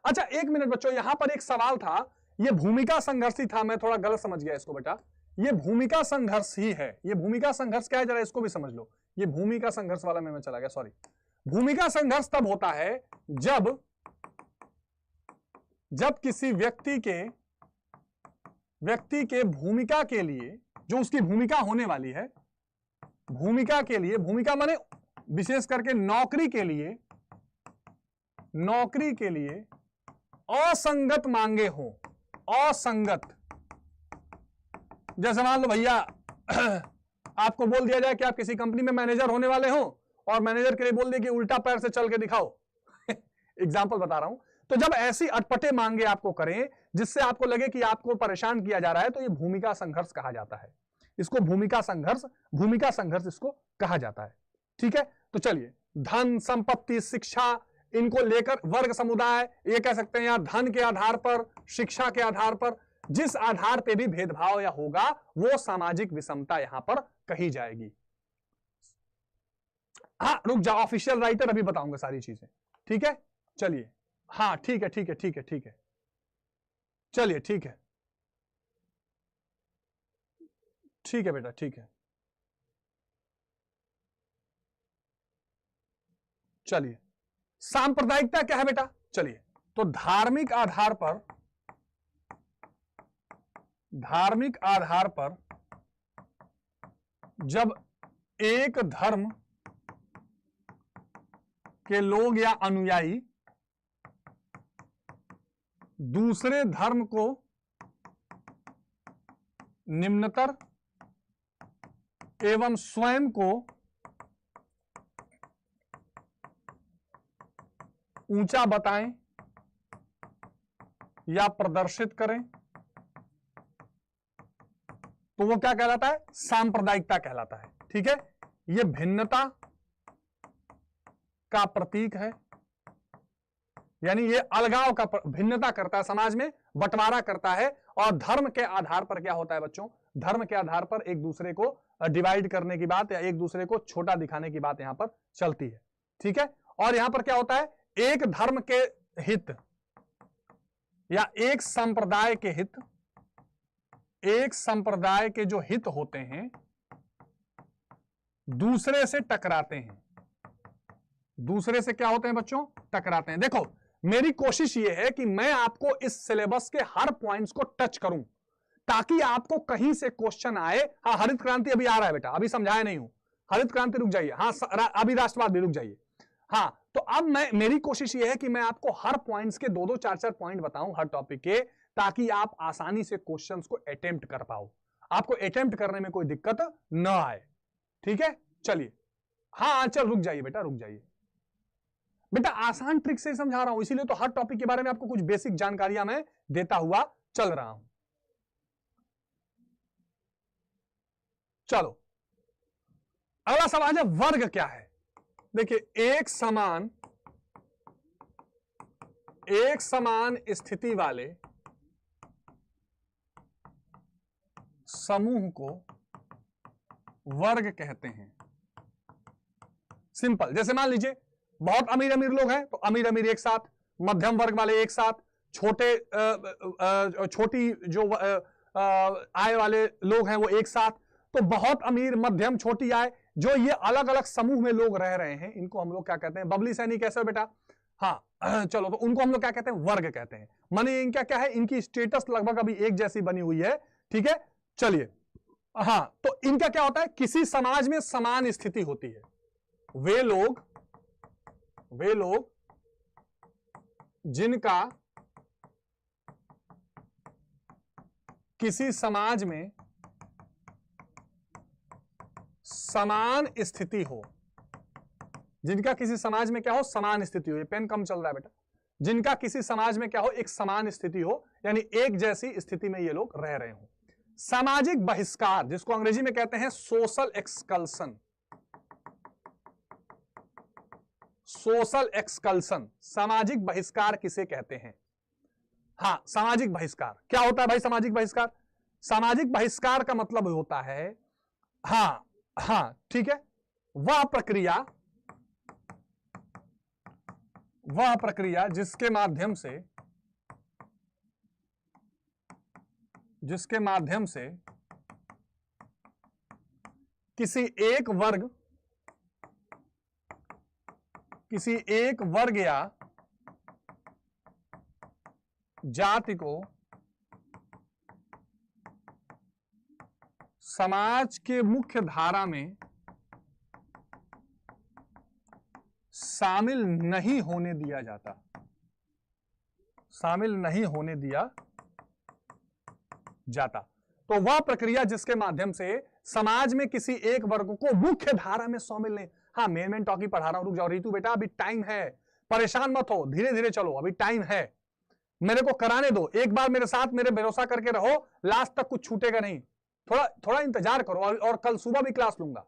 अच्छा एक मिनट बच्चों, यहां पर एक सवाल था, ये भूमिका संघर्ष ही था, मैं थोड़ा गलत समझ गया इसको बेटा। ये भूमिका संघर्ष ही है। ये भूमिका संघर्ष क्या है, जरा इसको भी समझ लो। ये भूमिका संघर्ष वाला में मैं चला गया, सॉरी। भूमिका संघर्ष तब होता है जब किसी व्यक्ति के भूमिका के लिए, जो उसकी भूमिका होने वाली है, भूमिका के लिए, भूमिका माने विशेष करके नौकरी के लिए असंगत मांगे हो। असंगत, जैसे मान लो भैया आपको बोल दिया जाए कि आप किसी कंपनी में मैनेजर होने वाले हो, और मैनेजर के लिए बोल दिया कि उल्टा पैर से चल के दिखाओ एग्जाम्पल बता रहा हूं। तो जब ऐसी अटपटे मांगे आपको करें जिससे आपको लगे कि आपको परेशान किया जा रहा है, तो ये भूमिका संघर्ष कहा जाता है। इसको भूमिका संघर्ष इसको कहा जाता है। ठीक है। तो चलिए, धन, संपत्ति, शिक्षा, इनको लेकर वर्ग समुदाय, ये कह सकते हैं यहां धन के आधार पर, शिक्षा के आधार पर, जिस आधार पे भी भेदभाव या होगा वो सामाजिक विषमता यहां पर कही जाएगी। हाँ रुक जाओ, ऑफिशियल राइटर अभी बताऊंगा सारी चीजें। ठीक है, चलिए। हाँ ठीक है ठीक है ठीक है ठीक है, चलिए ठीक है ठीक है बेटा, ठीक है। चलिए, सांप्रदायिकता क्या है बेटा? चलिए, तो धार्मिक आधार पर जब एक धर्म के लोग या अनुयायी दूसरे धर्म को निम्नतर एवं स्वयं को ऊंचा बताएं या प्रदर्शित करें, तो वो क्या कहलाता है? सांप्रदायिकता कहलाता है। ठीक है, ये भिन्नता का प्रतीक है, यानी ये अलगाव का, भिन्नता करता है, समाज में बंटवारा करता है, और धर्म के आधार पर क्या होता है बच्चों? धर्म के आधार पर एक दूसरे को डिवाइड करने की बात या एक दूसरे को छोटा दिखाने की बात यहां पर चलती है। ठीक है, और यहां पर क्या होता है? एक धर्म के हित या एक संप्रदाय के हित, एक संप्रदाय के जो हित होते हैं दूसरे से टकराते हैं। दूसरे से क्या होते हैं बच्चों? टकराते हैं। देखो, मेरी कोशिश यह है कि मैं आपको इस सिलेबस के हर पॉइंट्स को टच करूं ताकि आपको कहीं से क्वेश्चन आए। हाँ, हरित क्रांति अभी आ रहा है बेटा, अभी समझाया नहीं हूं। हरित क्रांति रुक जाइए। हाँ, अभी राष्ट्रवाद भी रुक जाइए। हाँ, तो अब मेरी कोशिश यह है कि मैं आपको हर पॉइंट्स के 2-2, 4-4 पॉइंट बताऊं हर टॉपिक के, ताकि आप आसानी से क्वेश्चंस को अटेम्प्ट कर पाओ, आपको अटेम्प्ट करने में कोई दिक्कत न आए। ठीक है, चलिए। हाँ चल, रुक जाइए बेटा, रुक जाइए बेटा, आसान ट्रिक से समझा रहा हूं, इसीलिए तो हर टॉपिक के बारे में आपको कुछ बेसिक जानकारियां मैं देता हुआ चल रहा हूं। चलो, अगला सवाल है वर्ग क्या है? देखिए, एक समान स्थिति वाले समूह को वर्ग कहते हैं। सिंपल, जैसे मान लीजिए बहुत अमीर अमीर लोग हैं तो अमीर अमीर एक साथ, मध्यम वर्ग वाले एक साथ, छोटी जो आय वाले लोग हैं वो एक साथ। तो बहुत अमीर, मध्यम, छोटी आय, जो ये अलग अलग समूह में लोग रह रहे हैं, इनको हम लोग क्या कहते हैं? बबली सैनिक। कैसे बेटा? हाँ चलो, तो उनको हम लोग क्या कहते हैं? वर्ग कहते हैं। माने इनका क्या है? इनकी स्टेटस लगभग अभी एक जैसी बनी हुई है। ठीक है, चलिए। हाँ, तो इनका क्या होता है? किसी समाज में समान स्थिति होती है। वे लोग जिनका किसी समाज में समान स्थिति हो, जिनका किसी समाज में क्या हो, समान स्थिति हो। ये पेन कम चल रहा है बेटा। जिनका किसी समाज में क्या हो, एक समान स्थिति हो, यानी एक जैसी स्थिति में ये लोग रह रहे हो। सामाजिक बहिष्कार, जिसको अंग्रेजी में कहते हैं सोशल एक्सकल्सन, सोशल एक्सकल्सन, सामाजिक बहिष्कार किसे कहते हैं? हाँ, सामाजिक बहिष्कार क्या होता है भाई? सामाजिक बहिष्कार, सामाजिक बहिष्कार का मतलब होता है, हाँ ठीक है, वह प्रक्रिया जिसके माध्यम से किसी एक वर्ग या जाति को समाज के मुख्य धारा में शामिल नहीं होने दिया जाता, शामिल नहीं होने दिया जाता। तो वह प्रक्रिया जिसके माध्यम से समाज में किसी एक वर्ग को मुख्य धारा में शामिल नहीं। हाँ, मेन टॉकी पढ़ा रहा हूं, रुक जाओ रितु बेटा, अभी टाइम है, परेशान मत हो, धीरे धीरे चलो, अभी टाइम है, मेरे को कराने दो। एक बार मेरे साथ मेरे भरोसा करके रहो, लास्ट तक कुछ छूटेगा नहीं। थोड़ा इंतजार करो, और कल सुबह भी क्लास लूंगा,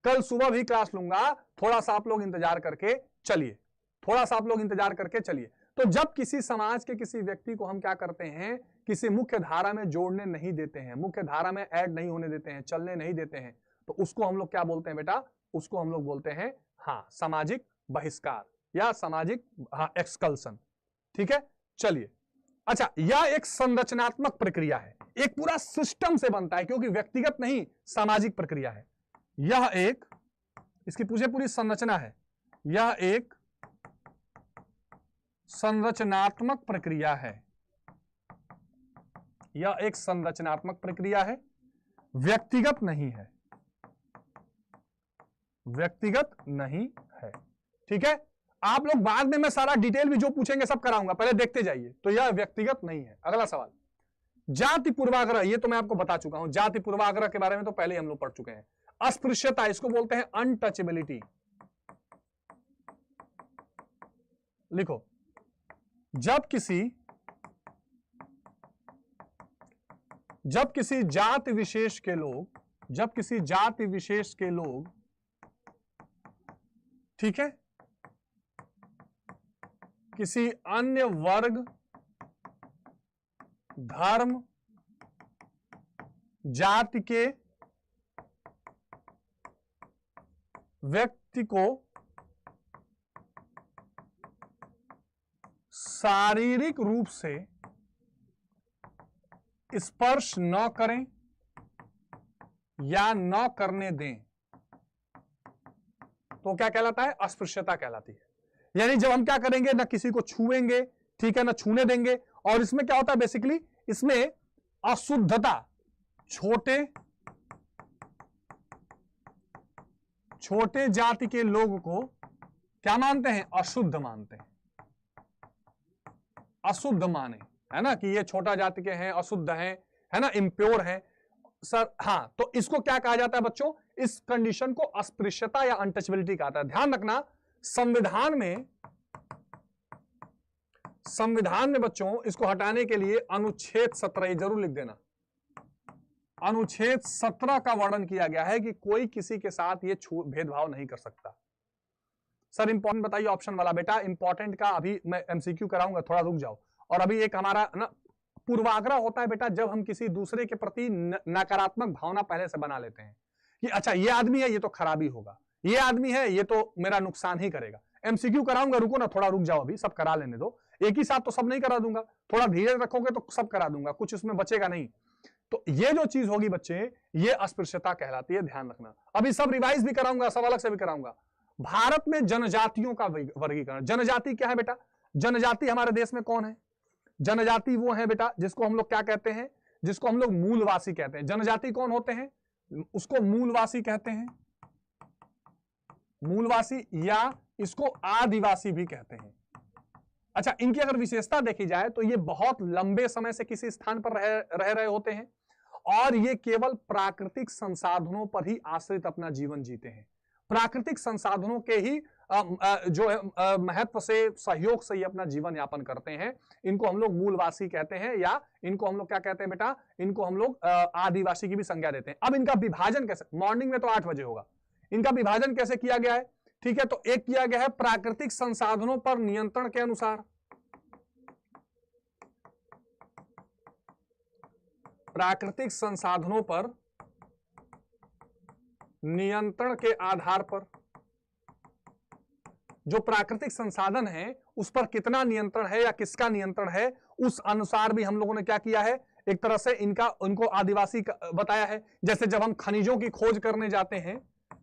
कल सुबह भी क्लास लूंगा। थोड़ा सा आप लोग इंतजार करके चलिए, थोड़ा सा आप लोग इंतजार करके चलिए। तो जब किसी समाज के किसी व्यक्ति को हम क्या करते हैं, किसी मुख्य धारा में जोड़ने नहीं देते हैं, मुख्य धारा में ऐड नहीं होने देते हैं, चलने नहीं देते हैं, तो उसको हम लोग क्या बोलते हैं बेटा? उसको हम लोग बोलते हैं सामाजिक बहिष्कार या सामाजिक एक्सकल्सन। ठीक है, चलिए। अच्छा, यह एक संरचनात्मक प्रक्रिया है, एक पूरा सिस्टम से बनता है, क्योंकि व्यक्तिगत नहीं, सामाजिक प्रक्रिया है। यह एक, इसकी पूरी संरचना है, यह एक संरचनात्मक प्रक्रिया है, यह एक संरचनात्मक प्रक्रिया है, व्यक्तिगत नहीं है, व्यक्तिगत नहीं है। ठीक है, आप लोग बाद में मैं सारा डिटेल भी जो पूछेंगे सब कराऊंगा, पहले देखते जाइए। तो यह व्यक्तिगत नहीं है। अगला सवाल, जाति पूर्वाग्रह, ये तो मैं आपको बता चुका हूं, जाति पूर्वाग्रह के बारे में तो पहले हम लोग पढ़ चुके हैं। अस्पृश्यता, इसको बोलते हैं अनटचेबिलिटी। लिखो, जब किसी जाति विशेष के लोग, ठीक है, किसी अन्य वर्ग, धर्म, जाति के व्यक्ति को शारीरिक रूप से स्पर्श न करें या न करने दें, तो क्या कहलाता है? अस्पृश्यता कहलाती है। यानी जब हम क्या करेंगे, ना किसी को छुएंगे, ठीक है, ना छूने देंगे। और इसमें क्या होता है बेसिकली, इसमें अशुद्धता, छोटे जाति के लोग को क्या मानते हैं? अशुद्ध मानते हैं, अशुद्ध माने, है ना, कि ये छोटा जाति के हैं, अशुद्ध हैं, है ना, इम्प्योर हैं सर। हाँ, तो इसको क्या कहा जाता है बच्चों? इस कंडीशन को अस्पृश्यता या अनटचेबिलिटी कहा जाता है। ध्यान रखना, संविधान में बच्चों इसको हटाने के लिए अनुच्छेद 17, जरूर लिख देना, अनुच्छेद 17 का वर्णन किया गया है कि कोई किसी के साथ ये भेदभाव नहीं कर सकता। सर इंपॉर्टेंट बताइए ऑप्शन वाला। बेटा इंपॉर्टेंट का अभी मैं एमसीक्यू कराऊंगा, थोड़ा रुक जाओ। और अभी एक हमारा ना पूर्वाग्रह होता है बेटा, जब हम किसी दूसरे के प्रति नकारात्मक भावना पहले से बना लेते हैं कि अच्छा ये आदमी है, ये तो खराबी होगा, ये आदमी है, ये तो मेरा नुकसान ही करेगा। एमसीक्यू कराऊंगा, रुको ना, थोड़ा रुक जाओ, अभी सब करा लेने दो। एक ही साथ तो सब नहीं करा दूंगा, थोड़ा धीरे रखोगे तो सब करा दूंगा, कुछ उसमें बचेगा नहीं। तो ये जो चीज होगी बच्चे, ये अस्पृश्यता कहलाती है, ध्यान रखना। अभी सब रिवाइज भी कराऊंगा, सब अलग से भी कराऊंगा। भारत में जनजातियों का वर्गीकरण। जनजाति क्या है बेटा? जनजाति हमारे देश में कौन है? जनजाति वो है बेटा जिसको हम लोग क्या कहते हैं? जिसको हम लोग मूलवासी कहते हैं। जनजाति कौन होते हैं? उसको मूलवासी कहते हैं, मूलवासी, या इसको आदिवासी भी कहते हैं। अच्छा, इनकी अगर विशेषता देखी जाए तो ये बहुत लंबे समय से किसी स्थान पर रह रहे होते हैं और ये केवल प्राकृतिक संसाधनों पर ही आश्रित अपना जीवन जीते हैं। प्राकृतिक संसाधनों के ही जो है महत्व से, सहयोग से ही अपना जीवन यापन करते हैं। इनको हम लोग मूलवासी कहते हैं, या इनको हम लोग क्या कहते हैं बेटा, इनको हम लोग आदिवासी की भी संज्ञा देते हैं। अब इनका विभाजन कैसे, मॉर्निंग में तो 8 बजे होगा, इनका विभाजन कैसे किया गया है? ठीक है, तो एक किया गया है प्राकृतिक संसाधनों पर नियंत्रण के अनुसार, प्राकृतिक संसाधनों पर नियंत्रण के आधार पर, जो प्राकृतिक संसाधन है उस पर कितना नियंत्रण है या किसका नियंत्रण है, उस अनुसार भी हम लोगों ने क्या किया है, एक तरह से उनको आदिवासी बताया है। जैसे जब हम खनिजों की खोज करने जाते हैं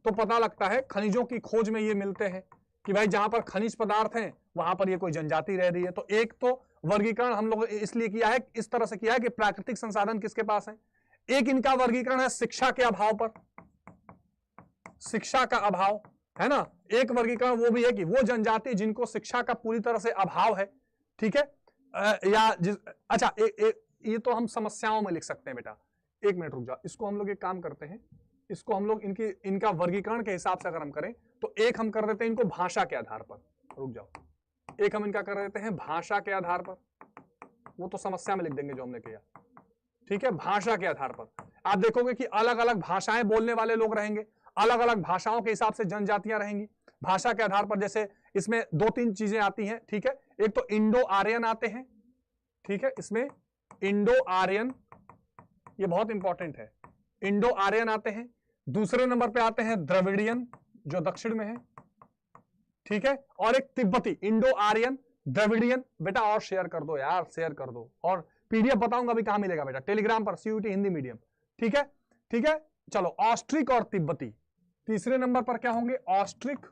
तो पता लगता है, खनिजों की खोज में ये मिलते हैं कि भाई जहां पर खनिज पदार्थ हैं वहां पर ये कोई जनजाति रह रही है। तो एक तो वर्गीकरण हम लोग इसलिए किया है, इस तरह से किया है कि प्राकृतिक संसाधन किसके पास है। एक इनका वर्गीकरण है शिक्षा के अभाव पर, शिक्षा का अभाव है ना। एक वर्गीकरण वो भी है कि वो जनजाति जिनको शिक्षा का पूरी तरह से अभाव है, ठीक है, अच्छा ये तो हम समस्याओं में लिख सकते हैं बेटा। एक मिनट रुक जाओ, इसको हम लोग एक काम करते हैं, इसको हम लोग इनका वर्गीकरण के हिसाब से अगर हम करें तो एक हम कर देते हैं इनको भाषा के आधार पर। रुक जाओ, एक हम इनका कर देते हैं भाषा के आधार पर, वो तो समस्या में लिख देंगे जो हमने किया, ठीक है। भाषा के आधार पर आप देखोगे कि अलग अलग भाषाएं बोलने वाले लोग रहेंगे, अलग अलग भाषाओं के हिसाब से जनजातियां रहेंगी। भाषा के आधार पर जैसे इसमें 2-3 चीजें आती हैं, ठीक है। एक तो इंडो आर्यन आते हैं, ठीक है, इसमें इंडो आर्यन, ये बहुत इंपॉर्टेंट है, इंडो आर्यन आते हैं। दूसरे नंबर पे आते हैं द्रविडियन जो दक्षिण में है, ठीक है, और एक तिब्बती। इंडो आर्यन, द्रविडियन, बेटा और शेयर कर दो यार, शेयर कर दो, और पीडीएफ बताऊंगा अभी कहां मिलेगा बेटा, टेलीग्राम पर, सीयूटी हिंदी मीडियम, ठीक है, ठीक है। चलो, ऑस्ट्रिक और तिब्बती तीसरे नंबर पर क्या होंगे, ऑस्ट्रिक,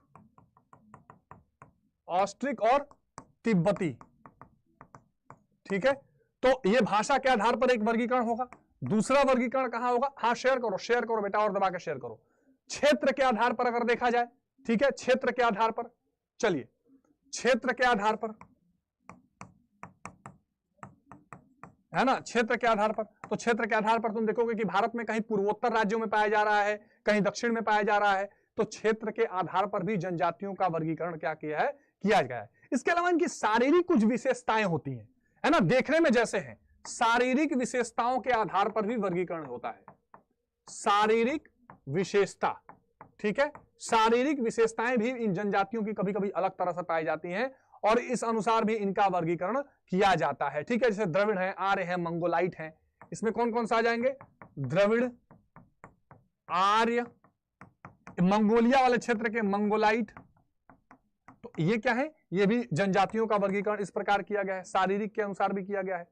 ऑस्ट्रिक और तिब्बती, ठीक है। तो ये भाषा के आधार पर एक वर्गीकरण होगा। दूसरा वर्गीकरण कहां होगा, हाँ शेयर करो बेटा, और दबा के शेयर करो। क्षेत्र के आधार पर अगर देखा जाए, ठीक है, क्षेत्र के आधार पर, चलिए क्षेत्र के आधार पर, है ना, क्षेत्र के आधार पर। तो क्षेत्र के आधार पर तुम देखोगे कि भारत में कहीं पूर्वोत्तर राज्यों में पाया जा रहा है, कहीं दक्षिण में पाया जा रहा है। तो क्षेत्र के आधार पर भी जनजातियों का वर्गीकरण क्या किया है, किया गया है। इसके अलावा इनकी शारीरिक कुछ विशेषताएं होती हैं, है ना, देखने में जैसे हैं, शारीरिक विशेषताओं के आधार पर भी वर्गीकरण होता है। शारीरिक विशेषता, ठीक है, शारीरिक विशेषताएं भी इन जनजातियों की कभी कभी अलग तरह से पाई जाती हैं और इस अनुसार भी इनका वर्गीकरण किया जाता है, ठीक है। जैसे द्रविड़ है, आर्य है, मंगोलाइट है, इसमें कौन कौन सा आ जाएंगे, द्रविड़, आर्य, मंगोलिया वाले क्षेत्र के मंगोलाइट। तो ये क्या है, ये भी जनजातियों का वर्गीकरण इस प्रकार किया गया है, शारीरिक के अनुसार भी किया गया है,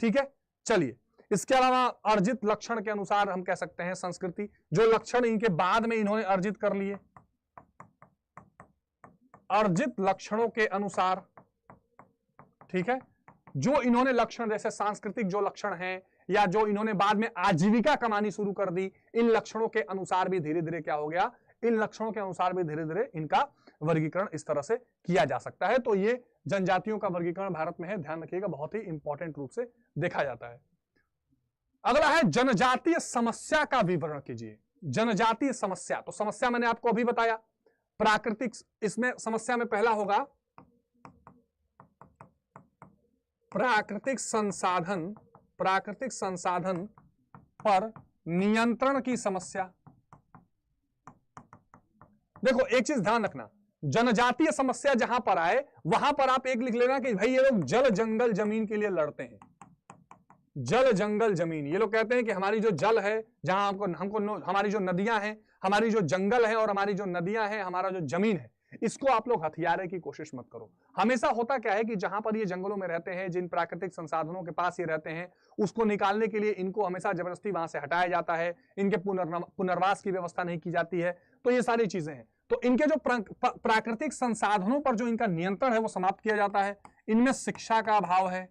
ठीक है। चलिए, इसके अलावा अर्जित लक्षण के अनुसार हम कह सकते हैं संस्कृति, जो लक्षण इनके बाद में इन्होंने अर्जित कर लिए, अर्जित लक्षणों के अनुसार, ठीक है, जो इन्होंने लक्षण, जैसे सांस्कृतिक जो लक्षण हैं या जो इन्होंने बाद में आजीविका कमानी शुरू कर दी, इन लक्षणों के अनुसार भी धीरे धीरे क्या हो गया, इन लक्षणों के अनुसार भी धीरे धीरे इनका वर्गीकरण इस तरह से किया जा सकता है। तो ये जनजातियों का वर्गीकरण भारत में है, ध्यान रखिएगा, बहुत ही इंपॉर्टेंट रूप से देखा जाता है। अगला है जनजातीय समस्या का विवरण कीजिए। जनजातीय समस्या, तो समस्या मैंने आपको अभी बताया, प्राकृतिक, इसमें समस्या में पहला होगा प्राकृतिक संसाधन, प्राकृतिक संसाधन पर नियंत्रण की समस्या। देखो एक चीज ध्यान रखना, जनजातीय समस्या जहां पर आए वहां पर आप एक लिख लेना कि भाई ये लोग जल जंगल जमीन के लिए लड़ते हैं। जल जंगल जमीन, ये लोग कहते हैं कि हमारी जो जल है, जहां हमको हमारी जो नदियां हैं, हमारी जो जंगल है और हमारी जो नदियां हैं, हमारा जो जमीन है, इसको आप लोग हथियारे की कोशिश मत करो। हमेशा होता क्या है कि जहां पर ये जंगलों में रहते हैं, जिन प्राकृतिक संसाधनों के पास ये रहते हैं, उसको निकालने के लिए इनको हमेशा जबरदस्ती वहां से हटाया जाता है, इनके पुनर्वास की व्यवस्था नहीं की जाती है। तो ये सारी चीजें हैं। तो इनके जो प्राकृतिक संसाधनों पर जो इनका नियंत्रण है वो समाप्त किया जाता है। इनमें शिक्षा का अभाव है,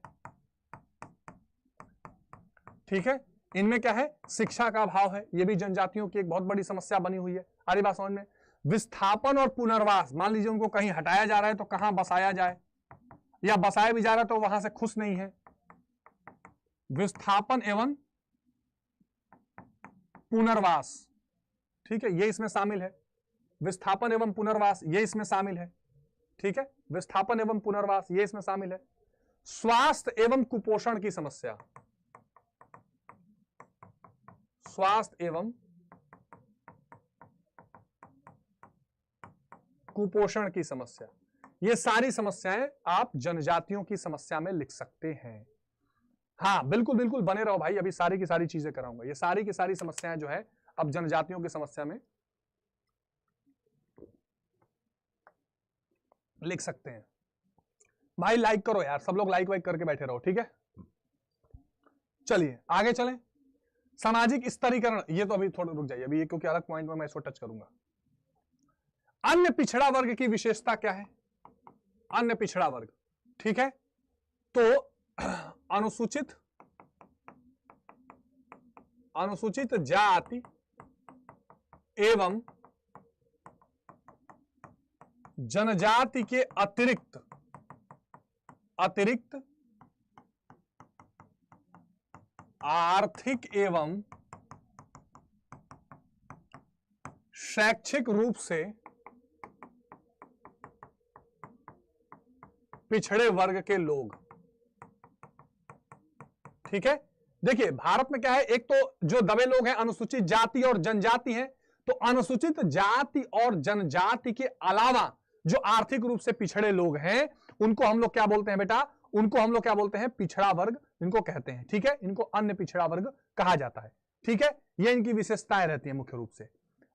ठीक है, इनमें क्या है, शिक्षा का अभाव है। ये भी जनजातियों की एक बहुत बड़ी समस्या बनी हुई है। आरी बात समझ में। विस्थापन और पुनर्वास, मान लीजिए उनको कहीं हटाया जा रहा है तो कहां बसाया जाए। या बसाया भी जा रहा तो वहां से खुश नहीं है। विस्थापन एवं पुनर्वास, ठीक है, ये इसमें शामिल है। विस्थापन एवं पुनर्वास ये इसमें शामिल है, ठीक है, विस्थापन एवं पुनर्वास ये इसमें शामिल है। स्वास्थ्य एवं कुपोषण की समस्या, स्वास्थ्य एवं कुपोषण की समस्या, ये सारी समस्याएं आप जनजातियों की समस्या में लिख सकते हैं। हाँ बिल्कुल बिल्कुल बने रहो भाई, अभी सारी की सारी चीजें कराऊंगा। ये सारी की सारी समस्याएं जो है अब जनजातियों की समस्या में लिख सकते हैं। भाई लाइक करो यार, सब लोग लाइक वाइक करके बैठे रहो, ठीक है। चलिए आगे चलें। सामाजिक स्तरीकरण, ये तो अभी थोड़ा रुक जाइए, अभी ये क्योंकि अलग पॉइंट में मैं इसको टच करूंगा। अन्य पिछड़ा वर्ग की विशेषता क्या है? अन्य पिछड़ा वर्ग, ठीक है, तो अनुसूचित जाति एवं जनजाति के अतिरिक्त आर्थिक एवं शैक्षिक रूप से पिछड़े वर्ग के लोग, ठीक है। देखिए भारत में क्या है, एक तो जो दबे लोग हैं अनुसूचित जाति और जनजाति हैं, तो अनुसूचित जाति और जनजाति के अलावा जो आर्थिक रूप से पिछड़े लोग हैं उनको हम लोग क्या बोलते हैं बेटा? उनको हम लोग क्या बोलते हैं? पिछड़ा वर्ग इनको कहते हैं, ठीक है। इनको अन्य पिछड़ा वर्ग कहा जाता है, ठीक है। ये इनकी विशेषताएं रहती हैं मुख्य रूप से।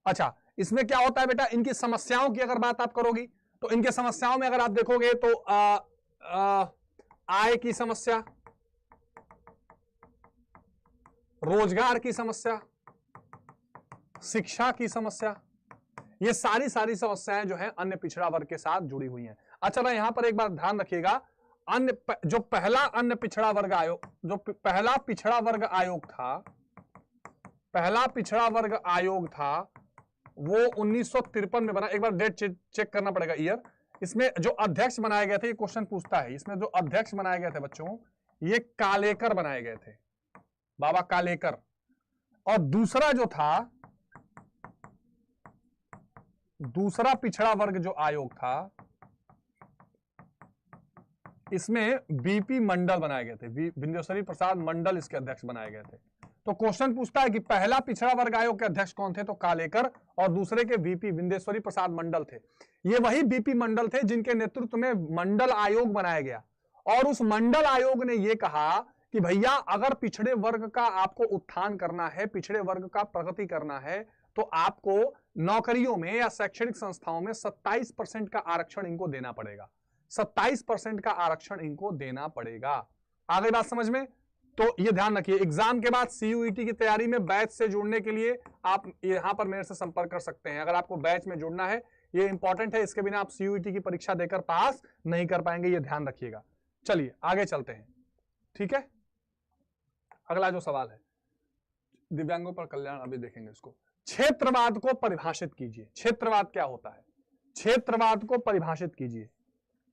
अच्छा, इसमें क्या होता है बेटा, इनकी समस्याओं की अगर बात आप करोगी तो इनके समस्याओं में अगर आप देखोगे तो आय की समस्या, रोजगार की समस्या, शिक्षा की समस्या, ये सारी समस्याएं जो है अन्य पिछड़ा वर्ग के साथ जुड़ी हुई हैं। अच्छा ना, यहां पर एक बार ध्यान रखिएगा, जो पहला अन्य पिछड़ा वर्ग आयोग, जो पहला पिछड़ा वर्ग आयोग था, पहला पिछड़ा वर्ग आयोग था वो 1953 में बना। एक बार डेट चेक करना पड़ेगा, ईयर। इसमें जो अध्यक्ष बनाए गए थे, ये क्वेश्चन पूछता है, इसमें जो अध्यक्ष बनाए गए थे बच्चों, ये कालेकर बनाए गए थे, बाबा कालेकर। और दूसरा जो था, दूसरा पिछड़ा वर्ग जो आयोग था, इसमें बीपी मंडल बनाए गए थे, विंध्येश्वरी प्रसाद मंडल इसके अध्यक्ष बनाए गए थे। तो क्वेश्चन पूछता है कि पहला पिछड़ा वर्ग आयोग के अध्यक्ष कौन थे? तो कालेकर, और दूसरे के वीपी विंध्येश्वरी प्रसाद मंडल थे। ये वही बीपी मंडल थे जिनके नेतृत्व में मंडल आयोग बनाया गया। और उस मंडल आयोग ने यह कहा कि भैया अगर पिछड़े वर्ग का आपको उत्थान करना है, पिछड़े वर्ग का प्रगति करना है, तो आपको नौकरियों में या शैक्षणिक संस्थाओं में 27% का आरक्षण इनको देना पड़ेगा। 27% का आरक्षण इनको देना पड़ेगा। आ गई बात समझ में? तो ये ध्यान रखिए, एग्जाम के बाद सीयूईटी की तैयारी में बैच से जुड़ने के लिए आप यहां पर मेरे से संपर्क कर सकते हैं। अगर आपको बैच में जुड़ना है, ये इंपॉर्टेंट है, इसके बिना आप सीयूईटी की परीक्षा देकर पास नहीं कर पाएंगे, ये ध्यान रखिएगा। चलिए आगे चलते हैं, ठीक है। अगला जो सवाल है, दिव्यांगों पर कल्याण, अभी देखेंगे इसको। क्षेत्रवाद को परिभाषित कीजिए। क्षेत्रवाद क्या होता है? क्षेत्रवाद को परिभाषित कीजिए,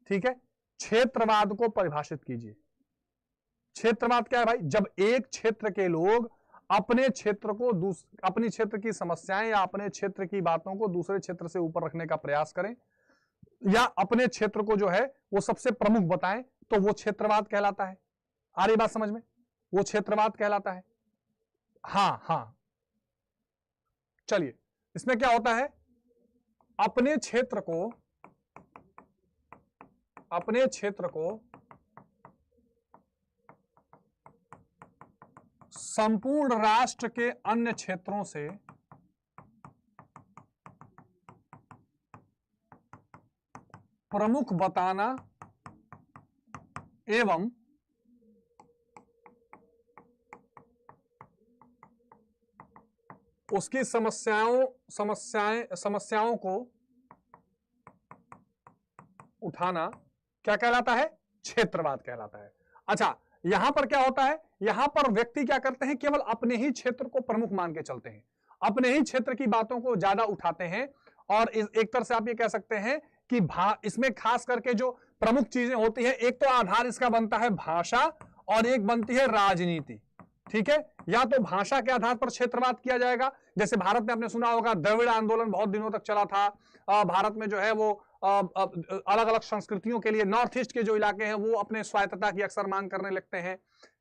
ठीक है। क्षेत्रवाद को परिभाषित कीजिए। क्षेत्रवाद क्या है भाई? जब एक क्षेत्र के लोग अपने क्षेत्र को, अपने क्षेत्र की समस्याएं या अपने क्षेत्र की बातों को दूसरे क्षेत्र से ऊपर रखने का प्रयास करें, या अपने क्षेत्र को जो है वो सबसे प्रमुख बताएं, तो वो क्षेत्रवाद कहलाता है। आ रही बात समझ में? वो क्षेत्रवाद कहलाता है। हाँ, चलिए, इसमें क्या होता है, अपने क्षेत्र को संपूर्ण राष्ट्र के अन्य क्षेत्रों से प्रमुख बताना एवं उसकी समस्याओं को उठाना क्या कहलाता है? क्षेत्रवाद कहलाता है। अच्छा, यहां पर क्या होता है, यहां पर व्यक्ति क्या करते हैं, केवल अपने ही क्षेत्र को प्रमुख मान के चलते हैं, अपने ही क्षेत्र की बातों को ज्यादा उठाते हैं। और एक तरह से आप ये कह सकते हैं कि इसमें खास करके जो प्रमुख चीजें होती है। एक तो आधार इसका बनता है भाषा और एक बनती है राजनीति। ठीक है, या तो भाषा के आधार पर क्षेत्रवाद किया जाएगा, जैसे भारत में आपने सुना होगा द्रविड़ आंदोलन बहुत दिनों तक चला था। भारत में जो है वो अलग अलग संस्कृतियों के लिए नॉर्थ ईस्ट के जो इलाके हैं वो अपने स्वायत्तता की अक्सर मांग करने लगते हैं।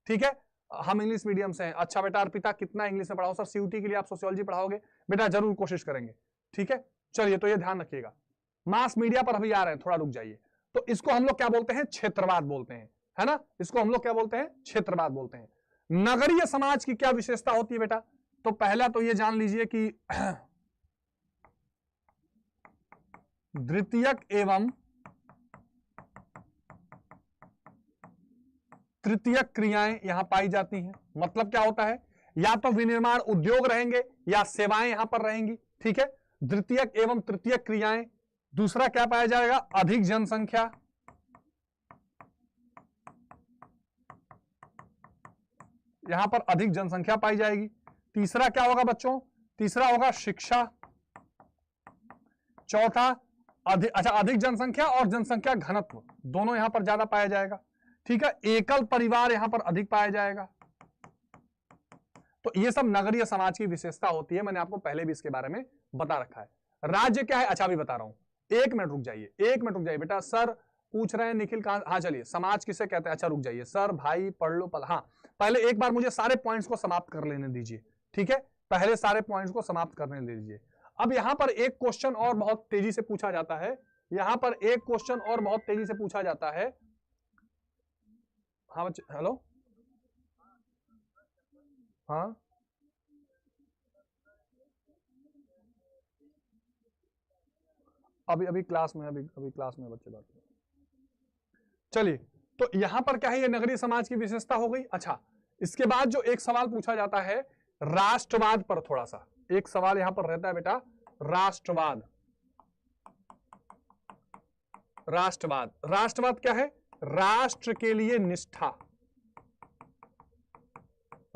ठीक है, हम इंग्लिश मीडियम से हैं। अच्छा बेटा अर्पिता कितना इंग्लिश में पढ़ाओ? सर सीयूटी के लिए आप सोशियोलॉजी पढ़ाओगे? बेटा जरूर कोशिश करेंगे। ठीक है, चलिए तो ये ध्यान रखिएगा। मास मीडिया पर अभी आ रहे हैं, थोड़ा रुक जाइए। तो इसको हम लोग क्या बोलते हैं? क्षेत्रवाद बोलते हैं, है ना। इसको हम लोग क्या बोलते हैं? क्षेत्रवाद बोलते हैं। नगरीय समाज की क्या विशेषता होती है बेटा? तो पहला तो ये जान लीजिए कि द्वितीयक एवं तृतीयक क्रियाएं यहां पाई जाती हैं। मतलब क्या होता है? या तो विनिर्माण उद्योग रहेंगे या सेवाएं यहां पर रहेंगी। ठीक है, द्वितीयक एवं तृतीयक क्रियाएं। दूसरा क्या पाया जाएगा? अधिक जनसंख्या। यहां पर अधिक जनसंख्या पाई जाएगी। तीसरा क्या होगा बच्चों? तीसरा होगा शिक्षा। चौथा अधिक जनसंख्या और जनसंख्या घनत्व दोनों यहां पर ज्यादा पाया जाएगा। ठीक है, एकल परिवार यहां पर अधिक पाया जाएगा। तो ये सब नगरीय समाज की विशेषता होती है। मैंने आपको पहले भी इसके बारे में बता रखा है। राज्य क्या है? अच्छा अभी बता रहा हूं, एक मिनट रुक जाइए, एक मिनट रुक जाइए बेटा। सर पूछ रहे हैं निखिल कहां? हाँ चलिए, समाज किसे कहते हैं? अच्छा रुक जाइए सर, भाई पढ़ लो पल। हाँ पहले एक बार मुझे सारे पॉइंट्स को समाप्त कर लेने दीजिए। ठीक है, पहले सारे पॉइंट्स को समाप्त करने दीजिए। अब यहां पर एक क्वेश्चन और बहुत तेजी से पूछा जाता है। यहां पर एक क्वेश्चन और बहुत तेजी से पूछा जाता है। हाँ बच्चे, हेलो, हाँ अभी क्लास में, अभी क्लास में बच्चे बात करें। चलिए, तो यहां पर क्या है? ये नगरीय समाज की विशेषता हो गई। अच्छा, इसके बाद जो एक सवाल पूछा जाता है राष्ट्रवाद पर, थोड़ा सा एक सवाल यहां पर रहता है बेटा, राष्ट्रवाद। राष्ट्रवाद, राष्ट्रवाद क्या है? राष्ट्र के लिए निष्ठा।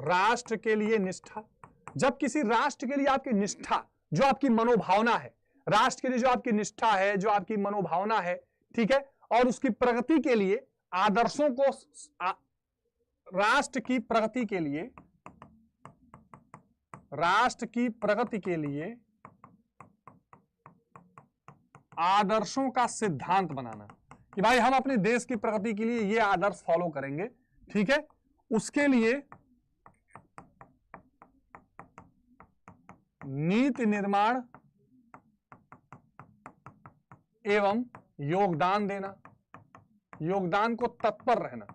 राष्ट्र के लिए निष्ठा। जब किसी राष्ट्र के लिए आपकी निष्ठा, जो आपकी मनोभावना है, राष्ट्र के लिए जो आपकी निष्ठा है, जो आपकी मनोभावना है, ठीक है, और उसकी प्रगति के लिए आदर्शों को, राष्ट्र की प्रगति के लिए, राष्ट्र की प्रगति के लिए आदर्शों का सिद्धांत बनाना कि भाई हम अपने देश की प्रगति के लिए ये आदर्श फॉलो करेंगे। ठीक है, उसके लिए नीति निर्माण एवं योगदान देना, योगदान को तत्पर रहना,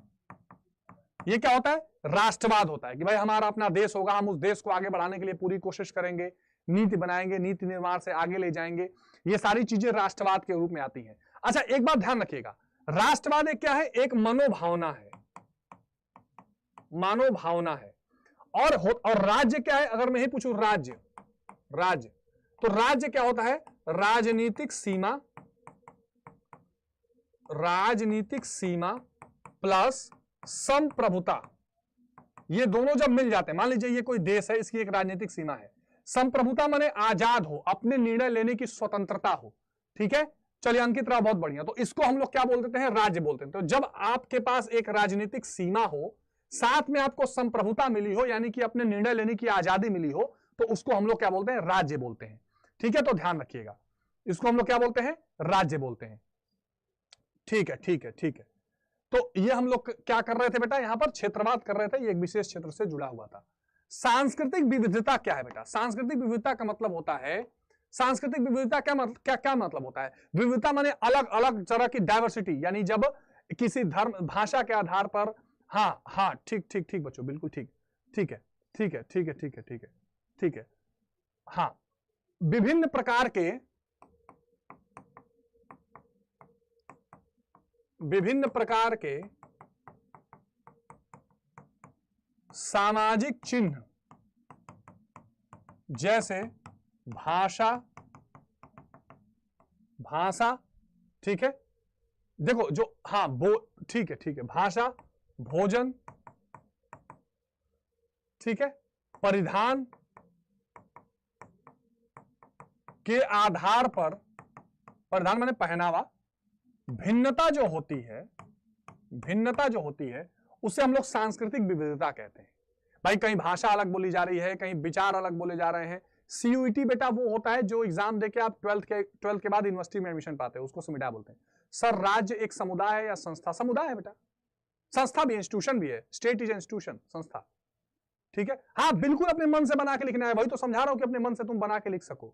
ये क्या होता है? राष्ट्रवाद होता है कि भाई हमारा अपना देश होगा, हम उस देश को आगे बढ़ाने के लिए पूरी कोशिश करेंगे, नीति बनाएंगे, नीति निर्माण से आगे ले जाएंगे। ये सारी चीजें राष्ट्रवाद के रूप में आती हैं। अच्छा एक बात ध्यान रखिएगा, राष्ट्रवाद एक क्या है? एक मनोभावना है, मनोभावना है। और राज्य क्या है? अगर मैं ही पूछूं राज्य, राज्य तो राज्य क्या होता है? राजनीतिक सीमा, राजनीतिक सीमा प्लस संप्रभुता। ये दोनों जब मिल जाते हैं, मान लीजिए ये कोई देश है, इसकी एक राजनीतिक सीमा है, संप्रभुता माने आजाद हो, अपने निर्णय लेने की स्वतंत्रता हो। ठीक है, चलिए अंकित राव बहुत बढ़िया। तो इसको हम लोग क्या बोल देते हैं? राज्य बोलते हैं। तो जब आपके पास एक राजनीतिक सीमा हो, साथ में आपको संप्रभुता मिली हो, यानी कि अपने निर्णय लेने की आजादी मिली हो, तो उसको हम लोग क्या बोलते हैं? राज्य बोलते हैं। ठीक है, तो ध्यान रखिएगा, इसको हम लोग क्या बोलते हैं? राज्य बोलते हैं। ठीक है, ठीक है, ठीक है। तो ये हम लोग क्या कर रहे थे बेटा? यहां पर क्षेत्रवाद कर रहे थे, ये एक विशेष क्षेत्र से जुड़ा हुआ था। सांस्कृतिक विविधता क्या है बेटा? सांस्कृतिक विविधता का मतलब होता है, सांस्कृतिक विविधता क्या मतलब होता है? विविधता माने अलग अलग तरह की डाइवर्सिटी, यानी जब किसी धर्म भाषा के आधार पर, हाँ हाँ ठीक ठीक ठीक बच्चों, बिल्कुल ठीक, ठीक है, ठीक है, ठीक है, ठीक है, ठीक है, ठीक है, हाँ, विभिन्न प्रकार के, विभिन्न प्रकार के सामाजिक चिन्ह, जैसे भाषा, भाषा, ठीक है, देखो जो, हाँ ठीक है, ठीक है, भाषा, भोजन, ठीक है, परिधान के आधार पर, परिधान माने पहनावा, भिन्नता जो होती है, भिन्नता जो होती है उसे हम लोग सांस्कृतिक विविधता कहते हैं। भाई कहीं भाषा अलग बोली जा रही है, कहीं विचार अलग बोले जा रहे हैं। सीयूईटी बेटा वो होता है जो एग्जाम देके आप 12th के बाद यूनिवर्सिटी में एडमिशन पाते हैं, उसको समुदाय बोलते हैं। सर राज्य एक समुदाय है या संस्था? समुदाय है बेटा, संस्था भी इंस्टीट्यूशन भी है। स्टेट इज इंस्टीट्यूशन, संस्था। ठीक है, हाँ बिल्कुल अपने मन से बना के लिखना है, वही तो समझा रहा हूं कि अपने मन से तुम बना के लिख सको।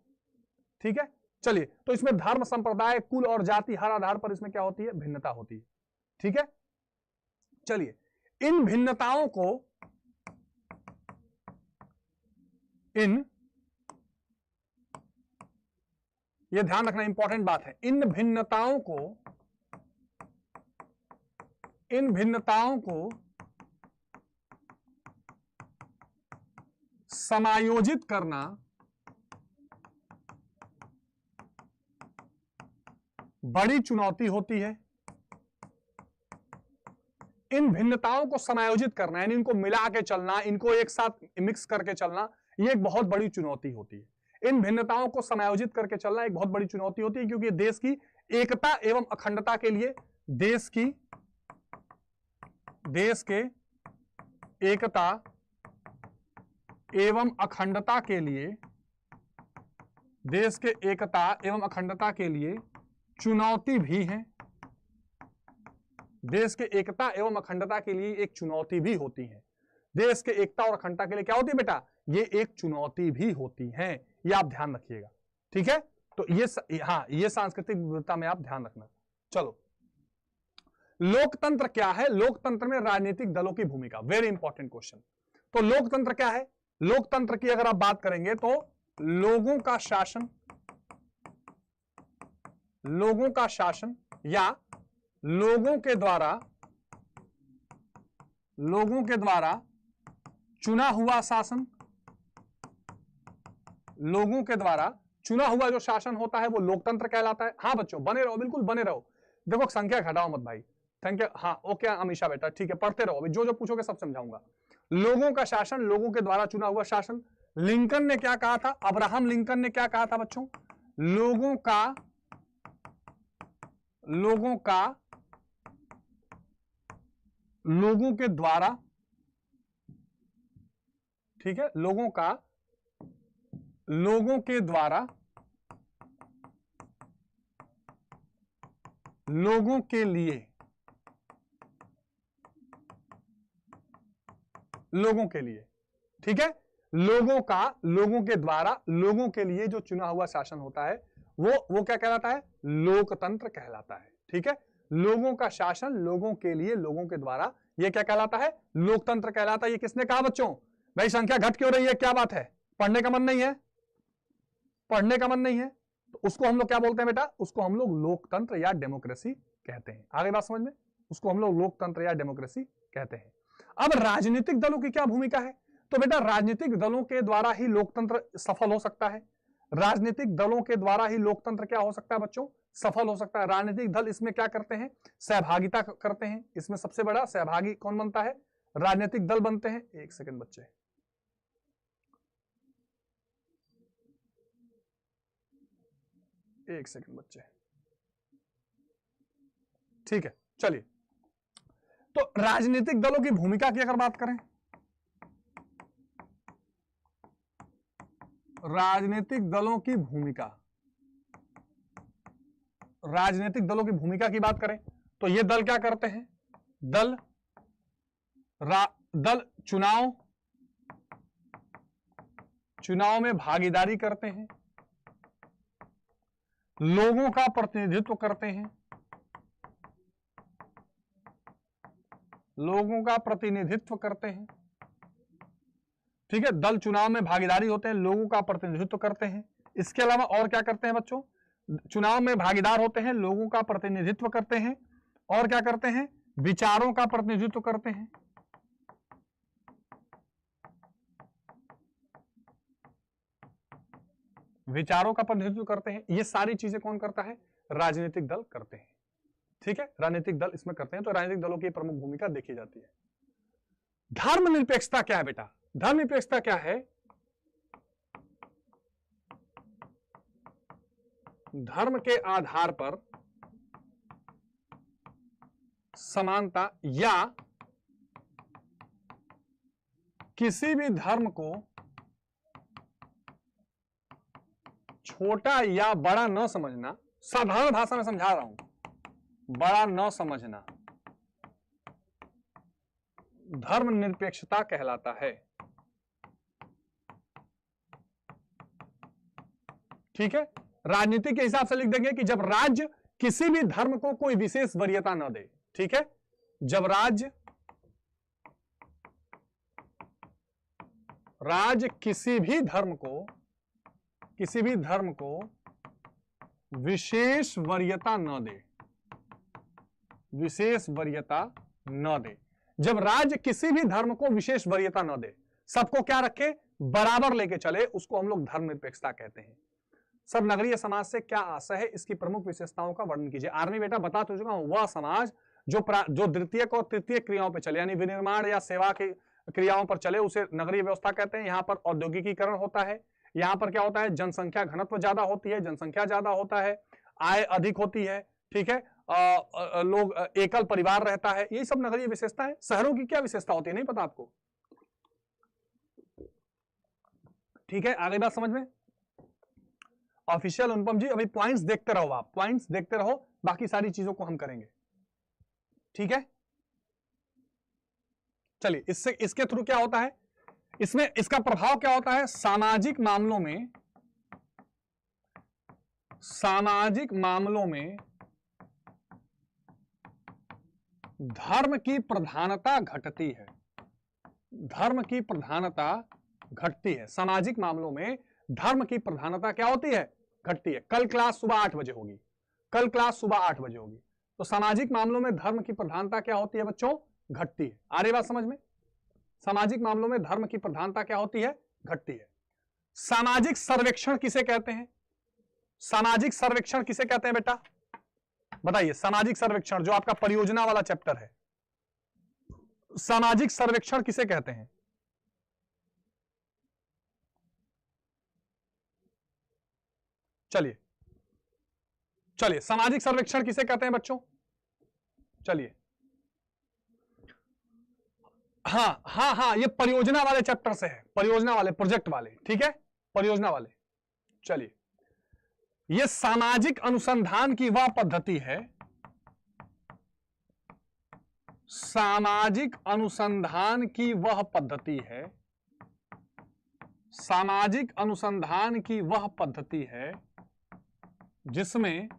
ठीक है, चलिए, तो इसमें धर्म, संप्रदाय, कुल और जाति, हर आधार पर इसमें क्या होती है? भिन्नता होती है। ठीक है, चलिए, इन भिन्नताओं को, ये ध्यान रखना इंपॉर्टेंट बात है, इन भिन्नताओं को समायोजित करना बड़ी चुनौती होती है। इन भिन्नताओं को समायोजित करना यानी इनको मिला के चलना, इनको एक साथ मिक्स करके चलना, ये एक बहुत बड़ी चुनौती होती है। इन भिन्नताओं को समायोजित करके चलना एक बहुत बड़ी चुनौती होती है, क्योंकि देश की एकता एवं अखंडता के लिए, देश के एकता एवं अखंडता के लिए, देश के एकता एवं अखंडता के लिए चुनौती भी है। देश के एकता एवं अखंडता के लिए एक चुनौती भी होती है। देश के एकता और अखंडता के लिए क्या होती है बेटा? ये एक चुनौती भी होती है, ये आप ध्यान रखिएगा। ठीक है, तो ये सांस्कृतिक विविधता में आप ध्यान रखना। चलो, लोकतंत्र क्या है? लोकतंत्र में राजनीतिक दलों की भूमिका, वेरी इंपॉर्टेंट क्वेश्चन। तो लोकतंत्र क्या है? लोकतंत्र की अगर आप बात करेंगे तो लोगों का शासन या लोगों के द्वारा चुना हुआ शासन, लोगों के द्वारा चुना हुआ जो शासन होता है वो लोकतंत्र कहलाता है। हाँ बच्चों, बने रहो, बिल्कुल बने रहो। देखो संख्या घटाओ मत भाई, संख्या, हाँ ओके अमीशा बेटा, ठीक है, पढ़ते रहो, अभी जो जो पूछोगे सब समझाऊंगा। लोगों का शासन, लोगों के द्वारा चुना हुआ शासन। लिंकन ने क्या कहा था? अब्राहम लिंकन ने क्या कहा था बच्चों? लोगों के द्वारा, ठीक है, लोगों के द्वारा लोगों के लिए, ठीक है, लोगों के द्वारा लोगों के लिए जो चुना हुआ शासन होता है वो क्या कहलाता है? लोकतंत्र कहलाता है। ठीक है, लोगों का शासन लोगों के लिए, लोगों के द्वारा, ये क्या कहलाता है? लोकतंत्र कहलाता है। ये किसने कहा बच्चों? भाई संख्या घट क्यों रही है, क्या बात है? पढ़ने का मन नहीं है? पढ़ने का मन नहीं है तो उसको हम लोग क्या बोलते हैं बेटा? उसको हम लोग लोकतंत्र या डेमोक्रेसी कहते हैं। आगे बात समझ में? उसको हम लोग लोकतंत्र या डेमोक्रेसी कहते हैं। अब राजनीतिक दलों की क्या भूमिका है? तो बेटा राजनीतिक दलों के द्वारा ही लोकतंत्र सफल हो सकता है। राजनीतिक दलों के द्वारा ही लोकतंत्र क्या हो सकता है बच्चों? सफल हो सकता है। राजनीतिक दल इसमें क्या करते हैं? सहभागिता करते हैं। इसमें सबसे बड़ा सहभागी कौन बनता है? राजनीतिक दल बनते हैं। एक सेकंड बच्चे, एक सेकंड बच्चे, ठीक है, चलिए। तो राजनीतिक दलों की भूमिका की अगर बात करें, राजनीतिक दलों की भूमिका, राजनीतिक दलों की भूमिका की बात करें तो ये दल क्या करते हैं? दल चुनाव में भागीदारी करते हैं, लोगों का प्रतिनिधित्व करते हैं, लोगों का प्रतिनिधित्व करते हैं। ठीक है, दल चुनाव में भागीदारी होते हैं, लोगों का प्रतिनिधित्व करते हैं। इसके अलावा और क्या करते हैं बच्चों? चुनाव में भागीदार होते हैं, लोगों का प्रतिनिधित्व करते हैं, और क्या करते हैं? विचारों का प्रतिनिधित्व करते हैं। विचारों का प्रतिनिधित्व करते हैं। ये सारी चीजें कौन करता है? राजनीतिक दल करते हैं। ठीक है, राजनीतिक दल इसमें करते हैं। तो राजनीतिक दलों की प्रमुख भूमिका देखी जाती है। धर्मनिरपेक्षता क्या है बेटा? धर्मनिरपेक्षता क्या है? धर्म के आधार पर समानता या किसी भी धर्म को छोटा या बड़ा न समझना, साधारण भाषा में समझा रहा हूं, बड़ा न समझना धर्मनिरपेक्षता कहलाता है। ठीक है, राजनीति के हिसाब से लिख देंगे कि जब राज्य किसी भी धर्म को कोई विशेष वरीयता न दे। ठीक है, जब राज्य किसी भी धर्म को विशेष वरीयता न दे, विशेष वरीयता न दे, जब राज्य किसी भी धर्म को विशेष वरीयता न दे, सबको क्या रखे, बराबर लेके चले, उसको हम लोग धर्मनिरपेक्षता कहते हैं। सब नगरीय समाज से क्या आशय है, इसकी प्रमुख विशेषताओं का वर्णन कीजिए। आर्मी बेटा बता तो चुका हूं, वह समाज जो द्वितीयक और तृतीय क्रियाओं पर चले, यानी विनिर्माण या सेवा की क्रियाओं पर चले, उसे नगरीय व्यवस्था कहते हैं। यहां पर औद्योगिकीकरण होता है, यहां पर क्या होता है, जनसंख्या घनत्व ज्यादा होती है, जनसंख्या ज्यादा होता है, आय अधिक होती है। ठीक है, लोग एकल परिवार रहता है, यही सब नगरीय विशेषता है। शहरों की क्या विशेषता होती है, नहीं पता आपको? ठीक है, आगे बात समझ में। ऑफिशियल अनुपम जी अभी पॉइंट्स देखते रहो, आप पॉइंट्स देखते रहो, बाकी सारी चीजों को हम करेंगे। ठीक है, चलिए इससे इसके थ्रू क्या होता है, इसमें इसका प्रभाव क्या होता है, सामाजिक मामलों में धर्म की प्रधानता घटती है, धर्म की प्रधानता घटती है। सामाजिक मामलों में धर्म की प्रधानता क्या होती है, घटती है। कल क्लास सुबह 8 बजे होगी, कल क्लास सुबह 8 बजे होगी। तो सामाजिक मामलों में धर्म की प्रधानता क्या होती है बच्चों, घटती है। आ रही बात समझ में? सामाजिक मामलों में धर्म की प्रधानता क्या होती है, घटती है। सामाजिक सर्वेक्षण किसे कहते हैं, सामाजिक सर्वेक्षण किसे कहते हैं बेटा, बताइए। सामाजिक सर्वेक्षण जो आपका परियोजना वाला चैप्टर है, सामाजिक सर्वेक्षण किसे कहते हैं? चलिए चलिए, सामाजिक सर्वेक्षण किसे कहते हैं बच्चों? चलिए, हाँ हाँ हाँ, ये परियोजना वाले चैप्टर से है, परियोजना वाले, प्रोजेक्ट वाले। ठीक है, परियोजना वाले। चलिए, ये सामाजिक अनुसंधान की वह पद्धति है, सामाजिक अनुसंधान की वह पद्धति है, सामाजिक अनुसंधान की वह पद्धति है जिसमें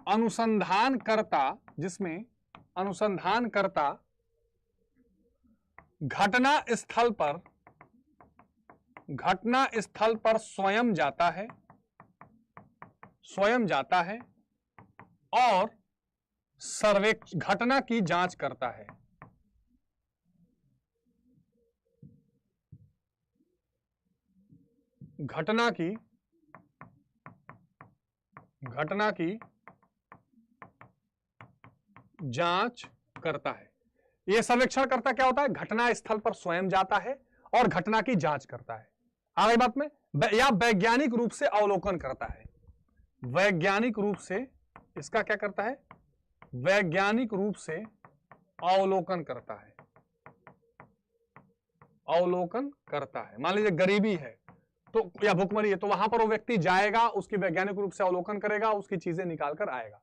अनुसंधानकर्ता घटना स्थल पर स्वयं जाता है और घटना की जांच करता है। घटना की जांच करता है। यह सर्वेक्षणकर्ता क्या होता है, घटना स्थल पर स्वयं जाता है और घटना की जांच करता है। आगे बात में, या वैज्ञानिक रूप से अवलोकन करता है। वैज्ञानिक रूप से इसका क्या करता है, वैज्ञानिक रूप से अवलोकन करता है, अवलोकन करता है। मान लीजिए गरीबी है तो या भुखमरी है, तो वहां पर वो व्यक्ति जाएगा, उसकी वैज्ञानिक रूप से अवलोकन करेगा, उसकी चीजें निकाल कर आएगा।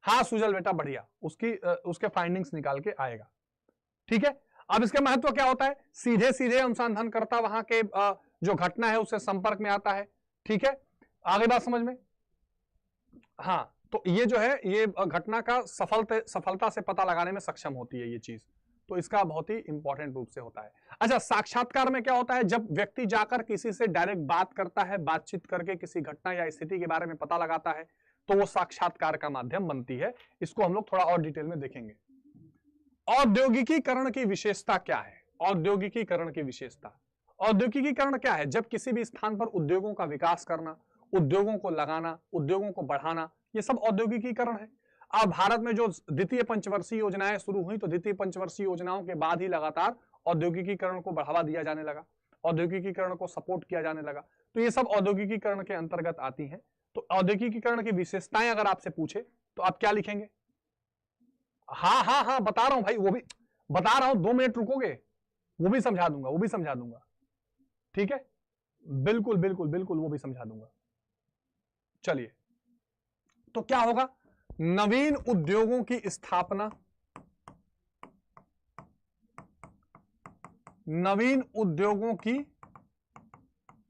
हाँ सुजल बेटा बढ़िया, उसके फाइंडिंग्स निकाल के आएगा। ठीक है, अब इसका महत्व क्या होता है, सीधे सीधे अनुसंधानकर्ता वहां के जो घटना है उससे संपर्क में आता है। ठीक है, आगे बात समझ में। हाँ, तो ये जो है, ये घटना का सफलता से पता लगाने में सक्षम होती है ये चीज, तो इसका बहुत ही इंपॉर्टेंट रूप से होता है। अच्छा, साक्षात्कार में क्या होता है, जब व्यक्ति जाकर किसी से डायरेक्ट बात करता है, बातचीत करके किसी घटना या स्थिति के बारे में पता लगाता है, तो वो साक्षात्कार का माध्यम बनती है। इसको हम लोग थोड़ा और डिटेल में देखेंगे। औद्योगिकीकरण की विशेषता क्या है, औद्योगिकीकरण की विशेषता, औद्योगिकीकरण क्या है, जब किसी भी स्थान पर उद्योगों का विकास करना, उद्योगों को लगाना, उद्योगों को बढ़ाना, ये सब औद्योगिकीकरण है। अब भारत में जो द्वितीय पंचवर्षीय योजनाएं शुरू हुई, तो द्वितीय पंचवर्षीय योजनाओं के बाद ही लगातार औद्योगिकीकरण को बढ़ावा दिया जाने लगा, औद्योगिकीकरण को सपोर्ट किया जाने लगा। तो ये सब औद्योगिकीकरण के अंतर्गत आती हैं। तो औद्योगिकीकरण की विशेषताएं अगर आपसे पूछे तो आप क्या लिखेंगे, हाँ हाँ हाँ बता रहा हूं भाई, वो भी बता रहा हूं, 2 मिनट रुकोगे, वो भी समझा दूंगा, वो भी समझा दूंगा, ठीक है, बिल्कुल बिल्कुल बिल्कुल वो भी समझा दूंगा। चलिए, तो क्या होगा, नवीन उद्योगों की स्थापना, नवीन उद्योगों की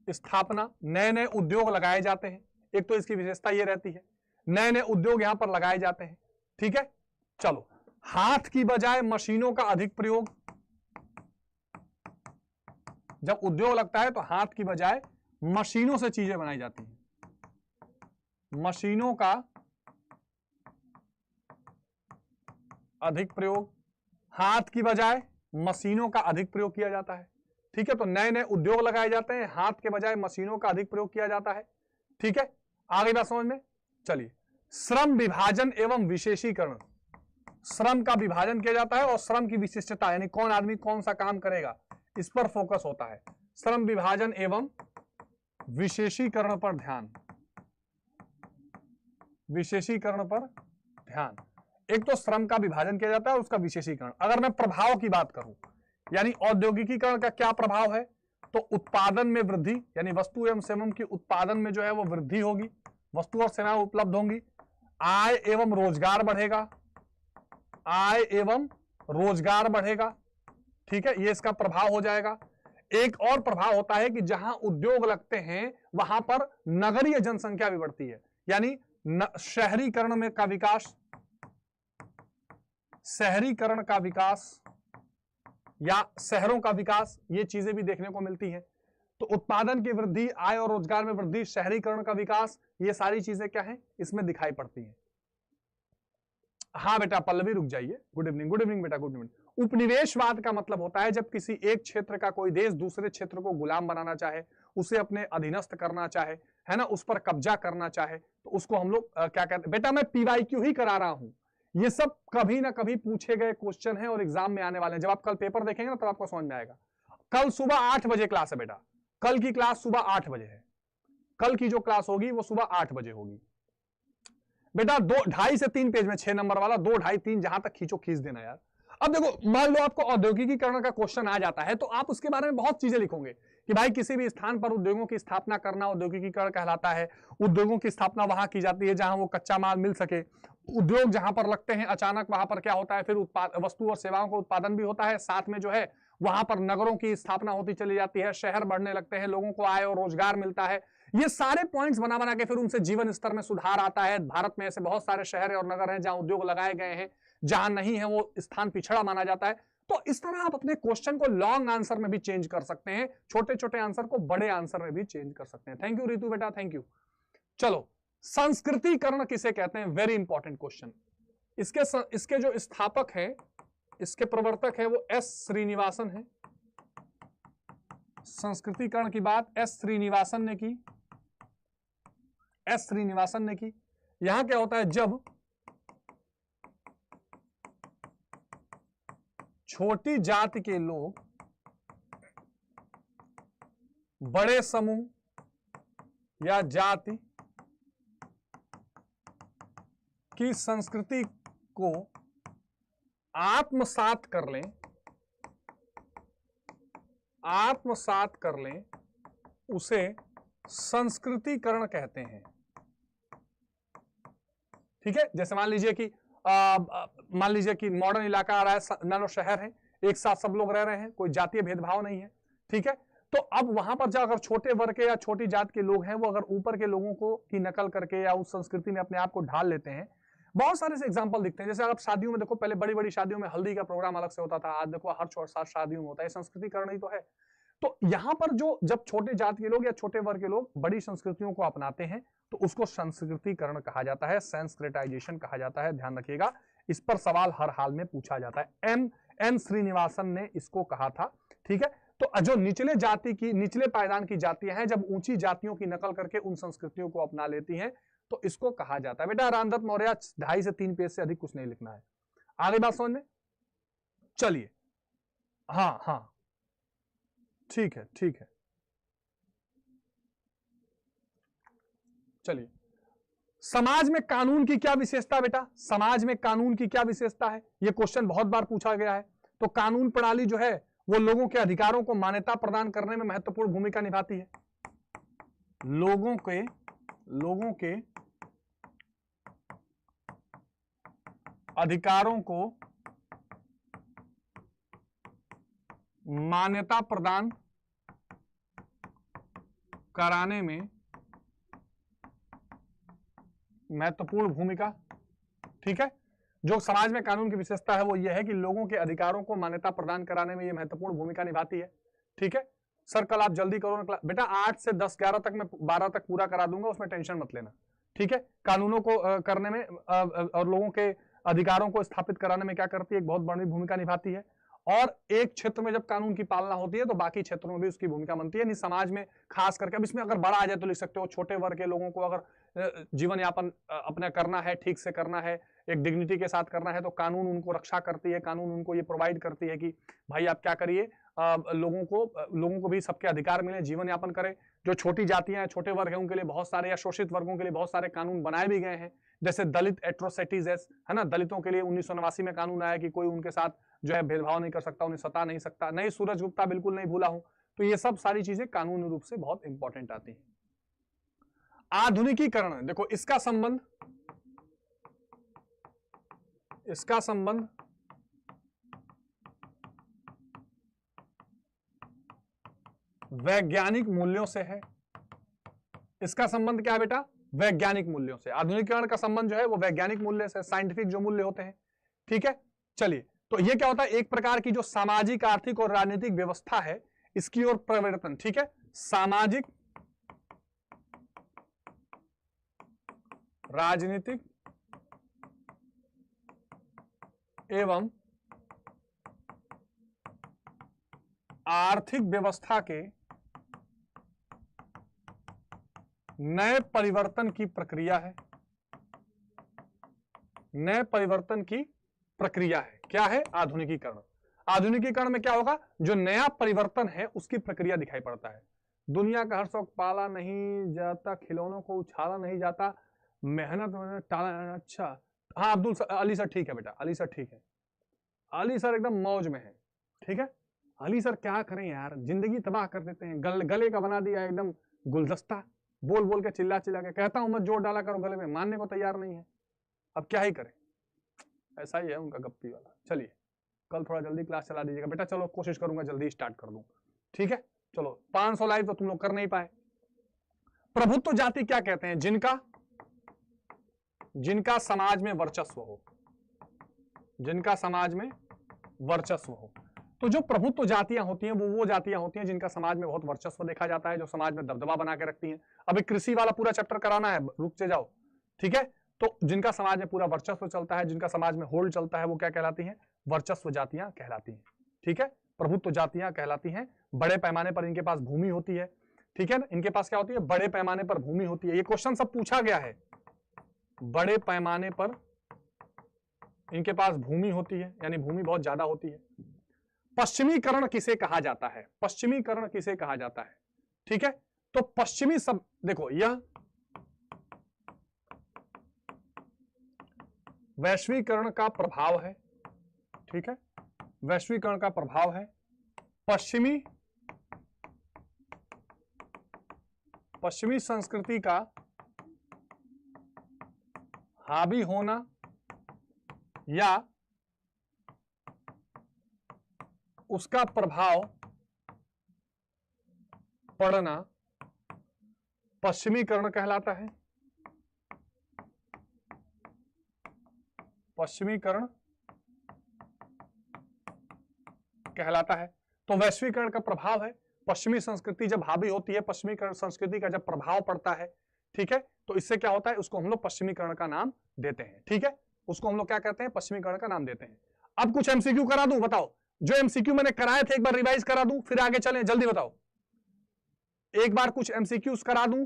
स्थापना, नए नए उद्योग लगाए जाते हैं, एक तो इसकी विशेषता ये रहती है, नए नए उद्योग यहां पर लगाए जाते हैं, ठीक है। चलो, हाथ की बजाय मशीनों का अधिक प्रयोग, जब उद्योग लगता है तो हाथ की बजाय मशीनों से चीजें बनाई जाती हैं, मशीनों का अधिक प्रयोग, हाथ की बजाय मशीनों का अधिक प्रयोग किया जाता है, ठीक है। तो नए नए उद्योग लगाए जाते हैं, हाथ के बजाय मशीनों का अधिक प्रयोग किया जाता है, ठीक है। आगे बात समझ में, चलिए, श्रम विभाजन एवं विशेषीकरण, श्रम का विभाजन किया जाता है और श्रम की विशिष्टता, यानी कौन आदमी कौन सा काम करेगा, इस पर फोकस होता है। श्रम विभाजन एवं विशेषीकरण पर ध्यान, विशेषीकरण पर ध्यान। एक तो श्रम का विभाजन किया जाता है, उसका विशेषीकरण। अगर मैं प्रभाव की बात करूं, यानी औद्योगिकीकरण का क्या प्रभाव है, तो उत्पादन में वृद्धि, यानी वस्तु एवं सेवाओं की उत्पादन में जो है वो वृद्धि होगी, वस्तु और सेवाएं उपलब्ध होंगी, आय एवं रोजगार बढ़ेगा, आय एवं रोजगार बढ़ेगा, ठीक है, ये इसका प्रभाव हो जाएगा। एक और प्रभाव होता है कि जहां उद्योग लगते हैं वहां पर नगरीय जनसंख्या भी बढ़ती है, यानी शहरीकरण में का विकास, शहरीकरण का विकास या शहरों का विकास, ये चीजें भी देखने को मिलती हैं। तो उत्पादन की वृद्धि, आय और रोजगार में वृद्धि, शहरीकरण का विकास, ये सारी चीजें क्या हैं, इसमें दिखाई पड़ती हैं। हाँ बेटा पल्लवी रुक जाइए, गुड इवनिंग, गुड इवनिंग बेटा, गुड इवनिंग। उपनिवेशवाद का मतलब होता है जब किसी एक क्षेत्र का कोई देश दूसरे क्षेत्र को गुलाम बनाना चाहे, उसे अपने अधीनस्थ करना चाहे, है ना, उस पर कब्जा करना चाहे, तो उसको हम लोग क्या कहते हैं। बेटा मैं PYQ ही करा रहा हूं, ये सब कभी ना कभी पूछे गए क्वेश्चन है और एग्जाम में आने वाले हैं। जब आप कल पेपर देखेंगे ना तब आपको समझ में आएगा। कल सुबह 8 बजे क्लास है बेटा, कल की क्लास सुबह 8 बजे है, कल की जो क्लास होगी वो सुबह 8 बजे होगी बेटा। 2.5 से 3 पेज में 6 नंबर वाला, 2, 2.5, 3 जहां तक खींचो खींच देना यार। अब देखो, मान लो आपको औद्योगिकीकरण का क्वेश्चन आ जाता है तो आप उसके बारे में बहुत चीजें लिखोगे कि भाई किसी भी स्थान पर उद्योगों की स्थापना करना औद्योगिकीकरण कहलाता है। उद्योगों की स्थापना वहां की जाती है जहां वो कच्चा माल मिल सके। उद्योग जहां पर लगते हैं अचानक वहां पर क्या होता है, फिर वस्तु और सेवाओं का उत्पादन भी होता है, साथ में जो है वहां पर नगरों की स्थापना होती चली जाती है, शहर बढ़ने लगते हैं, लोगों को आय और रोजगार मिलता है। ये सारे पॉइंट्स बना बना के फिर उनसे जीवन स्तर में सुधार आता है। भारत में ऐसे बहुत सारे शहर और नगर हैं जहां उद्योग लगाए गए हैं, जहां नहीं है वो स्थान पिछड़ा माना जाता है। तो इस तरह आप अपने क्वेश्चन को लॉन्ग आंसर में भी चेंज कर सकते हैं, छोटे छोटे आंसर को बड़े आंसर में भी चेंज कर सकते हैं। थैंक यू रितु बेटा, थैंक यू। चलो, संस्कृतिकरण किसे कहते हैं, वेरी इंपॉर्टेंट क्वेश्चन। इसके जो स्थापक हैं, इसके प्रवर्तक है वो S श्रीनिवासन है। संस्कृतिकरण की बात S श्रीनिवासन ने की, S श्रीनिवासन ने की। यहां क्या होता है, जब छोटी जाति के लोग बड़े समूह या जाति की संस्कृति को आत्मसात कर लें, आत्मसात कर लें, उसे संस्कृतिकरण कहते हैं, ठीक है। जैसे मान लीजिए कि मॉडर्न इलाका आ रहा है, नानो शहर है, एक साथ सब लोग रह रहे हैं, कोई जातीय भेदभाव नहीं है, ठीक है। तो अब वहां पर अगर छोटे वर्ग के या छोटी जात के लोग हैं, वो अगर ऊपर के लोगों को की नकल करके या उस संस्कृति में अपने आप को ढाल लेते हैं। बहुत सारे से एग्जाम्पल दिखते हैं। जैसे अगर शादियों में देखो, पहले बड़ी बड़ी शादियों में हल्दी का प्रोग्राम अलग से होता था, आज देखो हर साथ शादियों में होता है, संस्कृतिकरण ही तो है। तो यहां पर जो जब छोटे जात के लोग या छोटे वर्ग के लोग बड़ी संस्कृतियों को अपनाते हैं तो उसको संस्कृतिकरण कहा जाता है, संस्कृताइजेशन कहा जाता है। ध्यान रखिएगा, इस पर सवाल हर हाल में पूछा जाता है। एन श्रीनिवासन ने इसको कहा था, ठीक है। तो जो निचले जाति की, निचले पायदान की जातियां हैं, जब ऊंची जातियों की नकल करके उन संस्कृतियों को अपना लेती हैं तो इसको कहा जाता है। बेटा रामदत्त मौर्य 2.5 से 3 पेज से अधिक कुछ नहीं लिखना है। आगे बात समझ में, चलिए। हाँ हाँ ठीक है, ठीक है। चलिए, समाज में कानून की क्या विशेषता बेटा, समाज में कानून की क्या विशेषता है, यह क्वेश्चन बहुत बार पूछा गया है। तो कानून प्रणाली जो है वो लोगों के अधिकारों को मान्यता प्रदान करने में महत्वपूर्ण भूमिका निभाती है। लोगों के अधिकारों को मान्यता प्रदान कराने में महत्वपूर्ण भूमिका, ठीक है। जो समाज में कानून की विशेषता है वो ये है कि लोगों के अधिकारों को मान्यता प्रदान कराने में ये महत्वपूर्ण भूमिका निभाती है, ठीक है। सर कल आप जल्दी करो ना बेटा, 8 से 10 11 तक मैं 12 तक पूरा करा दूंगा, उसमें टेंशन मत लेना, ठीक है। कानूनों को करने में और लोगों के अधिकारों को स्थापित कराने में क्या करती है, एक बहुत बड़ी भूमिका निभाती है। और एक क्षेत्र में जब कानून की पालना होती है तो बाकी क्षेत्रों में भी उसकी भूमिका बनती है। समाज में खास करके, अब इसमें अगर बड़ा आ जाए तो लिख सकते हो, छोटे वर्ग के लोगों को अगर जीवन यापन अपना करना है, ठीक से करना है, एक डिग्निटी के साथ करना है, तो कानून उनको रक्षा करती है, कानून उनको ये प्रोवाइड करती है कि भाई आप क्या करिए, लोगों को भी सबके अधिकार मिले, जीवन यापन करें। जो छोटी जातियां हैं, छोटे वर्ग हैं, उनके लिए बहुत सारे, या शोषित वर्गों के लिए बहुत सारे कानून बनाए भी गए हैं, जैसे दलित एट्रोसिटीज है ना, दलितों के लिए 1989 में कानून आया कि कोई उनके साथ जो है भेदभाव नहीं कर सकता, उन्हें सता नहीं सकता। नहीं, सूरज गुप्ता बिल्कुल नहीं भूला हूं। तो ये सब सारी चीजें कानूनी रूप से बहुत इंपॉर्टेंट आती हैं। आधुनिकीकरण, देखो इसका संबंध वैज्ञानिक मूल्यों से है। इसका संबंध क्या है बेटा, वैज्ञानिक मूल्यों से। आधुनिकीकरण का संबंध जो है वो वैज्ञानिक मूल्य से, साइंटिफिक जो मूल्य होते हैं, ठीक है। चलिए, तो ये क्या होता है, एक प्रकार की जो सामाजिक, आर्थिक और राजनीतिक व्यवस्था है इसकी ओर परिवर्तन, ठीक है। सामाजिक, राजनीतिक एवं आर्थिक व्यवस्था के नए परिवर्तन की प्रक्रिया है। नए परिवर्तन की प्रक्रिया है, क्या है, आधुनिकीकरण। आधुनिकीकरण में क्या होगा, जो नया परिवर्तन है उसकी प्रक्रिया दिखाई पड़ता है। दुनिया का हर शौक पाला नहीं जाता, खिलौनों को उछाला नहीं जाता, मेहनत टाला। अच्छा हाँ, अब्दुल अली सर ठीक है बेटा, अली सर ठीक है, अली सर एकदम मौज में है, ठीक है। अली सर क्या करें यार, जिंदगी तबाह कर देते हैं, गले का बना दिया एकदम गुलदस्ता, बोल बोल के चिल्ला चिल्ला के, कहता हूं मत जोर डाला करो गले में, मानने को तैयार नहीं है, अब क्या ही करें। ऐसा ही है उनका गप्पी वाला। चलिए, कल थोड़ा जल्दी क्लास चला दीजिएगा बेटा, चलो कोशिश करूंगा जल्दी स्टार्ट कर दूं, ठीक है। चलो 500 लाइव तो तुम लोग कर नहीं पाए। प्रभुत्व जाति क्या कहते हैं, जिनका समाज में वर्चस्व हो, जिनका समाज में वर्चस्व हो। तो जो प्रभुत्व जातियां होती हैं वो जातियां होती हैं जिनका समाज में बहुत वर्चस्व देखा जाता है, जो समाज में दबदबा बना के रखती हैं। अभी कृषि वाला पूरा चैप्टर कराना है, रुक से जाओ, ठीक है। तो जिनका समाज में पूरा वर्चस्व चलता है, जिनका समाज में होल्ड चलता है, वो क्या कहलाती हैं, वर्चस्व जातियां कहलाती हैं, ठीक है। प्रभुत्व जातियां कहलाती हैं। बड़े पैमाने पर इनके पास भूमि होती है, ठीक है ना, इनके पास क्या होती है, बड़े पैमाने पर भूमि होती है। ये क्वेश्चन सब पूछा गया है, बड़े पैमाने पर इनके पास भूमि होती है, यानी भूमि बहुत ज्यादा होती है। पश्चिमीकरण किसे कहा जाता है, पश्चिमीकरण किसे कहा जाता है, ठीक है। तो पश्चिमी सब देखो, यह वैश्वीकरण का प्रभाव है, ठीक है, वैश्वीकरण का प्रभाव है। पश्चिमी संस्कृति का हावी होना या उसका प्रभाव पड़ना पश्चिमीकरण कहलाता है। पश्चिमीकरण कहलाता है। तो वैश्वीकरण का प्रभाव है, पश्चिमी संस्कृति जब हावी होती है, पश्चिमी संस्कृति का जब प्रभाव पड़ता है, ठीक है, तो इससे क्या होता है, उसको हम लोग पश्चिमीकरण का नाम देते हैं, ठीक है। उसको हम लोग क्या कहते हैं, पश्चिमीकरण का नाम देते हैं। अब कुछ एमसीक्यू करा दूं, बताओ, जो एमसीक्यू मैंने कराए थे एक बार रिवाइज करा दूं, फिर आगे चलें, जल्दी बताओ। एक बार कुछ एमसीक्यूज करा दूं।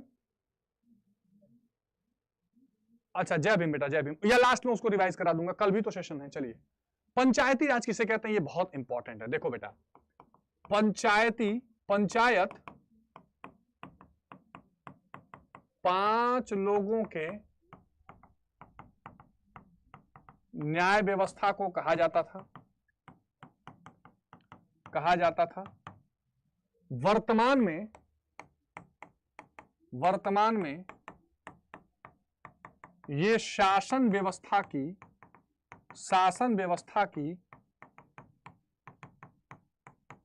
अच्छा, जय भीम बेटा, जय भीम, या लास्ट में उसको रिवाइज करा दूंगा, कल भी तो सेशन है। चलिए, पंचायती राज किसे कहते हैं, ये बहुत इंपॉर्टेंट है। देखो बेटा, पंचायत 5 लोगों के न्याय व्यवस्था को कहा जाता था, वर्तमान में ये शासन व्यवस्था की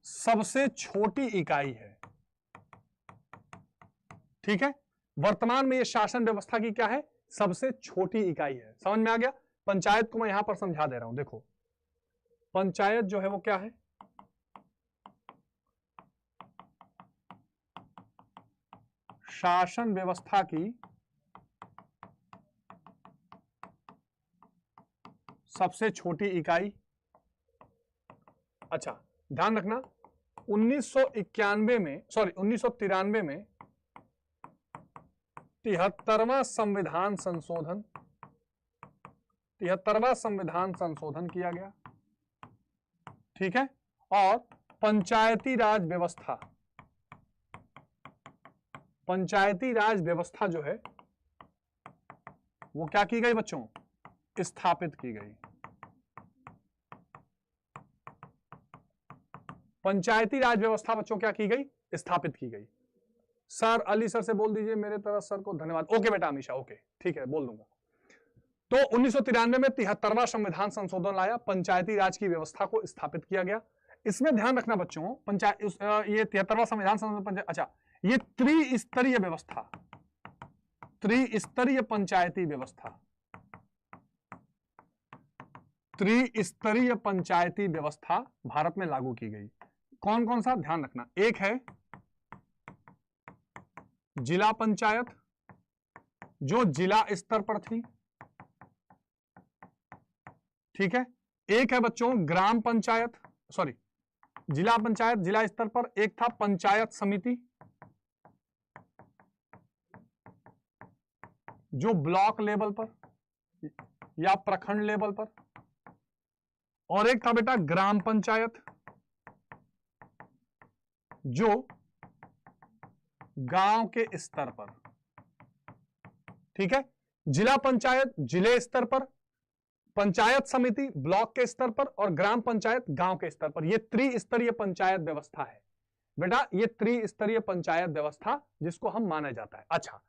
सबसे छोटी इकाई है। ठीक है, वर्तमान में ये शासन व्यवस्था की क्या है, सबसे छोटी इकाई है। समझ में आ गया। पंचायत को मैं यहां पर समझा दे रहा हूं। देखो, पंचायत जो है वो क्या है, शासन व्यवस्था की सबसे छोटी इकाई। अच्छा, ध्यान रखना 1993 में 73वां संविधान संशोधन किया गया। ठीक है, और पंचायती राज व्यवस्था जो है वो क्या की गई बच्चों, स्थापित की गई। पंचायती राज व्यवस्था बच्चों क्या की गई, स्थापित की गई। सर अली सर से बोल दीजिए मेरे तरफ सर को धन्यवाद। ओके बेटा अमीशा, ओके ठीक है, बोल दूंगा। तो 1993 में 73वां संविधान संशोधन लाया, पंचायती राज की व्यवस्था को स्थापित किया गया। इसमें ध्यान रखना बच्चों, पंचायत ये 73वां संविधान संशोधन, अच्छा ये त्रिस्तरीय पंचायती व्यवस्था भारत में लागू की गई। कौन कौन सा ध्यान रखना, एक है जिला पंचायत जो जिला स्तर पर थी। ठीक है, एक है बच्चों ग्राम पंचायत, सॉरी जिला पंचायत जिला स्तर पर, एक था पंचायत समिति जो ब्लॉक लेवल पर या प्रखंड लेवल पर, और एक था बेटा ग्राम पंचायत जो गांव के स्तर पर। ठीक है, जिला पंचायत जिले स्तर पर, पंचायत समिति ब्लॉक के स्तर पर, और ग्राम पंचायत गांव के स्तर पर। यह त्रिस्तरीय पंचायत व्यवस्था है बेटा, यह त्रिस्तरीय पंचायत व्यवस्था जिसको हम माना जाता है। अच्छा,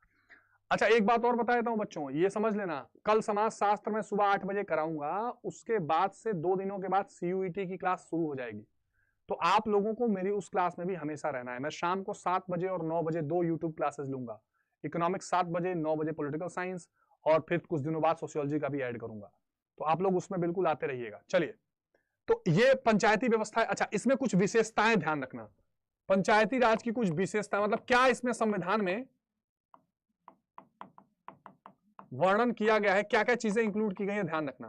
एक बात और बता देता हूं बच्चों, ये समझ लेना, कल समाज शास्त्र में सुबह 8 बजे कराऊंगा, उसके बाद से 2 दिनों के बाद CUET की क्लास शुरू हो जाएगी। तो आप लोगों को मेरी उस क्लास में भी हमेशा रहना है। मैं शाम को 7 बजे और 9 बजे 2 यूट्यूब क्लासेस लूंगा, इकोनॉमिक्स 7 बजे, 9 बजे पॉलिटिकल साइंस, और फिर कुछ दिनों बाद सोशियोलॉजी का भी ऐड करूंगा। तो आप लोग उसमें बिल्कुल आते रहिएगा। चलिए, तो ये पंचायती व्यवस्था है। अच्छा, इसमें कुछ विशेषताएं ध्यान रखना, पंचायती राज की कुछ विशेषताएं, मतलब क्या इसमें संविधान में वर्णन किया गया है, क्या क्या चीजें इंक्लूड की गई है, ध्यान रखना।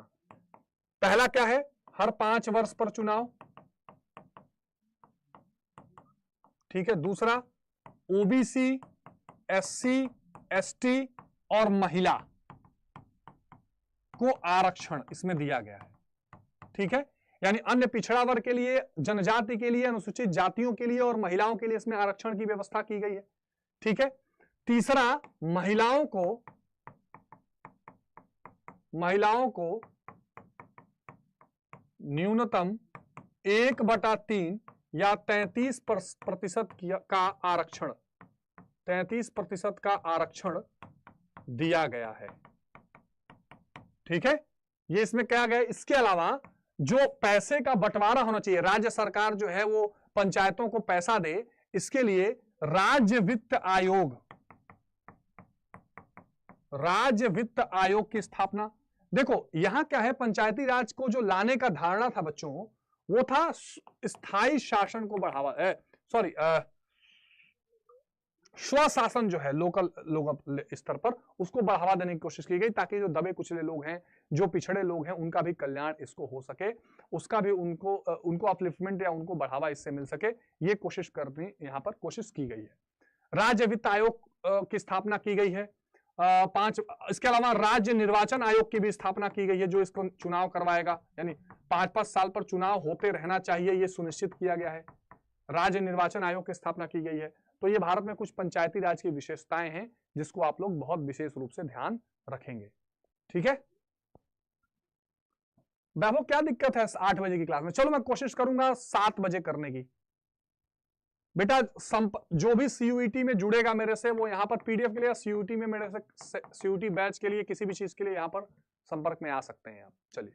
पहला क्या है, हर 5 वर्ष पर चुनाव। ठीक है, दूसरा OBC, SC, ST और महिला को आरक्षण इसमें दिया गया है। ठीक है, यानी अन्य पिछड़ा वर्ग के लिए, जनजाति के लिए, अनुसूचित जातियों के लिए और महिलाओं के लिए इसमें आरक्षण की व्यवस्था की गई है। ठीक है, तीसरा महिलाओं को न्यूनतम 1/3 या 33% का आरक्षण, 33% का आरक्षण दिया गया है। ठीक है, ये इसमें कहा गया है। इसके अलावा जो पैसे का बंटवारा होना चाहिए, राज्य सरकार जो है वो पंचायतों को पैसा दे, इसके लिए राज्य वित्त आयोग की स्थापना। देखो यहां क्या है, पंचायती राज को जो लाने का धारणा था बच्चों, वो था स्थायी शासन को बढ़ावा, स्वशासन जो है लोकल स्तर पर, उसको बढ़ावा देने की कोशिश की गई, ताकि जो दबे कुचले लोग हैं, जो पिछड़े लोग हैं, उनका भी कल्याण इसको हो सके, उसका भी उनको अपलिफ्टमेंट या उनको बढ़ावा इससे मिल सके, ये कोशिश करनी यहां पर कोशिश की गई है। राज्य वित्त आयोग की स्थापना की गई है। 5, इसके अलावा राज्य निर्वाचन आयोग की भी स्थापना की गई है, जो इसको चुनाव करवाएगा, यानी 5-5 साल पर चुनाव होते रहना चाहिए, यह सुनिश्चित किया गया है। राज्य निर्वाचन आयोग की स्थापना की गई है। तो ये भारत में कुछ पंचायती राज की विशेषताएं हैं, जिसको आप लोग बहुत विशेष रूप से ध्यान रखेंगे। ठीक है। वैभव क्या दिक्कत है 8 बजे की क्लास में? चलो मैं कोशिश करूंगा 7 बजे करने की। बेटा जो भी सीयूईटी में जुड़ेगा मेरे से, वो यहां पर पीडीएफ के लिए सीयूईटी में मेरे से सीयूईटी बैच के लिए किसी भी चीज के लिए यहां पर संपर्क में आ सकते हैं आप। चलिए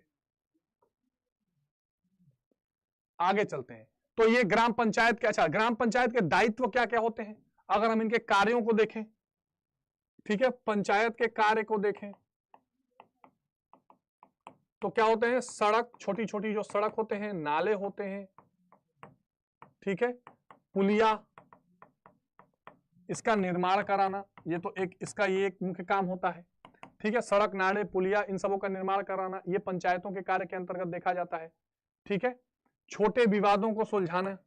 आगे चलते हैं। तो ये ग्राम पंचायत के, अच्छा ग्राम पंचायत के दायित्व क्या क्या होते हैं अगर हम इनके कार्यों को देखें, ठीक है, पंचायत के कार्य को देखें तो क्या होते हैं? सड़क, छोटी छोटी जो सड़क होते हैं, नाले होते हैं, ठीक है, पुलिया, इसका निर्माण कराना, ये तो एक इसका ये एक मुख्य काम होता है, ठीक है, सड़क, नाले, पुलिया, इन सबों का निर्माण कराना, ये पंचायतों के कार्य के अंतर्गत देखा जाता है, ठीक है। छोटे विवादों को सुलझाना,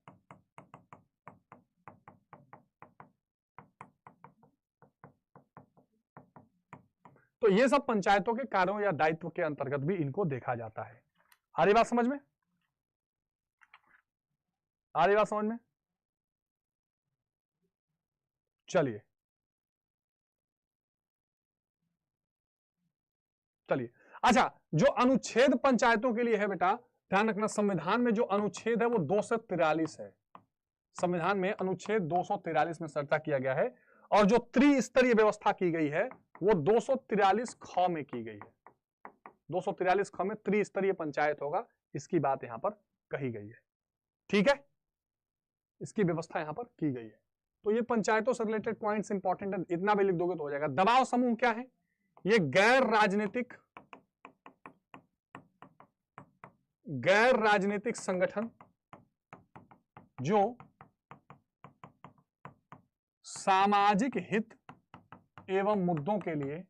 तो ये सब पंचायतों के कार्यों या दायित्व के अंतर्गत भी इनको देखा जाता है। आ रही बात समझ में? आ रही बात समझ में? चलिए चलिए, अच्छा जो अनुच्छेद पंचायतों के लिए है बेटा, ध्यान रखना, संविधान में जो अनुच्छेद है वो 243 है। संविधान में अनुच्छेद 243 में चर्चा किया गया है, और जो त्रिस्तरीय व्यवस्था की गई है वो 243 ख में की गई है। 243 ख में त्रिस्तरीय पंचायत होगा, इसकी बात यहां पर कही गई है, ठीक है, इसकी व्यवस्था यहां पर की गई है। तो ये पंचायतों से रिलेटेड पॉइंट्स इंपॉर्टेंट है, इतना भी लिख दोगे तो हो जाएगा। दबाव समूह क्या है? ये गैर राजनीतिक संगठन जो सामाजिक हित एवं मुद्दों के लिए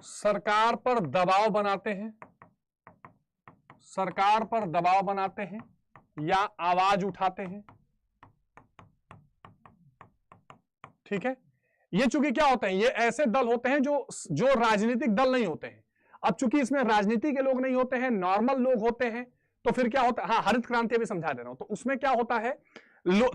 सरकार पर दबाव बनाते हैं या आवाज उठाते हैं, ठीक है। ये चूंकि क्या होते हैं, ये ऐसे दल होते हैं जो राजनीतिक दल नहीं होते हैं। अब चूंकि इसमें राजनीति के लोग नहीं होते हैं, नॉर्मल लोग होते हैं, तो फिर क्या होता है, हाँ हरित क्रांति भी समझा दे रहा हूं, तो उसमें क्या होता है,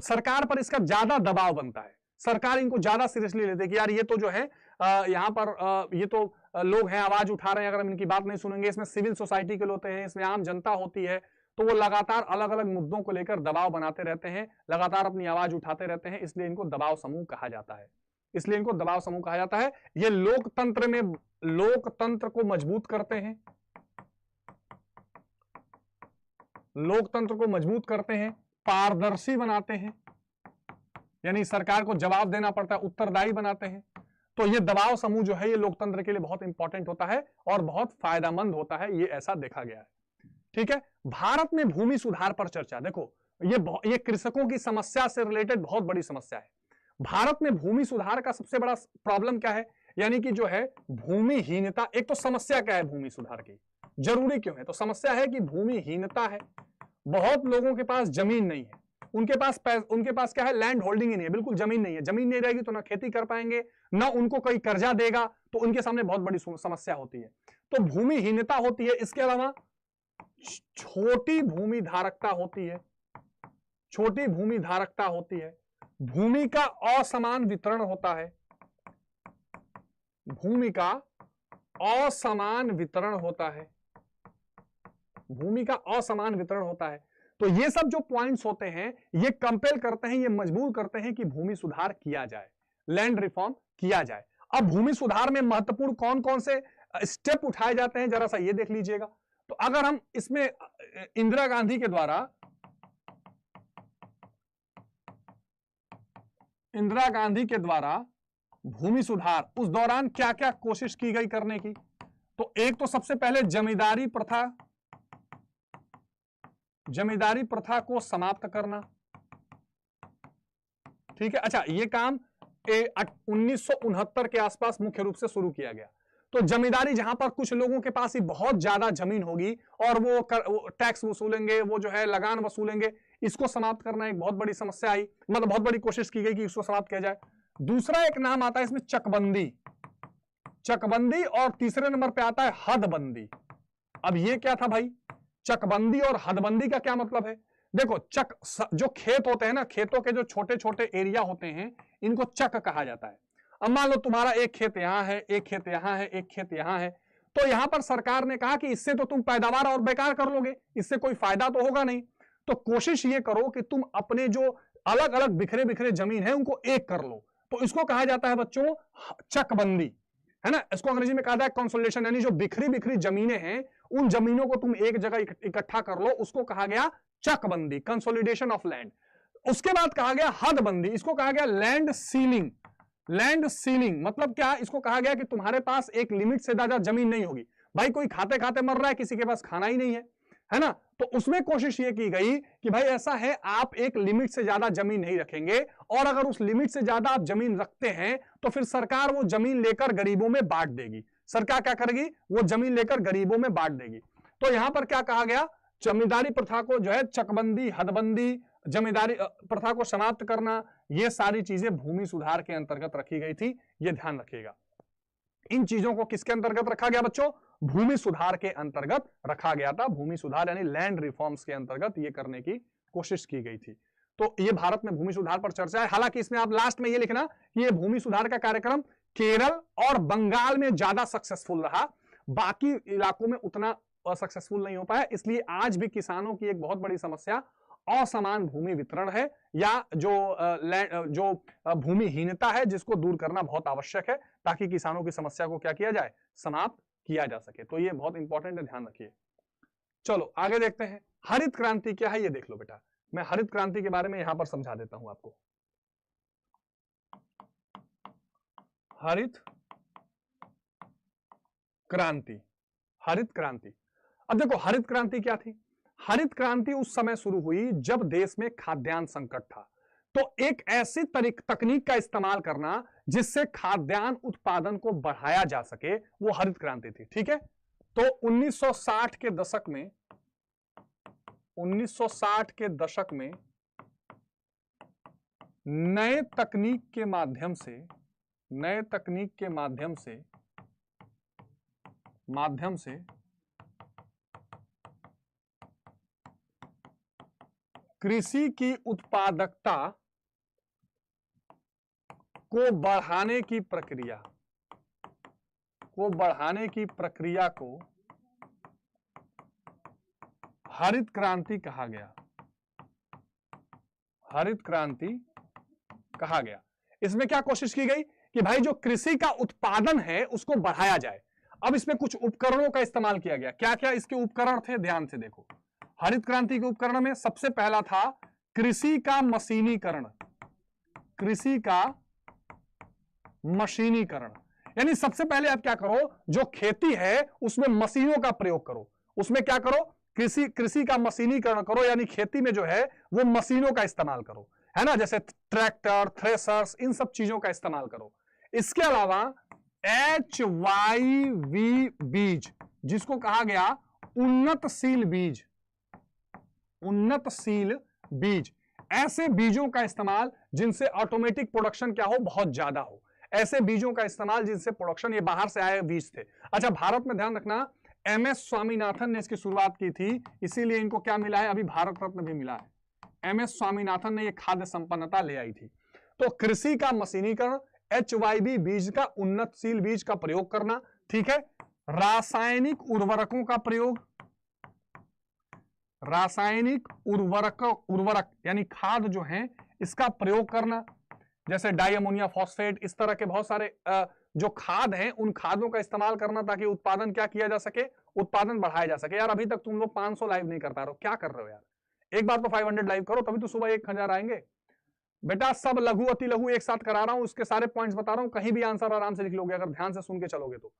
सरकार पर इसका ज्यादा दबाव बनता है, सरकार इनको ज्यादा सीरियसली लेती है कि यार ये तो जो है यहां पर ये तो लोग हैं, आवाज उठा रहे हैं, अगर हम इनकी बात नहीं सुनेंगे। इसमें सिविल सोसाइटी के लोग होते हैं, इसमें आम जनता होती है, तो वो लगातार अलग अलग मुद्दों को लेकर दबाव बनाते रहते हैं, लगातार अपनी आवाज उठाते रहते हैं, इसलिए इनको दबाव समूह कहा जाता है। ये लोकतंत्र को मजबूत करते हैं, पारदर्शी बनाते हैं, यानी सरकार को जवाब देना पड़ता है, उत्तरदायी बनाते हैं। तो ये दबाव समूह जो है ये लोकतंत्र के लिए बहुत इंपॉर्टेंट होता है और बहुत फायदेमंद होता है, ये ऐसा देखा गया है, ठीक है। भारत में भूमि सुधार पर चर्चा, देखो ये कृषकों की समस्या से रिलेटेड बहुत बड़ी समस्या है। भारत में भूमि सुधार का सबसे बड़ा प्रॉब्लम क्या है, यानी कि जो है भूमिहीनता। एक तो समस्या क्या है भूमि सुधार की, जरूरी क्यों है? तो समस्या है कि भूमिहीनता है, बहुत लोगों के पास जमीन नहीं है, उनके पास क्या है, लैंड होल्डिंग ही नहीं है, बिल्कुल जमीन नहीं है। जमीन नहीं रहेगी तो ना खेती कर पाएंगे, ना उनको कोई कर्जा देगा, तो उनके सामने बहुत बड़ी समस्या होती है, तो भूमिहीनता होती है। इसके अलावा छोटी भूमि धारकता होती है, भूमि का असमान वितरण होता है, तो ये सब जो पॉइंट्स होते हैं ये कंपेल करते हैं, ये मजबूर करते हैं कि भूमि सुधार किया जाए, लैंड रिफॉर्म किया जाए। अब भूमि सुधार में महत्वपूर्ण कौन कौन से स्टेप उठाए जाते हैं, जरा सा ये देख लीजिएगा। तो अगर हम इसमें इंदिरा गांधी के द्वारा भूमि सुधार, उस दौरान क्या क्या कोशिश की गई करने की, तो एक तो सबसे पहले जमींदारी प्रथा को समाप्त करना, ठीक है। अच्छा, ये काम 1969 के आसपास मुख्य रूप से शुरू किया गया। तो जमींदारी, जहां पर कुछ लोगों के पास ही बहुत ज्यादा जमीन होगी और वो टैक्स वसूलेंगे, वो जो है लगान वसूलेंगे, इसको समाप्त करना एक बहुत बड़ी समस्या आई, मतलब बहुत बड़ी कोशिश की गई कि इसको समाप्त किया जाए। दूसरा एक नाम आता है इसमें चकबंदी, और तीसरे नंबर पे आता है हदबंदी। अब ये क्या था भाई, चकबंदी और हदबंदी का क्या मतलब है? देखो, जो खेत होते हैं ना, खेतों के जो छोटे छोटे एरिया होते हैं, इनको चक कहा जाता है। अब मान लो तुम्हारा एक खेत यहां है, एक खेत यहां है, एक खेत यहां है, तो यहां पर सरकार ने कहा कि इससे तो तुम पैदावार और बेकार कर लोगे, इससे कोई फायदा तो होगा नहीं, तो कोशिश ये करो कि तुम अपने जो अलग अलग बिखरे बिखरे जमीन है उनको एक कर लो। तो इसको कहा जाता है बच्चों चकबंदी, है ना। इसको अंग्रेजी में कहा जाता है कंसोलिडेशन, यानी जो बिखरी बिखरी जमीनें हैं उन जमीनों को तुम एक जगह इकट्ठा कर लो, उसको कहा गया चकबंदी, कंसोलिडेशन ऑफ लैंड। उसके बाद कहा गया हदबंदी, इसको कहा गया लैंड सीलिंग। लैंड सीलिंग मतलब क्या, इसको कहा गया कि तुम्हारे पास एक लिमिट से ज्यादा जमीन नहीं होगी। भाई कोई खाते खाते मर रहा है, किसी के पास खाना ही नहीं है ना, तो उसमें कोशिश ये की गई कि भाई ऐसा है आप एक लिमिट से ज्यादा जमीन नहीं रखेंगे, और अगर उस लिमिट से ज्यादा आप जमीन रखते हैं तो फिर सरकार वो जमीन लेकर गरीबों में बांट देगी। सरकार क्या करेगी, वो जमीन लेकर गरीबों में बांट देगी। तो यहां पर क्या कहा गया, जमींदारी प्रथा को जो है चकबंदी, हदबंदी, जमींदारी प्रथा को समाप्त करना, ये सारी चीजें भूमि सुधार के अंतर्गत रखी गई थी, ये ध्यान रखिएगा। इन चीजों को किसके अंतर्गत रखा गया बच्चों, भूमि सुधार के अंतर्गत रखा गया था। भूमि सुधार यानी लैंड रिफॉर्म्स के अंतर्गत ये करने की कोशिश की गई थी। तो ये भारत में भूमि सुधार पर चर्चा है। हालांकि इसमें आप लास्ट में ये लिखना कि ये भूमि सुधार का कार्यक्रम केरल और बंगाल में ज्यादा सक्सेसफुल रहा, बाकी इलाकों में उतना सक्सेसफुल नहीं हो पाया। इसलिए आज भी किसानों की एक बहुत बड़ी समस्या असमान भूमि वितरण है, या जो भूमिहीनता है, जिसको दूर करना बहुत आवश्यक है ताकि किसानों की समस्या को क्या किया जाए, समाप्त किया जा सके। तो ये बहुत इंपॉर्टेंट है, ध्यान रखिए। चलो आगे देखते हैं, हरित क्रांति क्या है ये देख लो बेटा। मैं हरित क्रांति के बारे में यहां पर समझा देता हूं आपको। हरित क्रांति, हरित क्रांति। अब देखो हरित क्रांति क्या थी। हरित क्रांति उस समय शुरू हुई जब देश में खाद्यान्न संकट था, तो एक ऐसी तकनीक का इस्तेमाल करना जिससे खाद्यान्न उत्पादन को बढ़ाया जा सके, वो हरित क्रांति थी। ठीक है, तो 1960 के दशक में 1960 के दशक में नए तकनीक के माध्यम से कृषि की उत्पादकता को बढ़ाने की प्रक्रिया को हरित क्रांति कहा गया। हरित क्रांति कहा गया। इसमें क्या कोशिश की गई कि भाई जो कृषि का उत्पादन है उसको बढ़ाया जाए। अब इसमें कुछ उपकरणों का इस्तेमाल किया गया। क्या क्या इसके उपकरण थे, ध्यान से देखो। हरित क्रांति के उपकरण में सबसे पहला था कृषि का मशीनीकरण। कृषि का मशीनीकरण यानी सबसे पहले आप क्या करो, जो खेती है उसमें मशीनों का प्रयोग करो। उसमें क्या करो, कृषि का मशीनीकरण करो, यानी खेती में जो है वो मशीनों का इस्तेमाल करो, है ना, जैसे ट्रैक्टर, थ्रेशर्स, इन सब चीजों का इस्तेमाल करो। इसके अलावा HYV बीज, जिसको कहा गया उन्नतशील बीज, उन्नतशील बीज, ऐसे बीजों का इस्तेमाल जिनसे ऑटोमेटिक प्रोडक्शन क्या हो, बहुत ज्यादा हो। ऐसे बीजों का इस्तेमाल जिनसे प्रोडक्शन, ये बाहर से आए बीज थे। अच्छा, भारत में ध्यान रखना, MS स्वामीनाथन ने इसकी शुरुआत की थी, इसीलिए इनको क्या मिला है, अभी भारत रत्न भी मिला है। MS स्वामीनाथन ने ये खाद्य संपन्नता ले आई थी। तो कृषि का मशीनीकरण, HYV बीज का, उन्नतशील बीज का प्रयोग करना, ठीक है। रासायनिक उर्वरकों का प्रयोग, रासायनिक उर्वरक यानी खाद जो है इसका प्रयोग करना, जैसे डाई अमोनिया फॉस्फेट, इस तरह के बहुत सारे जो खाद हैं उन खादों का इस्तेमाल करना ताकि उत्पादन क्या किया जा सके, उत्पादन बढ़ाया जा सके। यार अभी तक तुम लोग 500 लाइव नहीं कर पा रहे हो, क्या कर रहे हो यार, एक बार तो 500 लाइव करो, तभी तो सुबह 1000 आएंगे। बेटा सब लघु अति लघु एक साथ करा रहा हूं, उसके सारे पॉइंट्स बता रहा हूं, कहीं भी आंसर आराम से लिख लोगे अगर ध्यान से सुन के चलोगे तो।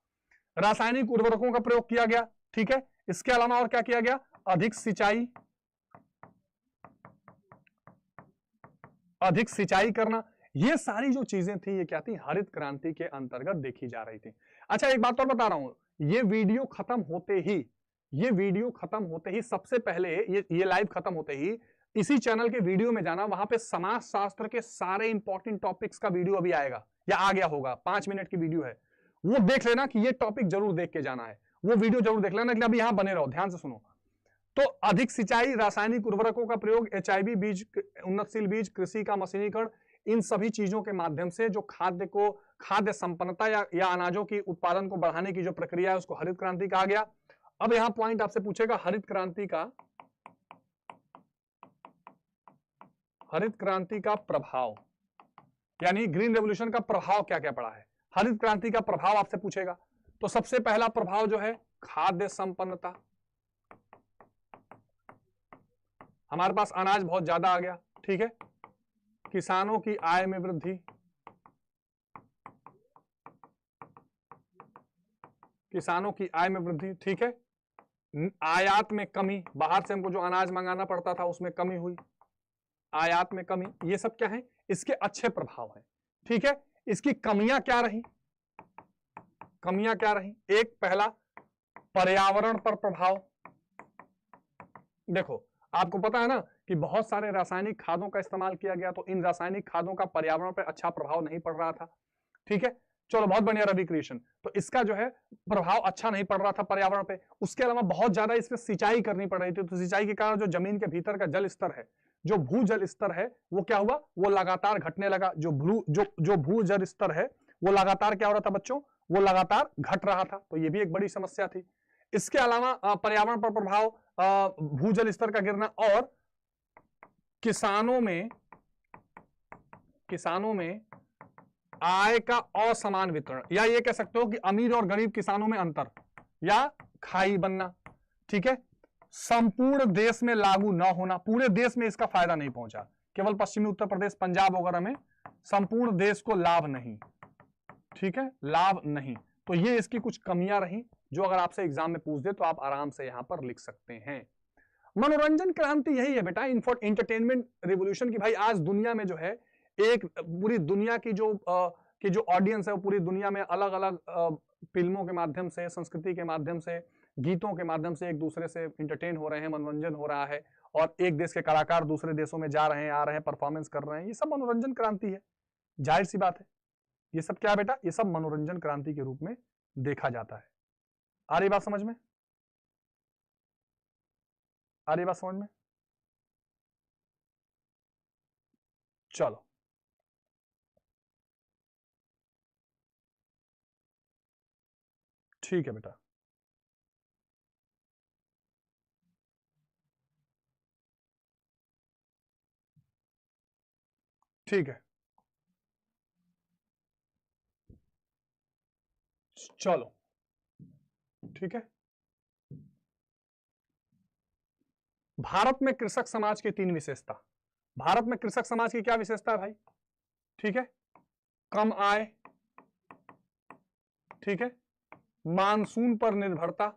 रासायनिक उर्वरकों का प्रयोग किया गया, ठीक है। इसके अलावा और क्या किया गया, अधिक सिंचाई करना, ये सारी जो चीजें थी ये क्या थी, हरित क्रांति के अंतर्गत देखी जा रही थी। अच्छा एक बात और बता रहा हूं, ये वीडियो खत्म होते ही सबसे पहले ये लाइव खत्म होते ही इसी चैनल के वीडियो में जाना, वहां पे समाज शास्त्र के सारे इंपॉर्टेंट टॉपिक्स का वीडियो अभी आएगा या आ गया होगा, 5 मिनट की वीडियो है, वो देख लेना कि ये टॉपिक जरूर देख के जाना है, वो वीडियो जरूर देख लेना। अभी यहां बने रहो, ध्यान से सुनो। तो अधिक सिंचाई, रासायनिक उर्वरकों का प्रयोग, HYV बीज, उन्नतशील बीज, कृषि का मशीनीकरण, इन सभी चीजों के माध्यम से जो खाद्य संपन्नता या अनाजों की उत्पादन को बढ़ाने की जो प्रक्रिया है उसको हरित क्रांति कहा गया। अब यहां पॉइंट आपसे पूछेगा हरित क्रांति का प्रभाव, यानी ग्रीन रेवोल्यूशन का प्रभाव क्या क्या पड़ा है। हरित क्रांति का प्रभाव आपसे पूछेगा, तो सबसे पहला प्रभाव जो है खाद्य संपन्नता, हमारे पास अनाज बहुत ज्यादा आ गया, ठीक है। किसानों की आय में वृद्धि, किसानों की आय में वृद्धि, ठीक है। आयात में कमी, बाहर से हमको जो अनाज मंगाना पड़ता था उसमें कमी हुई, आयात में कमी, ये सब क्या है, इसके अच्छे प्रभाव हैं, ठीक है। इसकी कमियां क्या रही, कमियां क्या रही, एक पहला पर्यावरण पर प्रभाव। देखो आपको पता है ना कि बहुत सारे रासायनिक खादों का इस्तेमाल किया गया, तो इन रासायनिक खादों का पर्यावरण पर अच्छा प्रभाव नहीं पड़ रहा था, ठीक है। चलो बहुत बढ़िया रवि क्रिएशन, तो इसका जो है प्रभाव अच्छा नहीं पड़ रहा था पर्यावरण पे। उसके अलावा बहुत ज्यादा इसमें सिंचाई करनी पड़ रही थी, तो सिंचाई के कारण जो जमीन के भीतर का जल स्तर है, जो भूजल स्तर है, वो क्या हुआ, वो लगातार घटने लगा। जो भूजल स्तर है वो लगातार क्या हो रहा था बच्चों, वो लगातार घट रहा था, तो ये भी एक बड़ी समस्या थी। इसके अलावा पर्यावरण पर प्रभाव, भूजल स्तर का गिरना, और किसानों में आय का असमान वितरण, या ये कह सकते हो कि अमीर और गरीब किसानों में अंतर या खाई बनना, ठीक है। संपूर्ण देश में लागू न होना, पूरे देश में इसका फायदा नहीं पहुंचा, केवल पश्चिमी उत्तर प्रदेश, पंजाब वगैरह में, संपूर्ण देश को लाभ नहीं, ठीक है, लाभ नहीं। तो ये इसकी कुछ कमियां रही जो अगर आपसे एग्जाम में पूछ दे तो आप आराम से यहां पर लिख सकते हैं। मनोरंजन क्रांति यही है बेटा, इंटरटेनमेंट रिवोल्यूशन की। भाई आज दुनिया में जो है, एक पूरी दुनिया की जो ऑडियंस है वो पूरी दुनिया में अलग अलग फिल्मों के माध्यम से, संस्कृति के माध्यम से, गीतों के माध्यम से एक दूसरे से इंटरटेन हो रहे हैं, मनोरंजन हो रहा है, और एक देश के कलाकार दूसरे देशों में जा रहे हैं, आ रहे हैं, परफॉर्मेंस कर रहे हैं, ये सब मनोरंजन क्रांति है, जाहिर सी बात है। ये सब क्या है बेटा, ये सब मनोरंजन क्रांति के रूप में देखा जाता है। आ रही बात समझ में, आ रही बात समझ में? चलो ठीक है बेटा, ठीक है, चलो ठीक है। भारत में कृषक समाज की 3 विशेषता। भारत में कृषक समाज की क्या विशेषता है भाई, ठीक है, कम आय, ठीक है, मानसून पर निर्भरता,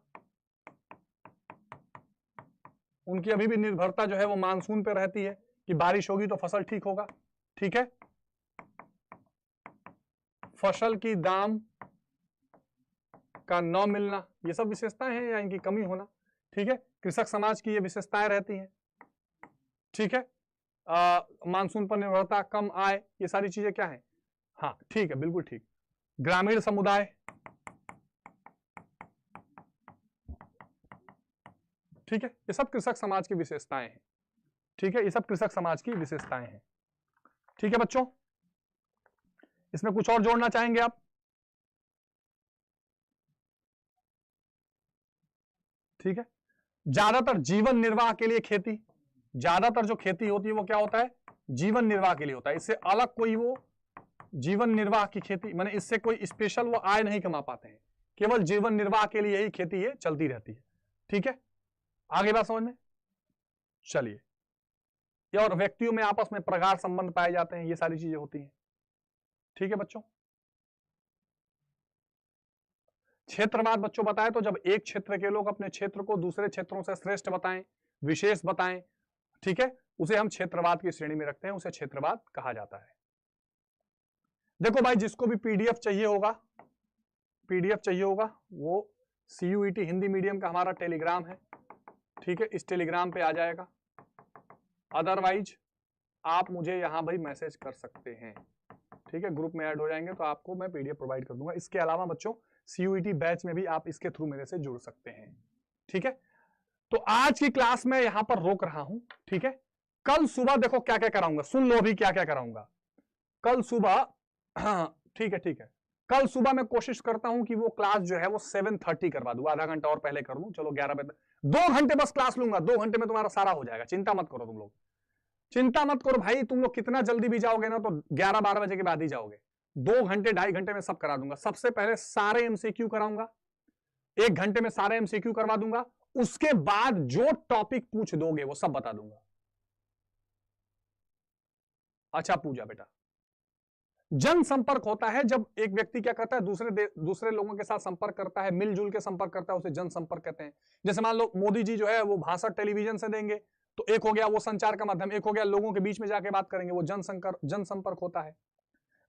उनकी अभी भी निर्भरता जो है वो मानसून पर रहती है कि बारिश होगी तो फसल ठीक होगा, ठीक है। फसल की दाम का न मिलना, ये सब विशेषताएं हैं या इनकी कमी होना, ठीक है। कृषक समाज की ये विशेषताएं रहती हैं, ठीक है। मानसून पर निर्भरता, कम आय, ये सारी चीजें क्या है, हाँ ठीक है, बिल्कुल ठीक। ग्रामीण समुदाय, ठीक है, ये सब कृषक समाज की विशेषताएं हैं, ठीक है, ये सब कृषक समाज की विशेषताएं हैं, ठीक है बच्चों। इसमें कुछ और जोड़ना चाहेंगे आप? ठीक है। ज्यादातर जीवन निर्वाह के लिए खेती, ज्यादातर जो खेती होती है वो क्या होता है, जीवन निर्वाह के लिए होता है। इससे अलग कोई वो जीवन निर्वाह की खेती, माने इससे कोई स्पेशल वो आय नहीं कमा पाते हैं, केवल जीवन निर्वाह के लिए ही खेती ये चलती रहती है, ठीक है। आगे बात समझ में? चलिए, और व्यक्तियों में आपस में प्रगाढ़ संबंध पाए जाते हैं, ये सारी चीजें होती हैं, ठीक है बच्चों। क्षेत्रवाद बच्चों बताएं तो जब एक क्षेत्र के लोग अपने क्षेत्र को दूसरे क्षेत्रों से श्रेष्ठ बताएं, विशेष बताएं, ठीक है, उसे हम क्षेत्रवाद की श्रेणी में रखते हैं, उसे क्षेत्रवाद कहा जाता है। देखो भाई, जिसको भी पीडीएफ चाहिए होगा, वो CUET हिंदी मीडियम का हमारा टेलीग्राम है, ठीक है, इस टेलीग्राम पे आ जाएगा। अदरवाइज आप मुझे यहां भाई मैसेज कर सकते हैं, ठीक है, ग्रुप में ऐड हो जाएंगे तो आपको मैं पीडीएफ प्रोवाइड कर दूंगा। इसके अलावा बच्चों CUET बैच में भी आप इसके थ्रू मेरे से जुड़ सकते हैं, ठीक है। तो आज की क्लास में यहां पर रोक रहा हूं, ठीक है। कल सुबह देखो क्या क्या कराऊंगा, सुन लो अभी क्या क्या कराऊंगा। कल सुबह, हाँ ठीक है ठीक है, कल सुबह मैं कोशिश करता हूं कि वो क्लास जो है वो 7:30 करवा दूं, आधा घंटा और पहले कर दूं, चलो 11 बजे, 2 घंटे बस क्लास लूंगा, 2 घंटे में तुम्हारा सारा हो जाएगा, चिंता मत करो तुम लोग, चिंता मत करो भाई, तुम लोग कितना जल्दी भी जाओगे ना तो 11-12 बजे के बाद ही जाओगे, 2 घंटे 2.5 घंटे में सब करा दूंगा। सबसे पहले सारे एमसीक्यू कराऊंगा, 1 घंटे में सारे एमसीक्यू करवा दूंगा, उसके बाद जो टॉपिक पूछ दोगे वो सब बता दूंगा। अच्छा पूजा बेटा, जनसंपर्क होता है जब एक व्यक्ति क्या करता है, दूसरे लोगों के साथ संपर्क करता है, मिलजुल के संपर्क करता है, उसे जनसंपर्क कहते हैं। जैसे मान लो मोदी जी जो है वो भाषण टेलीविजन से देंगे, तो एक हो गया वो संचार का माध्यम, एक हो गया लोगों के बीच में जाके बात करेंगे, वो जनसंपर्क होता है।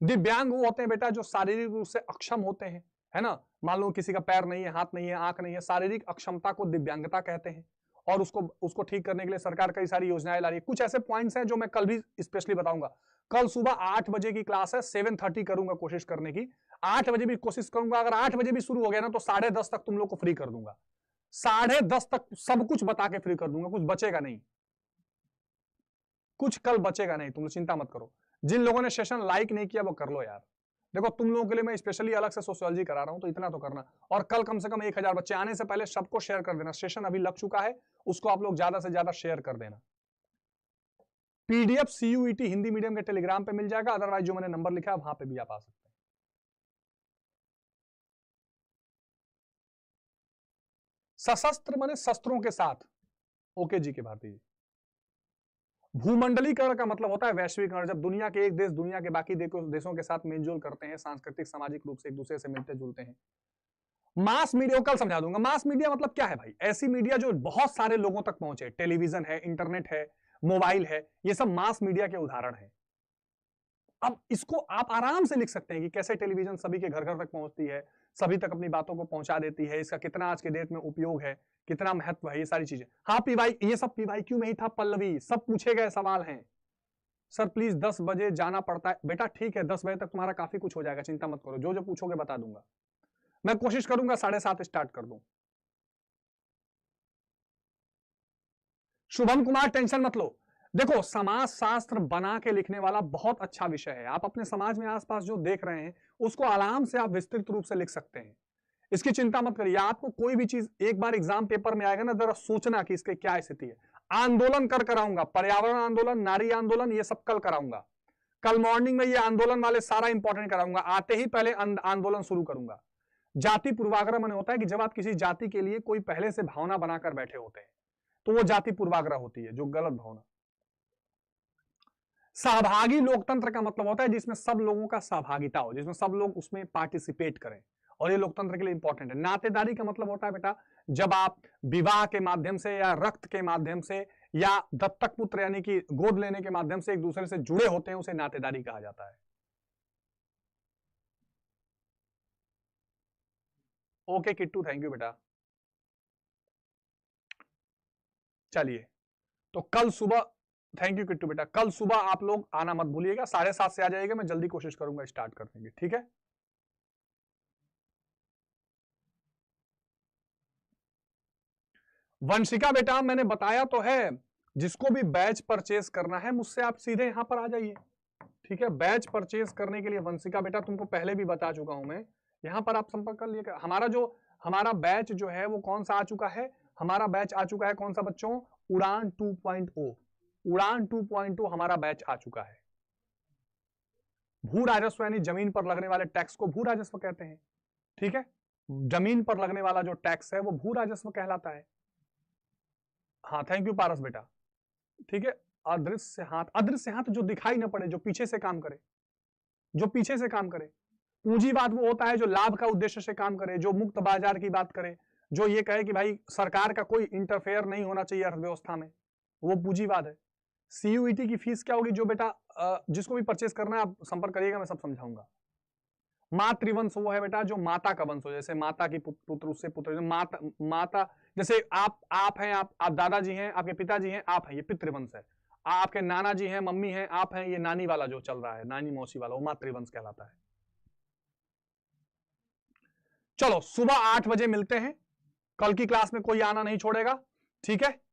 दिव्यांग वो होते हैं बेटा जो शारीरिक रूप से अक्षम होते हैं, है ना, मान लो किसी का पैर नहीं है, हाथ नहीं है, आंख नहीं है, शारीरिक अक्षमता को दिव्यांगता कहते हैं, और उसको ठीक करने के लिए सरकार कई सारी योजनाएं ला रही है। कुछ ऐसे पॉइंट्स हैं जो मैं कल भी स्पेशली बताऊंगा। कल सुबह 8 बजे की क्लास है, 7:30 करूंगा कोशिश करने की, 8 बजे भी कोशिश करूंगा, अगर 8 बजे भी शुरू हो गया ना तो 10:30 तक तुम लोग को फ्री कर दूंगा, 10:30 तक सब कुछ बता के फ्री कर दूंगा, कुछ बचेगा नहीं, कुछ कल बचेगा नहीं, तुम लोग चिंता मत करो। जिन लोगों ने सेशन लाइक नहीं किया वो कर लो यार, देखो तुम लोगों के लिए मैं स्पेशली अलग से सोशियोलॉजी करा रहा हूं, तो इतना तो करना। और कल कम से कम 1000 बच्चे आने से पहले सबको शेयर कर देना, सेशन अभी लग चुका है, उसको आप लोग ज्यादा से ज्यादा शेयर कर देना। पीडीएफ CUET हिंदी मीडियम के टेलीग्राम पे मिल जाएगा, अदरवाइज जो मैंने नंबर लिखा है वहां पे भी आप आ सकते हैं। सशस्त्र माने शस्त्रों के साथ, ओके जी के भारती जी। भूमंडलीकरण का मतलब होता है वैश्वीकरण, जब दुनिया के एक देश दुनिया के बाकी देशों के साथ मेलजोल करते हैं, सांस्कृतिक सामाजिक रूप से एक दूसरे से मिलते जुलते हैं। मास मीडिया कल समझा दूंगा। मास मीडिया मतलब क्या है भाई, ऐसी मीडिया जो बहुत सारे लोगों तक पहुंचे, टेलीविजन है, इंटरनेट है, मोबाइल है, ये सब मास मीडिया के उदाहरण है। अब इसको आप आराम से लिख सकते हैं कि कैसे टेलीविजन सभी के घर घर तक पहुंचती है, सभी तक अपनी बातों को पहुंचा देती है, इसका कितना आज के डेट में उपयोग है, कितना महत्व है, ये सारी चीजें। हाँ पीवाई, ये सब PYQ में ही था पल्लवी, सब पूछे गए सवाल हैं। सर प्लीज 10 बजे जाना पड़ता है, बेटा ठीक है 10 बजे तक तुम्हारा काफी कुछ हो जाएगा, चिंता मत करो, जो जो पूछोगे बता दूंगा। मैं कोशिश करूंगा 7:30 स्टार्ट कर दूं। शुभम कुमार टेंशन मत लो, देखो समाज शास्त्र बना के लिखने वाला बहुत अच्छा विषय है, आप अपने समाज में आसपास जो देख रहे हैं उसको आराम से आप विस्तृत रूप से लिख सकते हैं, इसकी चिंता मत करिए। आपको कोई भी चीज एक बार एग्जाम पेपर में आएगा ना, जरा सोचना कि इसके क्या स्थिति है। आंदोलन कर कराऊंगा, पर्यावरण आंदोलन, नारी आंदोलन, ये सब कल कराऊंगा, कल मॉर्निंग में ये आंदोलन वाले सारा इंपॉर्टेंट कराऊंगा, आते ही पहले आंदोलन शुरू करूंगा। जाति पूर्वाग्रह माने होता है कि जब आप किसी जाति के लिए कोई पहले से भावना बनाकर बैठे होते हैं तो वो जाति पूर्वाग्रह होती है, जो गलत भावना। सहभागी लोकतंत्र का मतलब होता है जिसमें सब लोगों का सहभागिता हो, जिसमें सब लोग उसमें पार्टिसिपेट करें, और ये लोकतंत्र के लिए इंपॉर्टेंट है। नातेदारी का मतलब होता है बेटा जब आप विवाह के माध्यम से या रक्त के माध्यम से या दत्तक पुत्र यानी कि गोद लेने के माध्यम से एक दूसरे से जुड़े होते हैं, उसे नातेदारी कहा जाता है। ओके किट्टू, थैंक यू बेटा। चलिए तो कल सुबह, थैंक यू किट्टू बेटा, कल सुबह आप लोग आना मत भूलिएगा, 7:30 से आ जाइएगा, मैं जल्दी कोशिश करूंगा स्टार्ट करने की, ठीक है। वंशिका बेटा मैंने बताया तो है, जिसको भी बैच परचेस करना है मुझसे आप सीधे यहां पर आ जाइए, ठीक है। बैच परचेस करने के लिए वंशिका बेटा तुमको पहले भी बता चुका हूं मैं, यहां पर आप संपर्क कर लिए। हमारा बैच जो है वो कौन सा आ चुका है, हमारा बैच आ चुका है कौन सा बच्चों, उड़ान 2.0, उड़ान 2.0 हमारा बैच आ चुका है। भू राजस्व यानी जमीन पर लगने वाले टैक्स को भू राजस्व कहते हैं, ठीक है। जमीन पर लगने वाला जो टैक्स है वो भू राजस्व कहलाता है। हाँ थैंक यू पारस बेटा, ठीक है। अदृश्य हाथ, अदृश्य हाथ जो दिखाई ना पड़े, जो पीछे से काम करे, जो पीछे से काम करे। पूंजीवाद वो होता है जो लाभ का उद्देश्य से काम करे, जो मुक्त बाजार की बात करे, जो ये कहे कि भाई सरकार का कोई इंटरफेयर नहीं होना चाहिए अर्थव्यवस्था में, वो पूंजीवाद है। CUET की फीस क्या होगी, जो बेटा जिसको भी परचेस करना है आप संपर्क करिएगा, मैं सब समझाऊंगा। मातृवंश वो है बेटा जो माता का वंश हो, जैसे माता की पुत्र उससे पुत्र, माता जैसे आप हैं, आप दादाजी हैं, आपके पिताजी हैं, आप हैं, ये पितृवंश है। आपके नाना जी हैं, मम्मी हैं, आप हैं, ये नानी वाला जो चल रहा है, नानी मौसी वाला, वो मातृवंश कहलाता है। चलो सुबह 8 बजे मिलते हैं, कल की क्लास में कोई आना नहीं छोड़ेगा, ठीक है।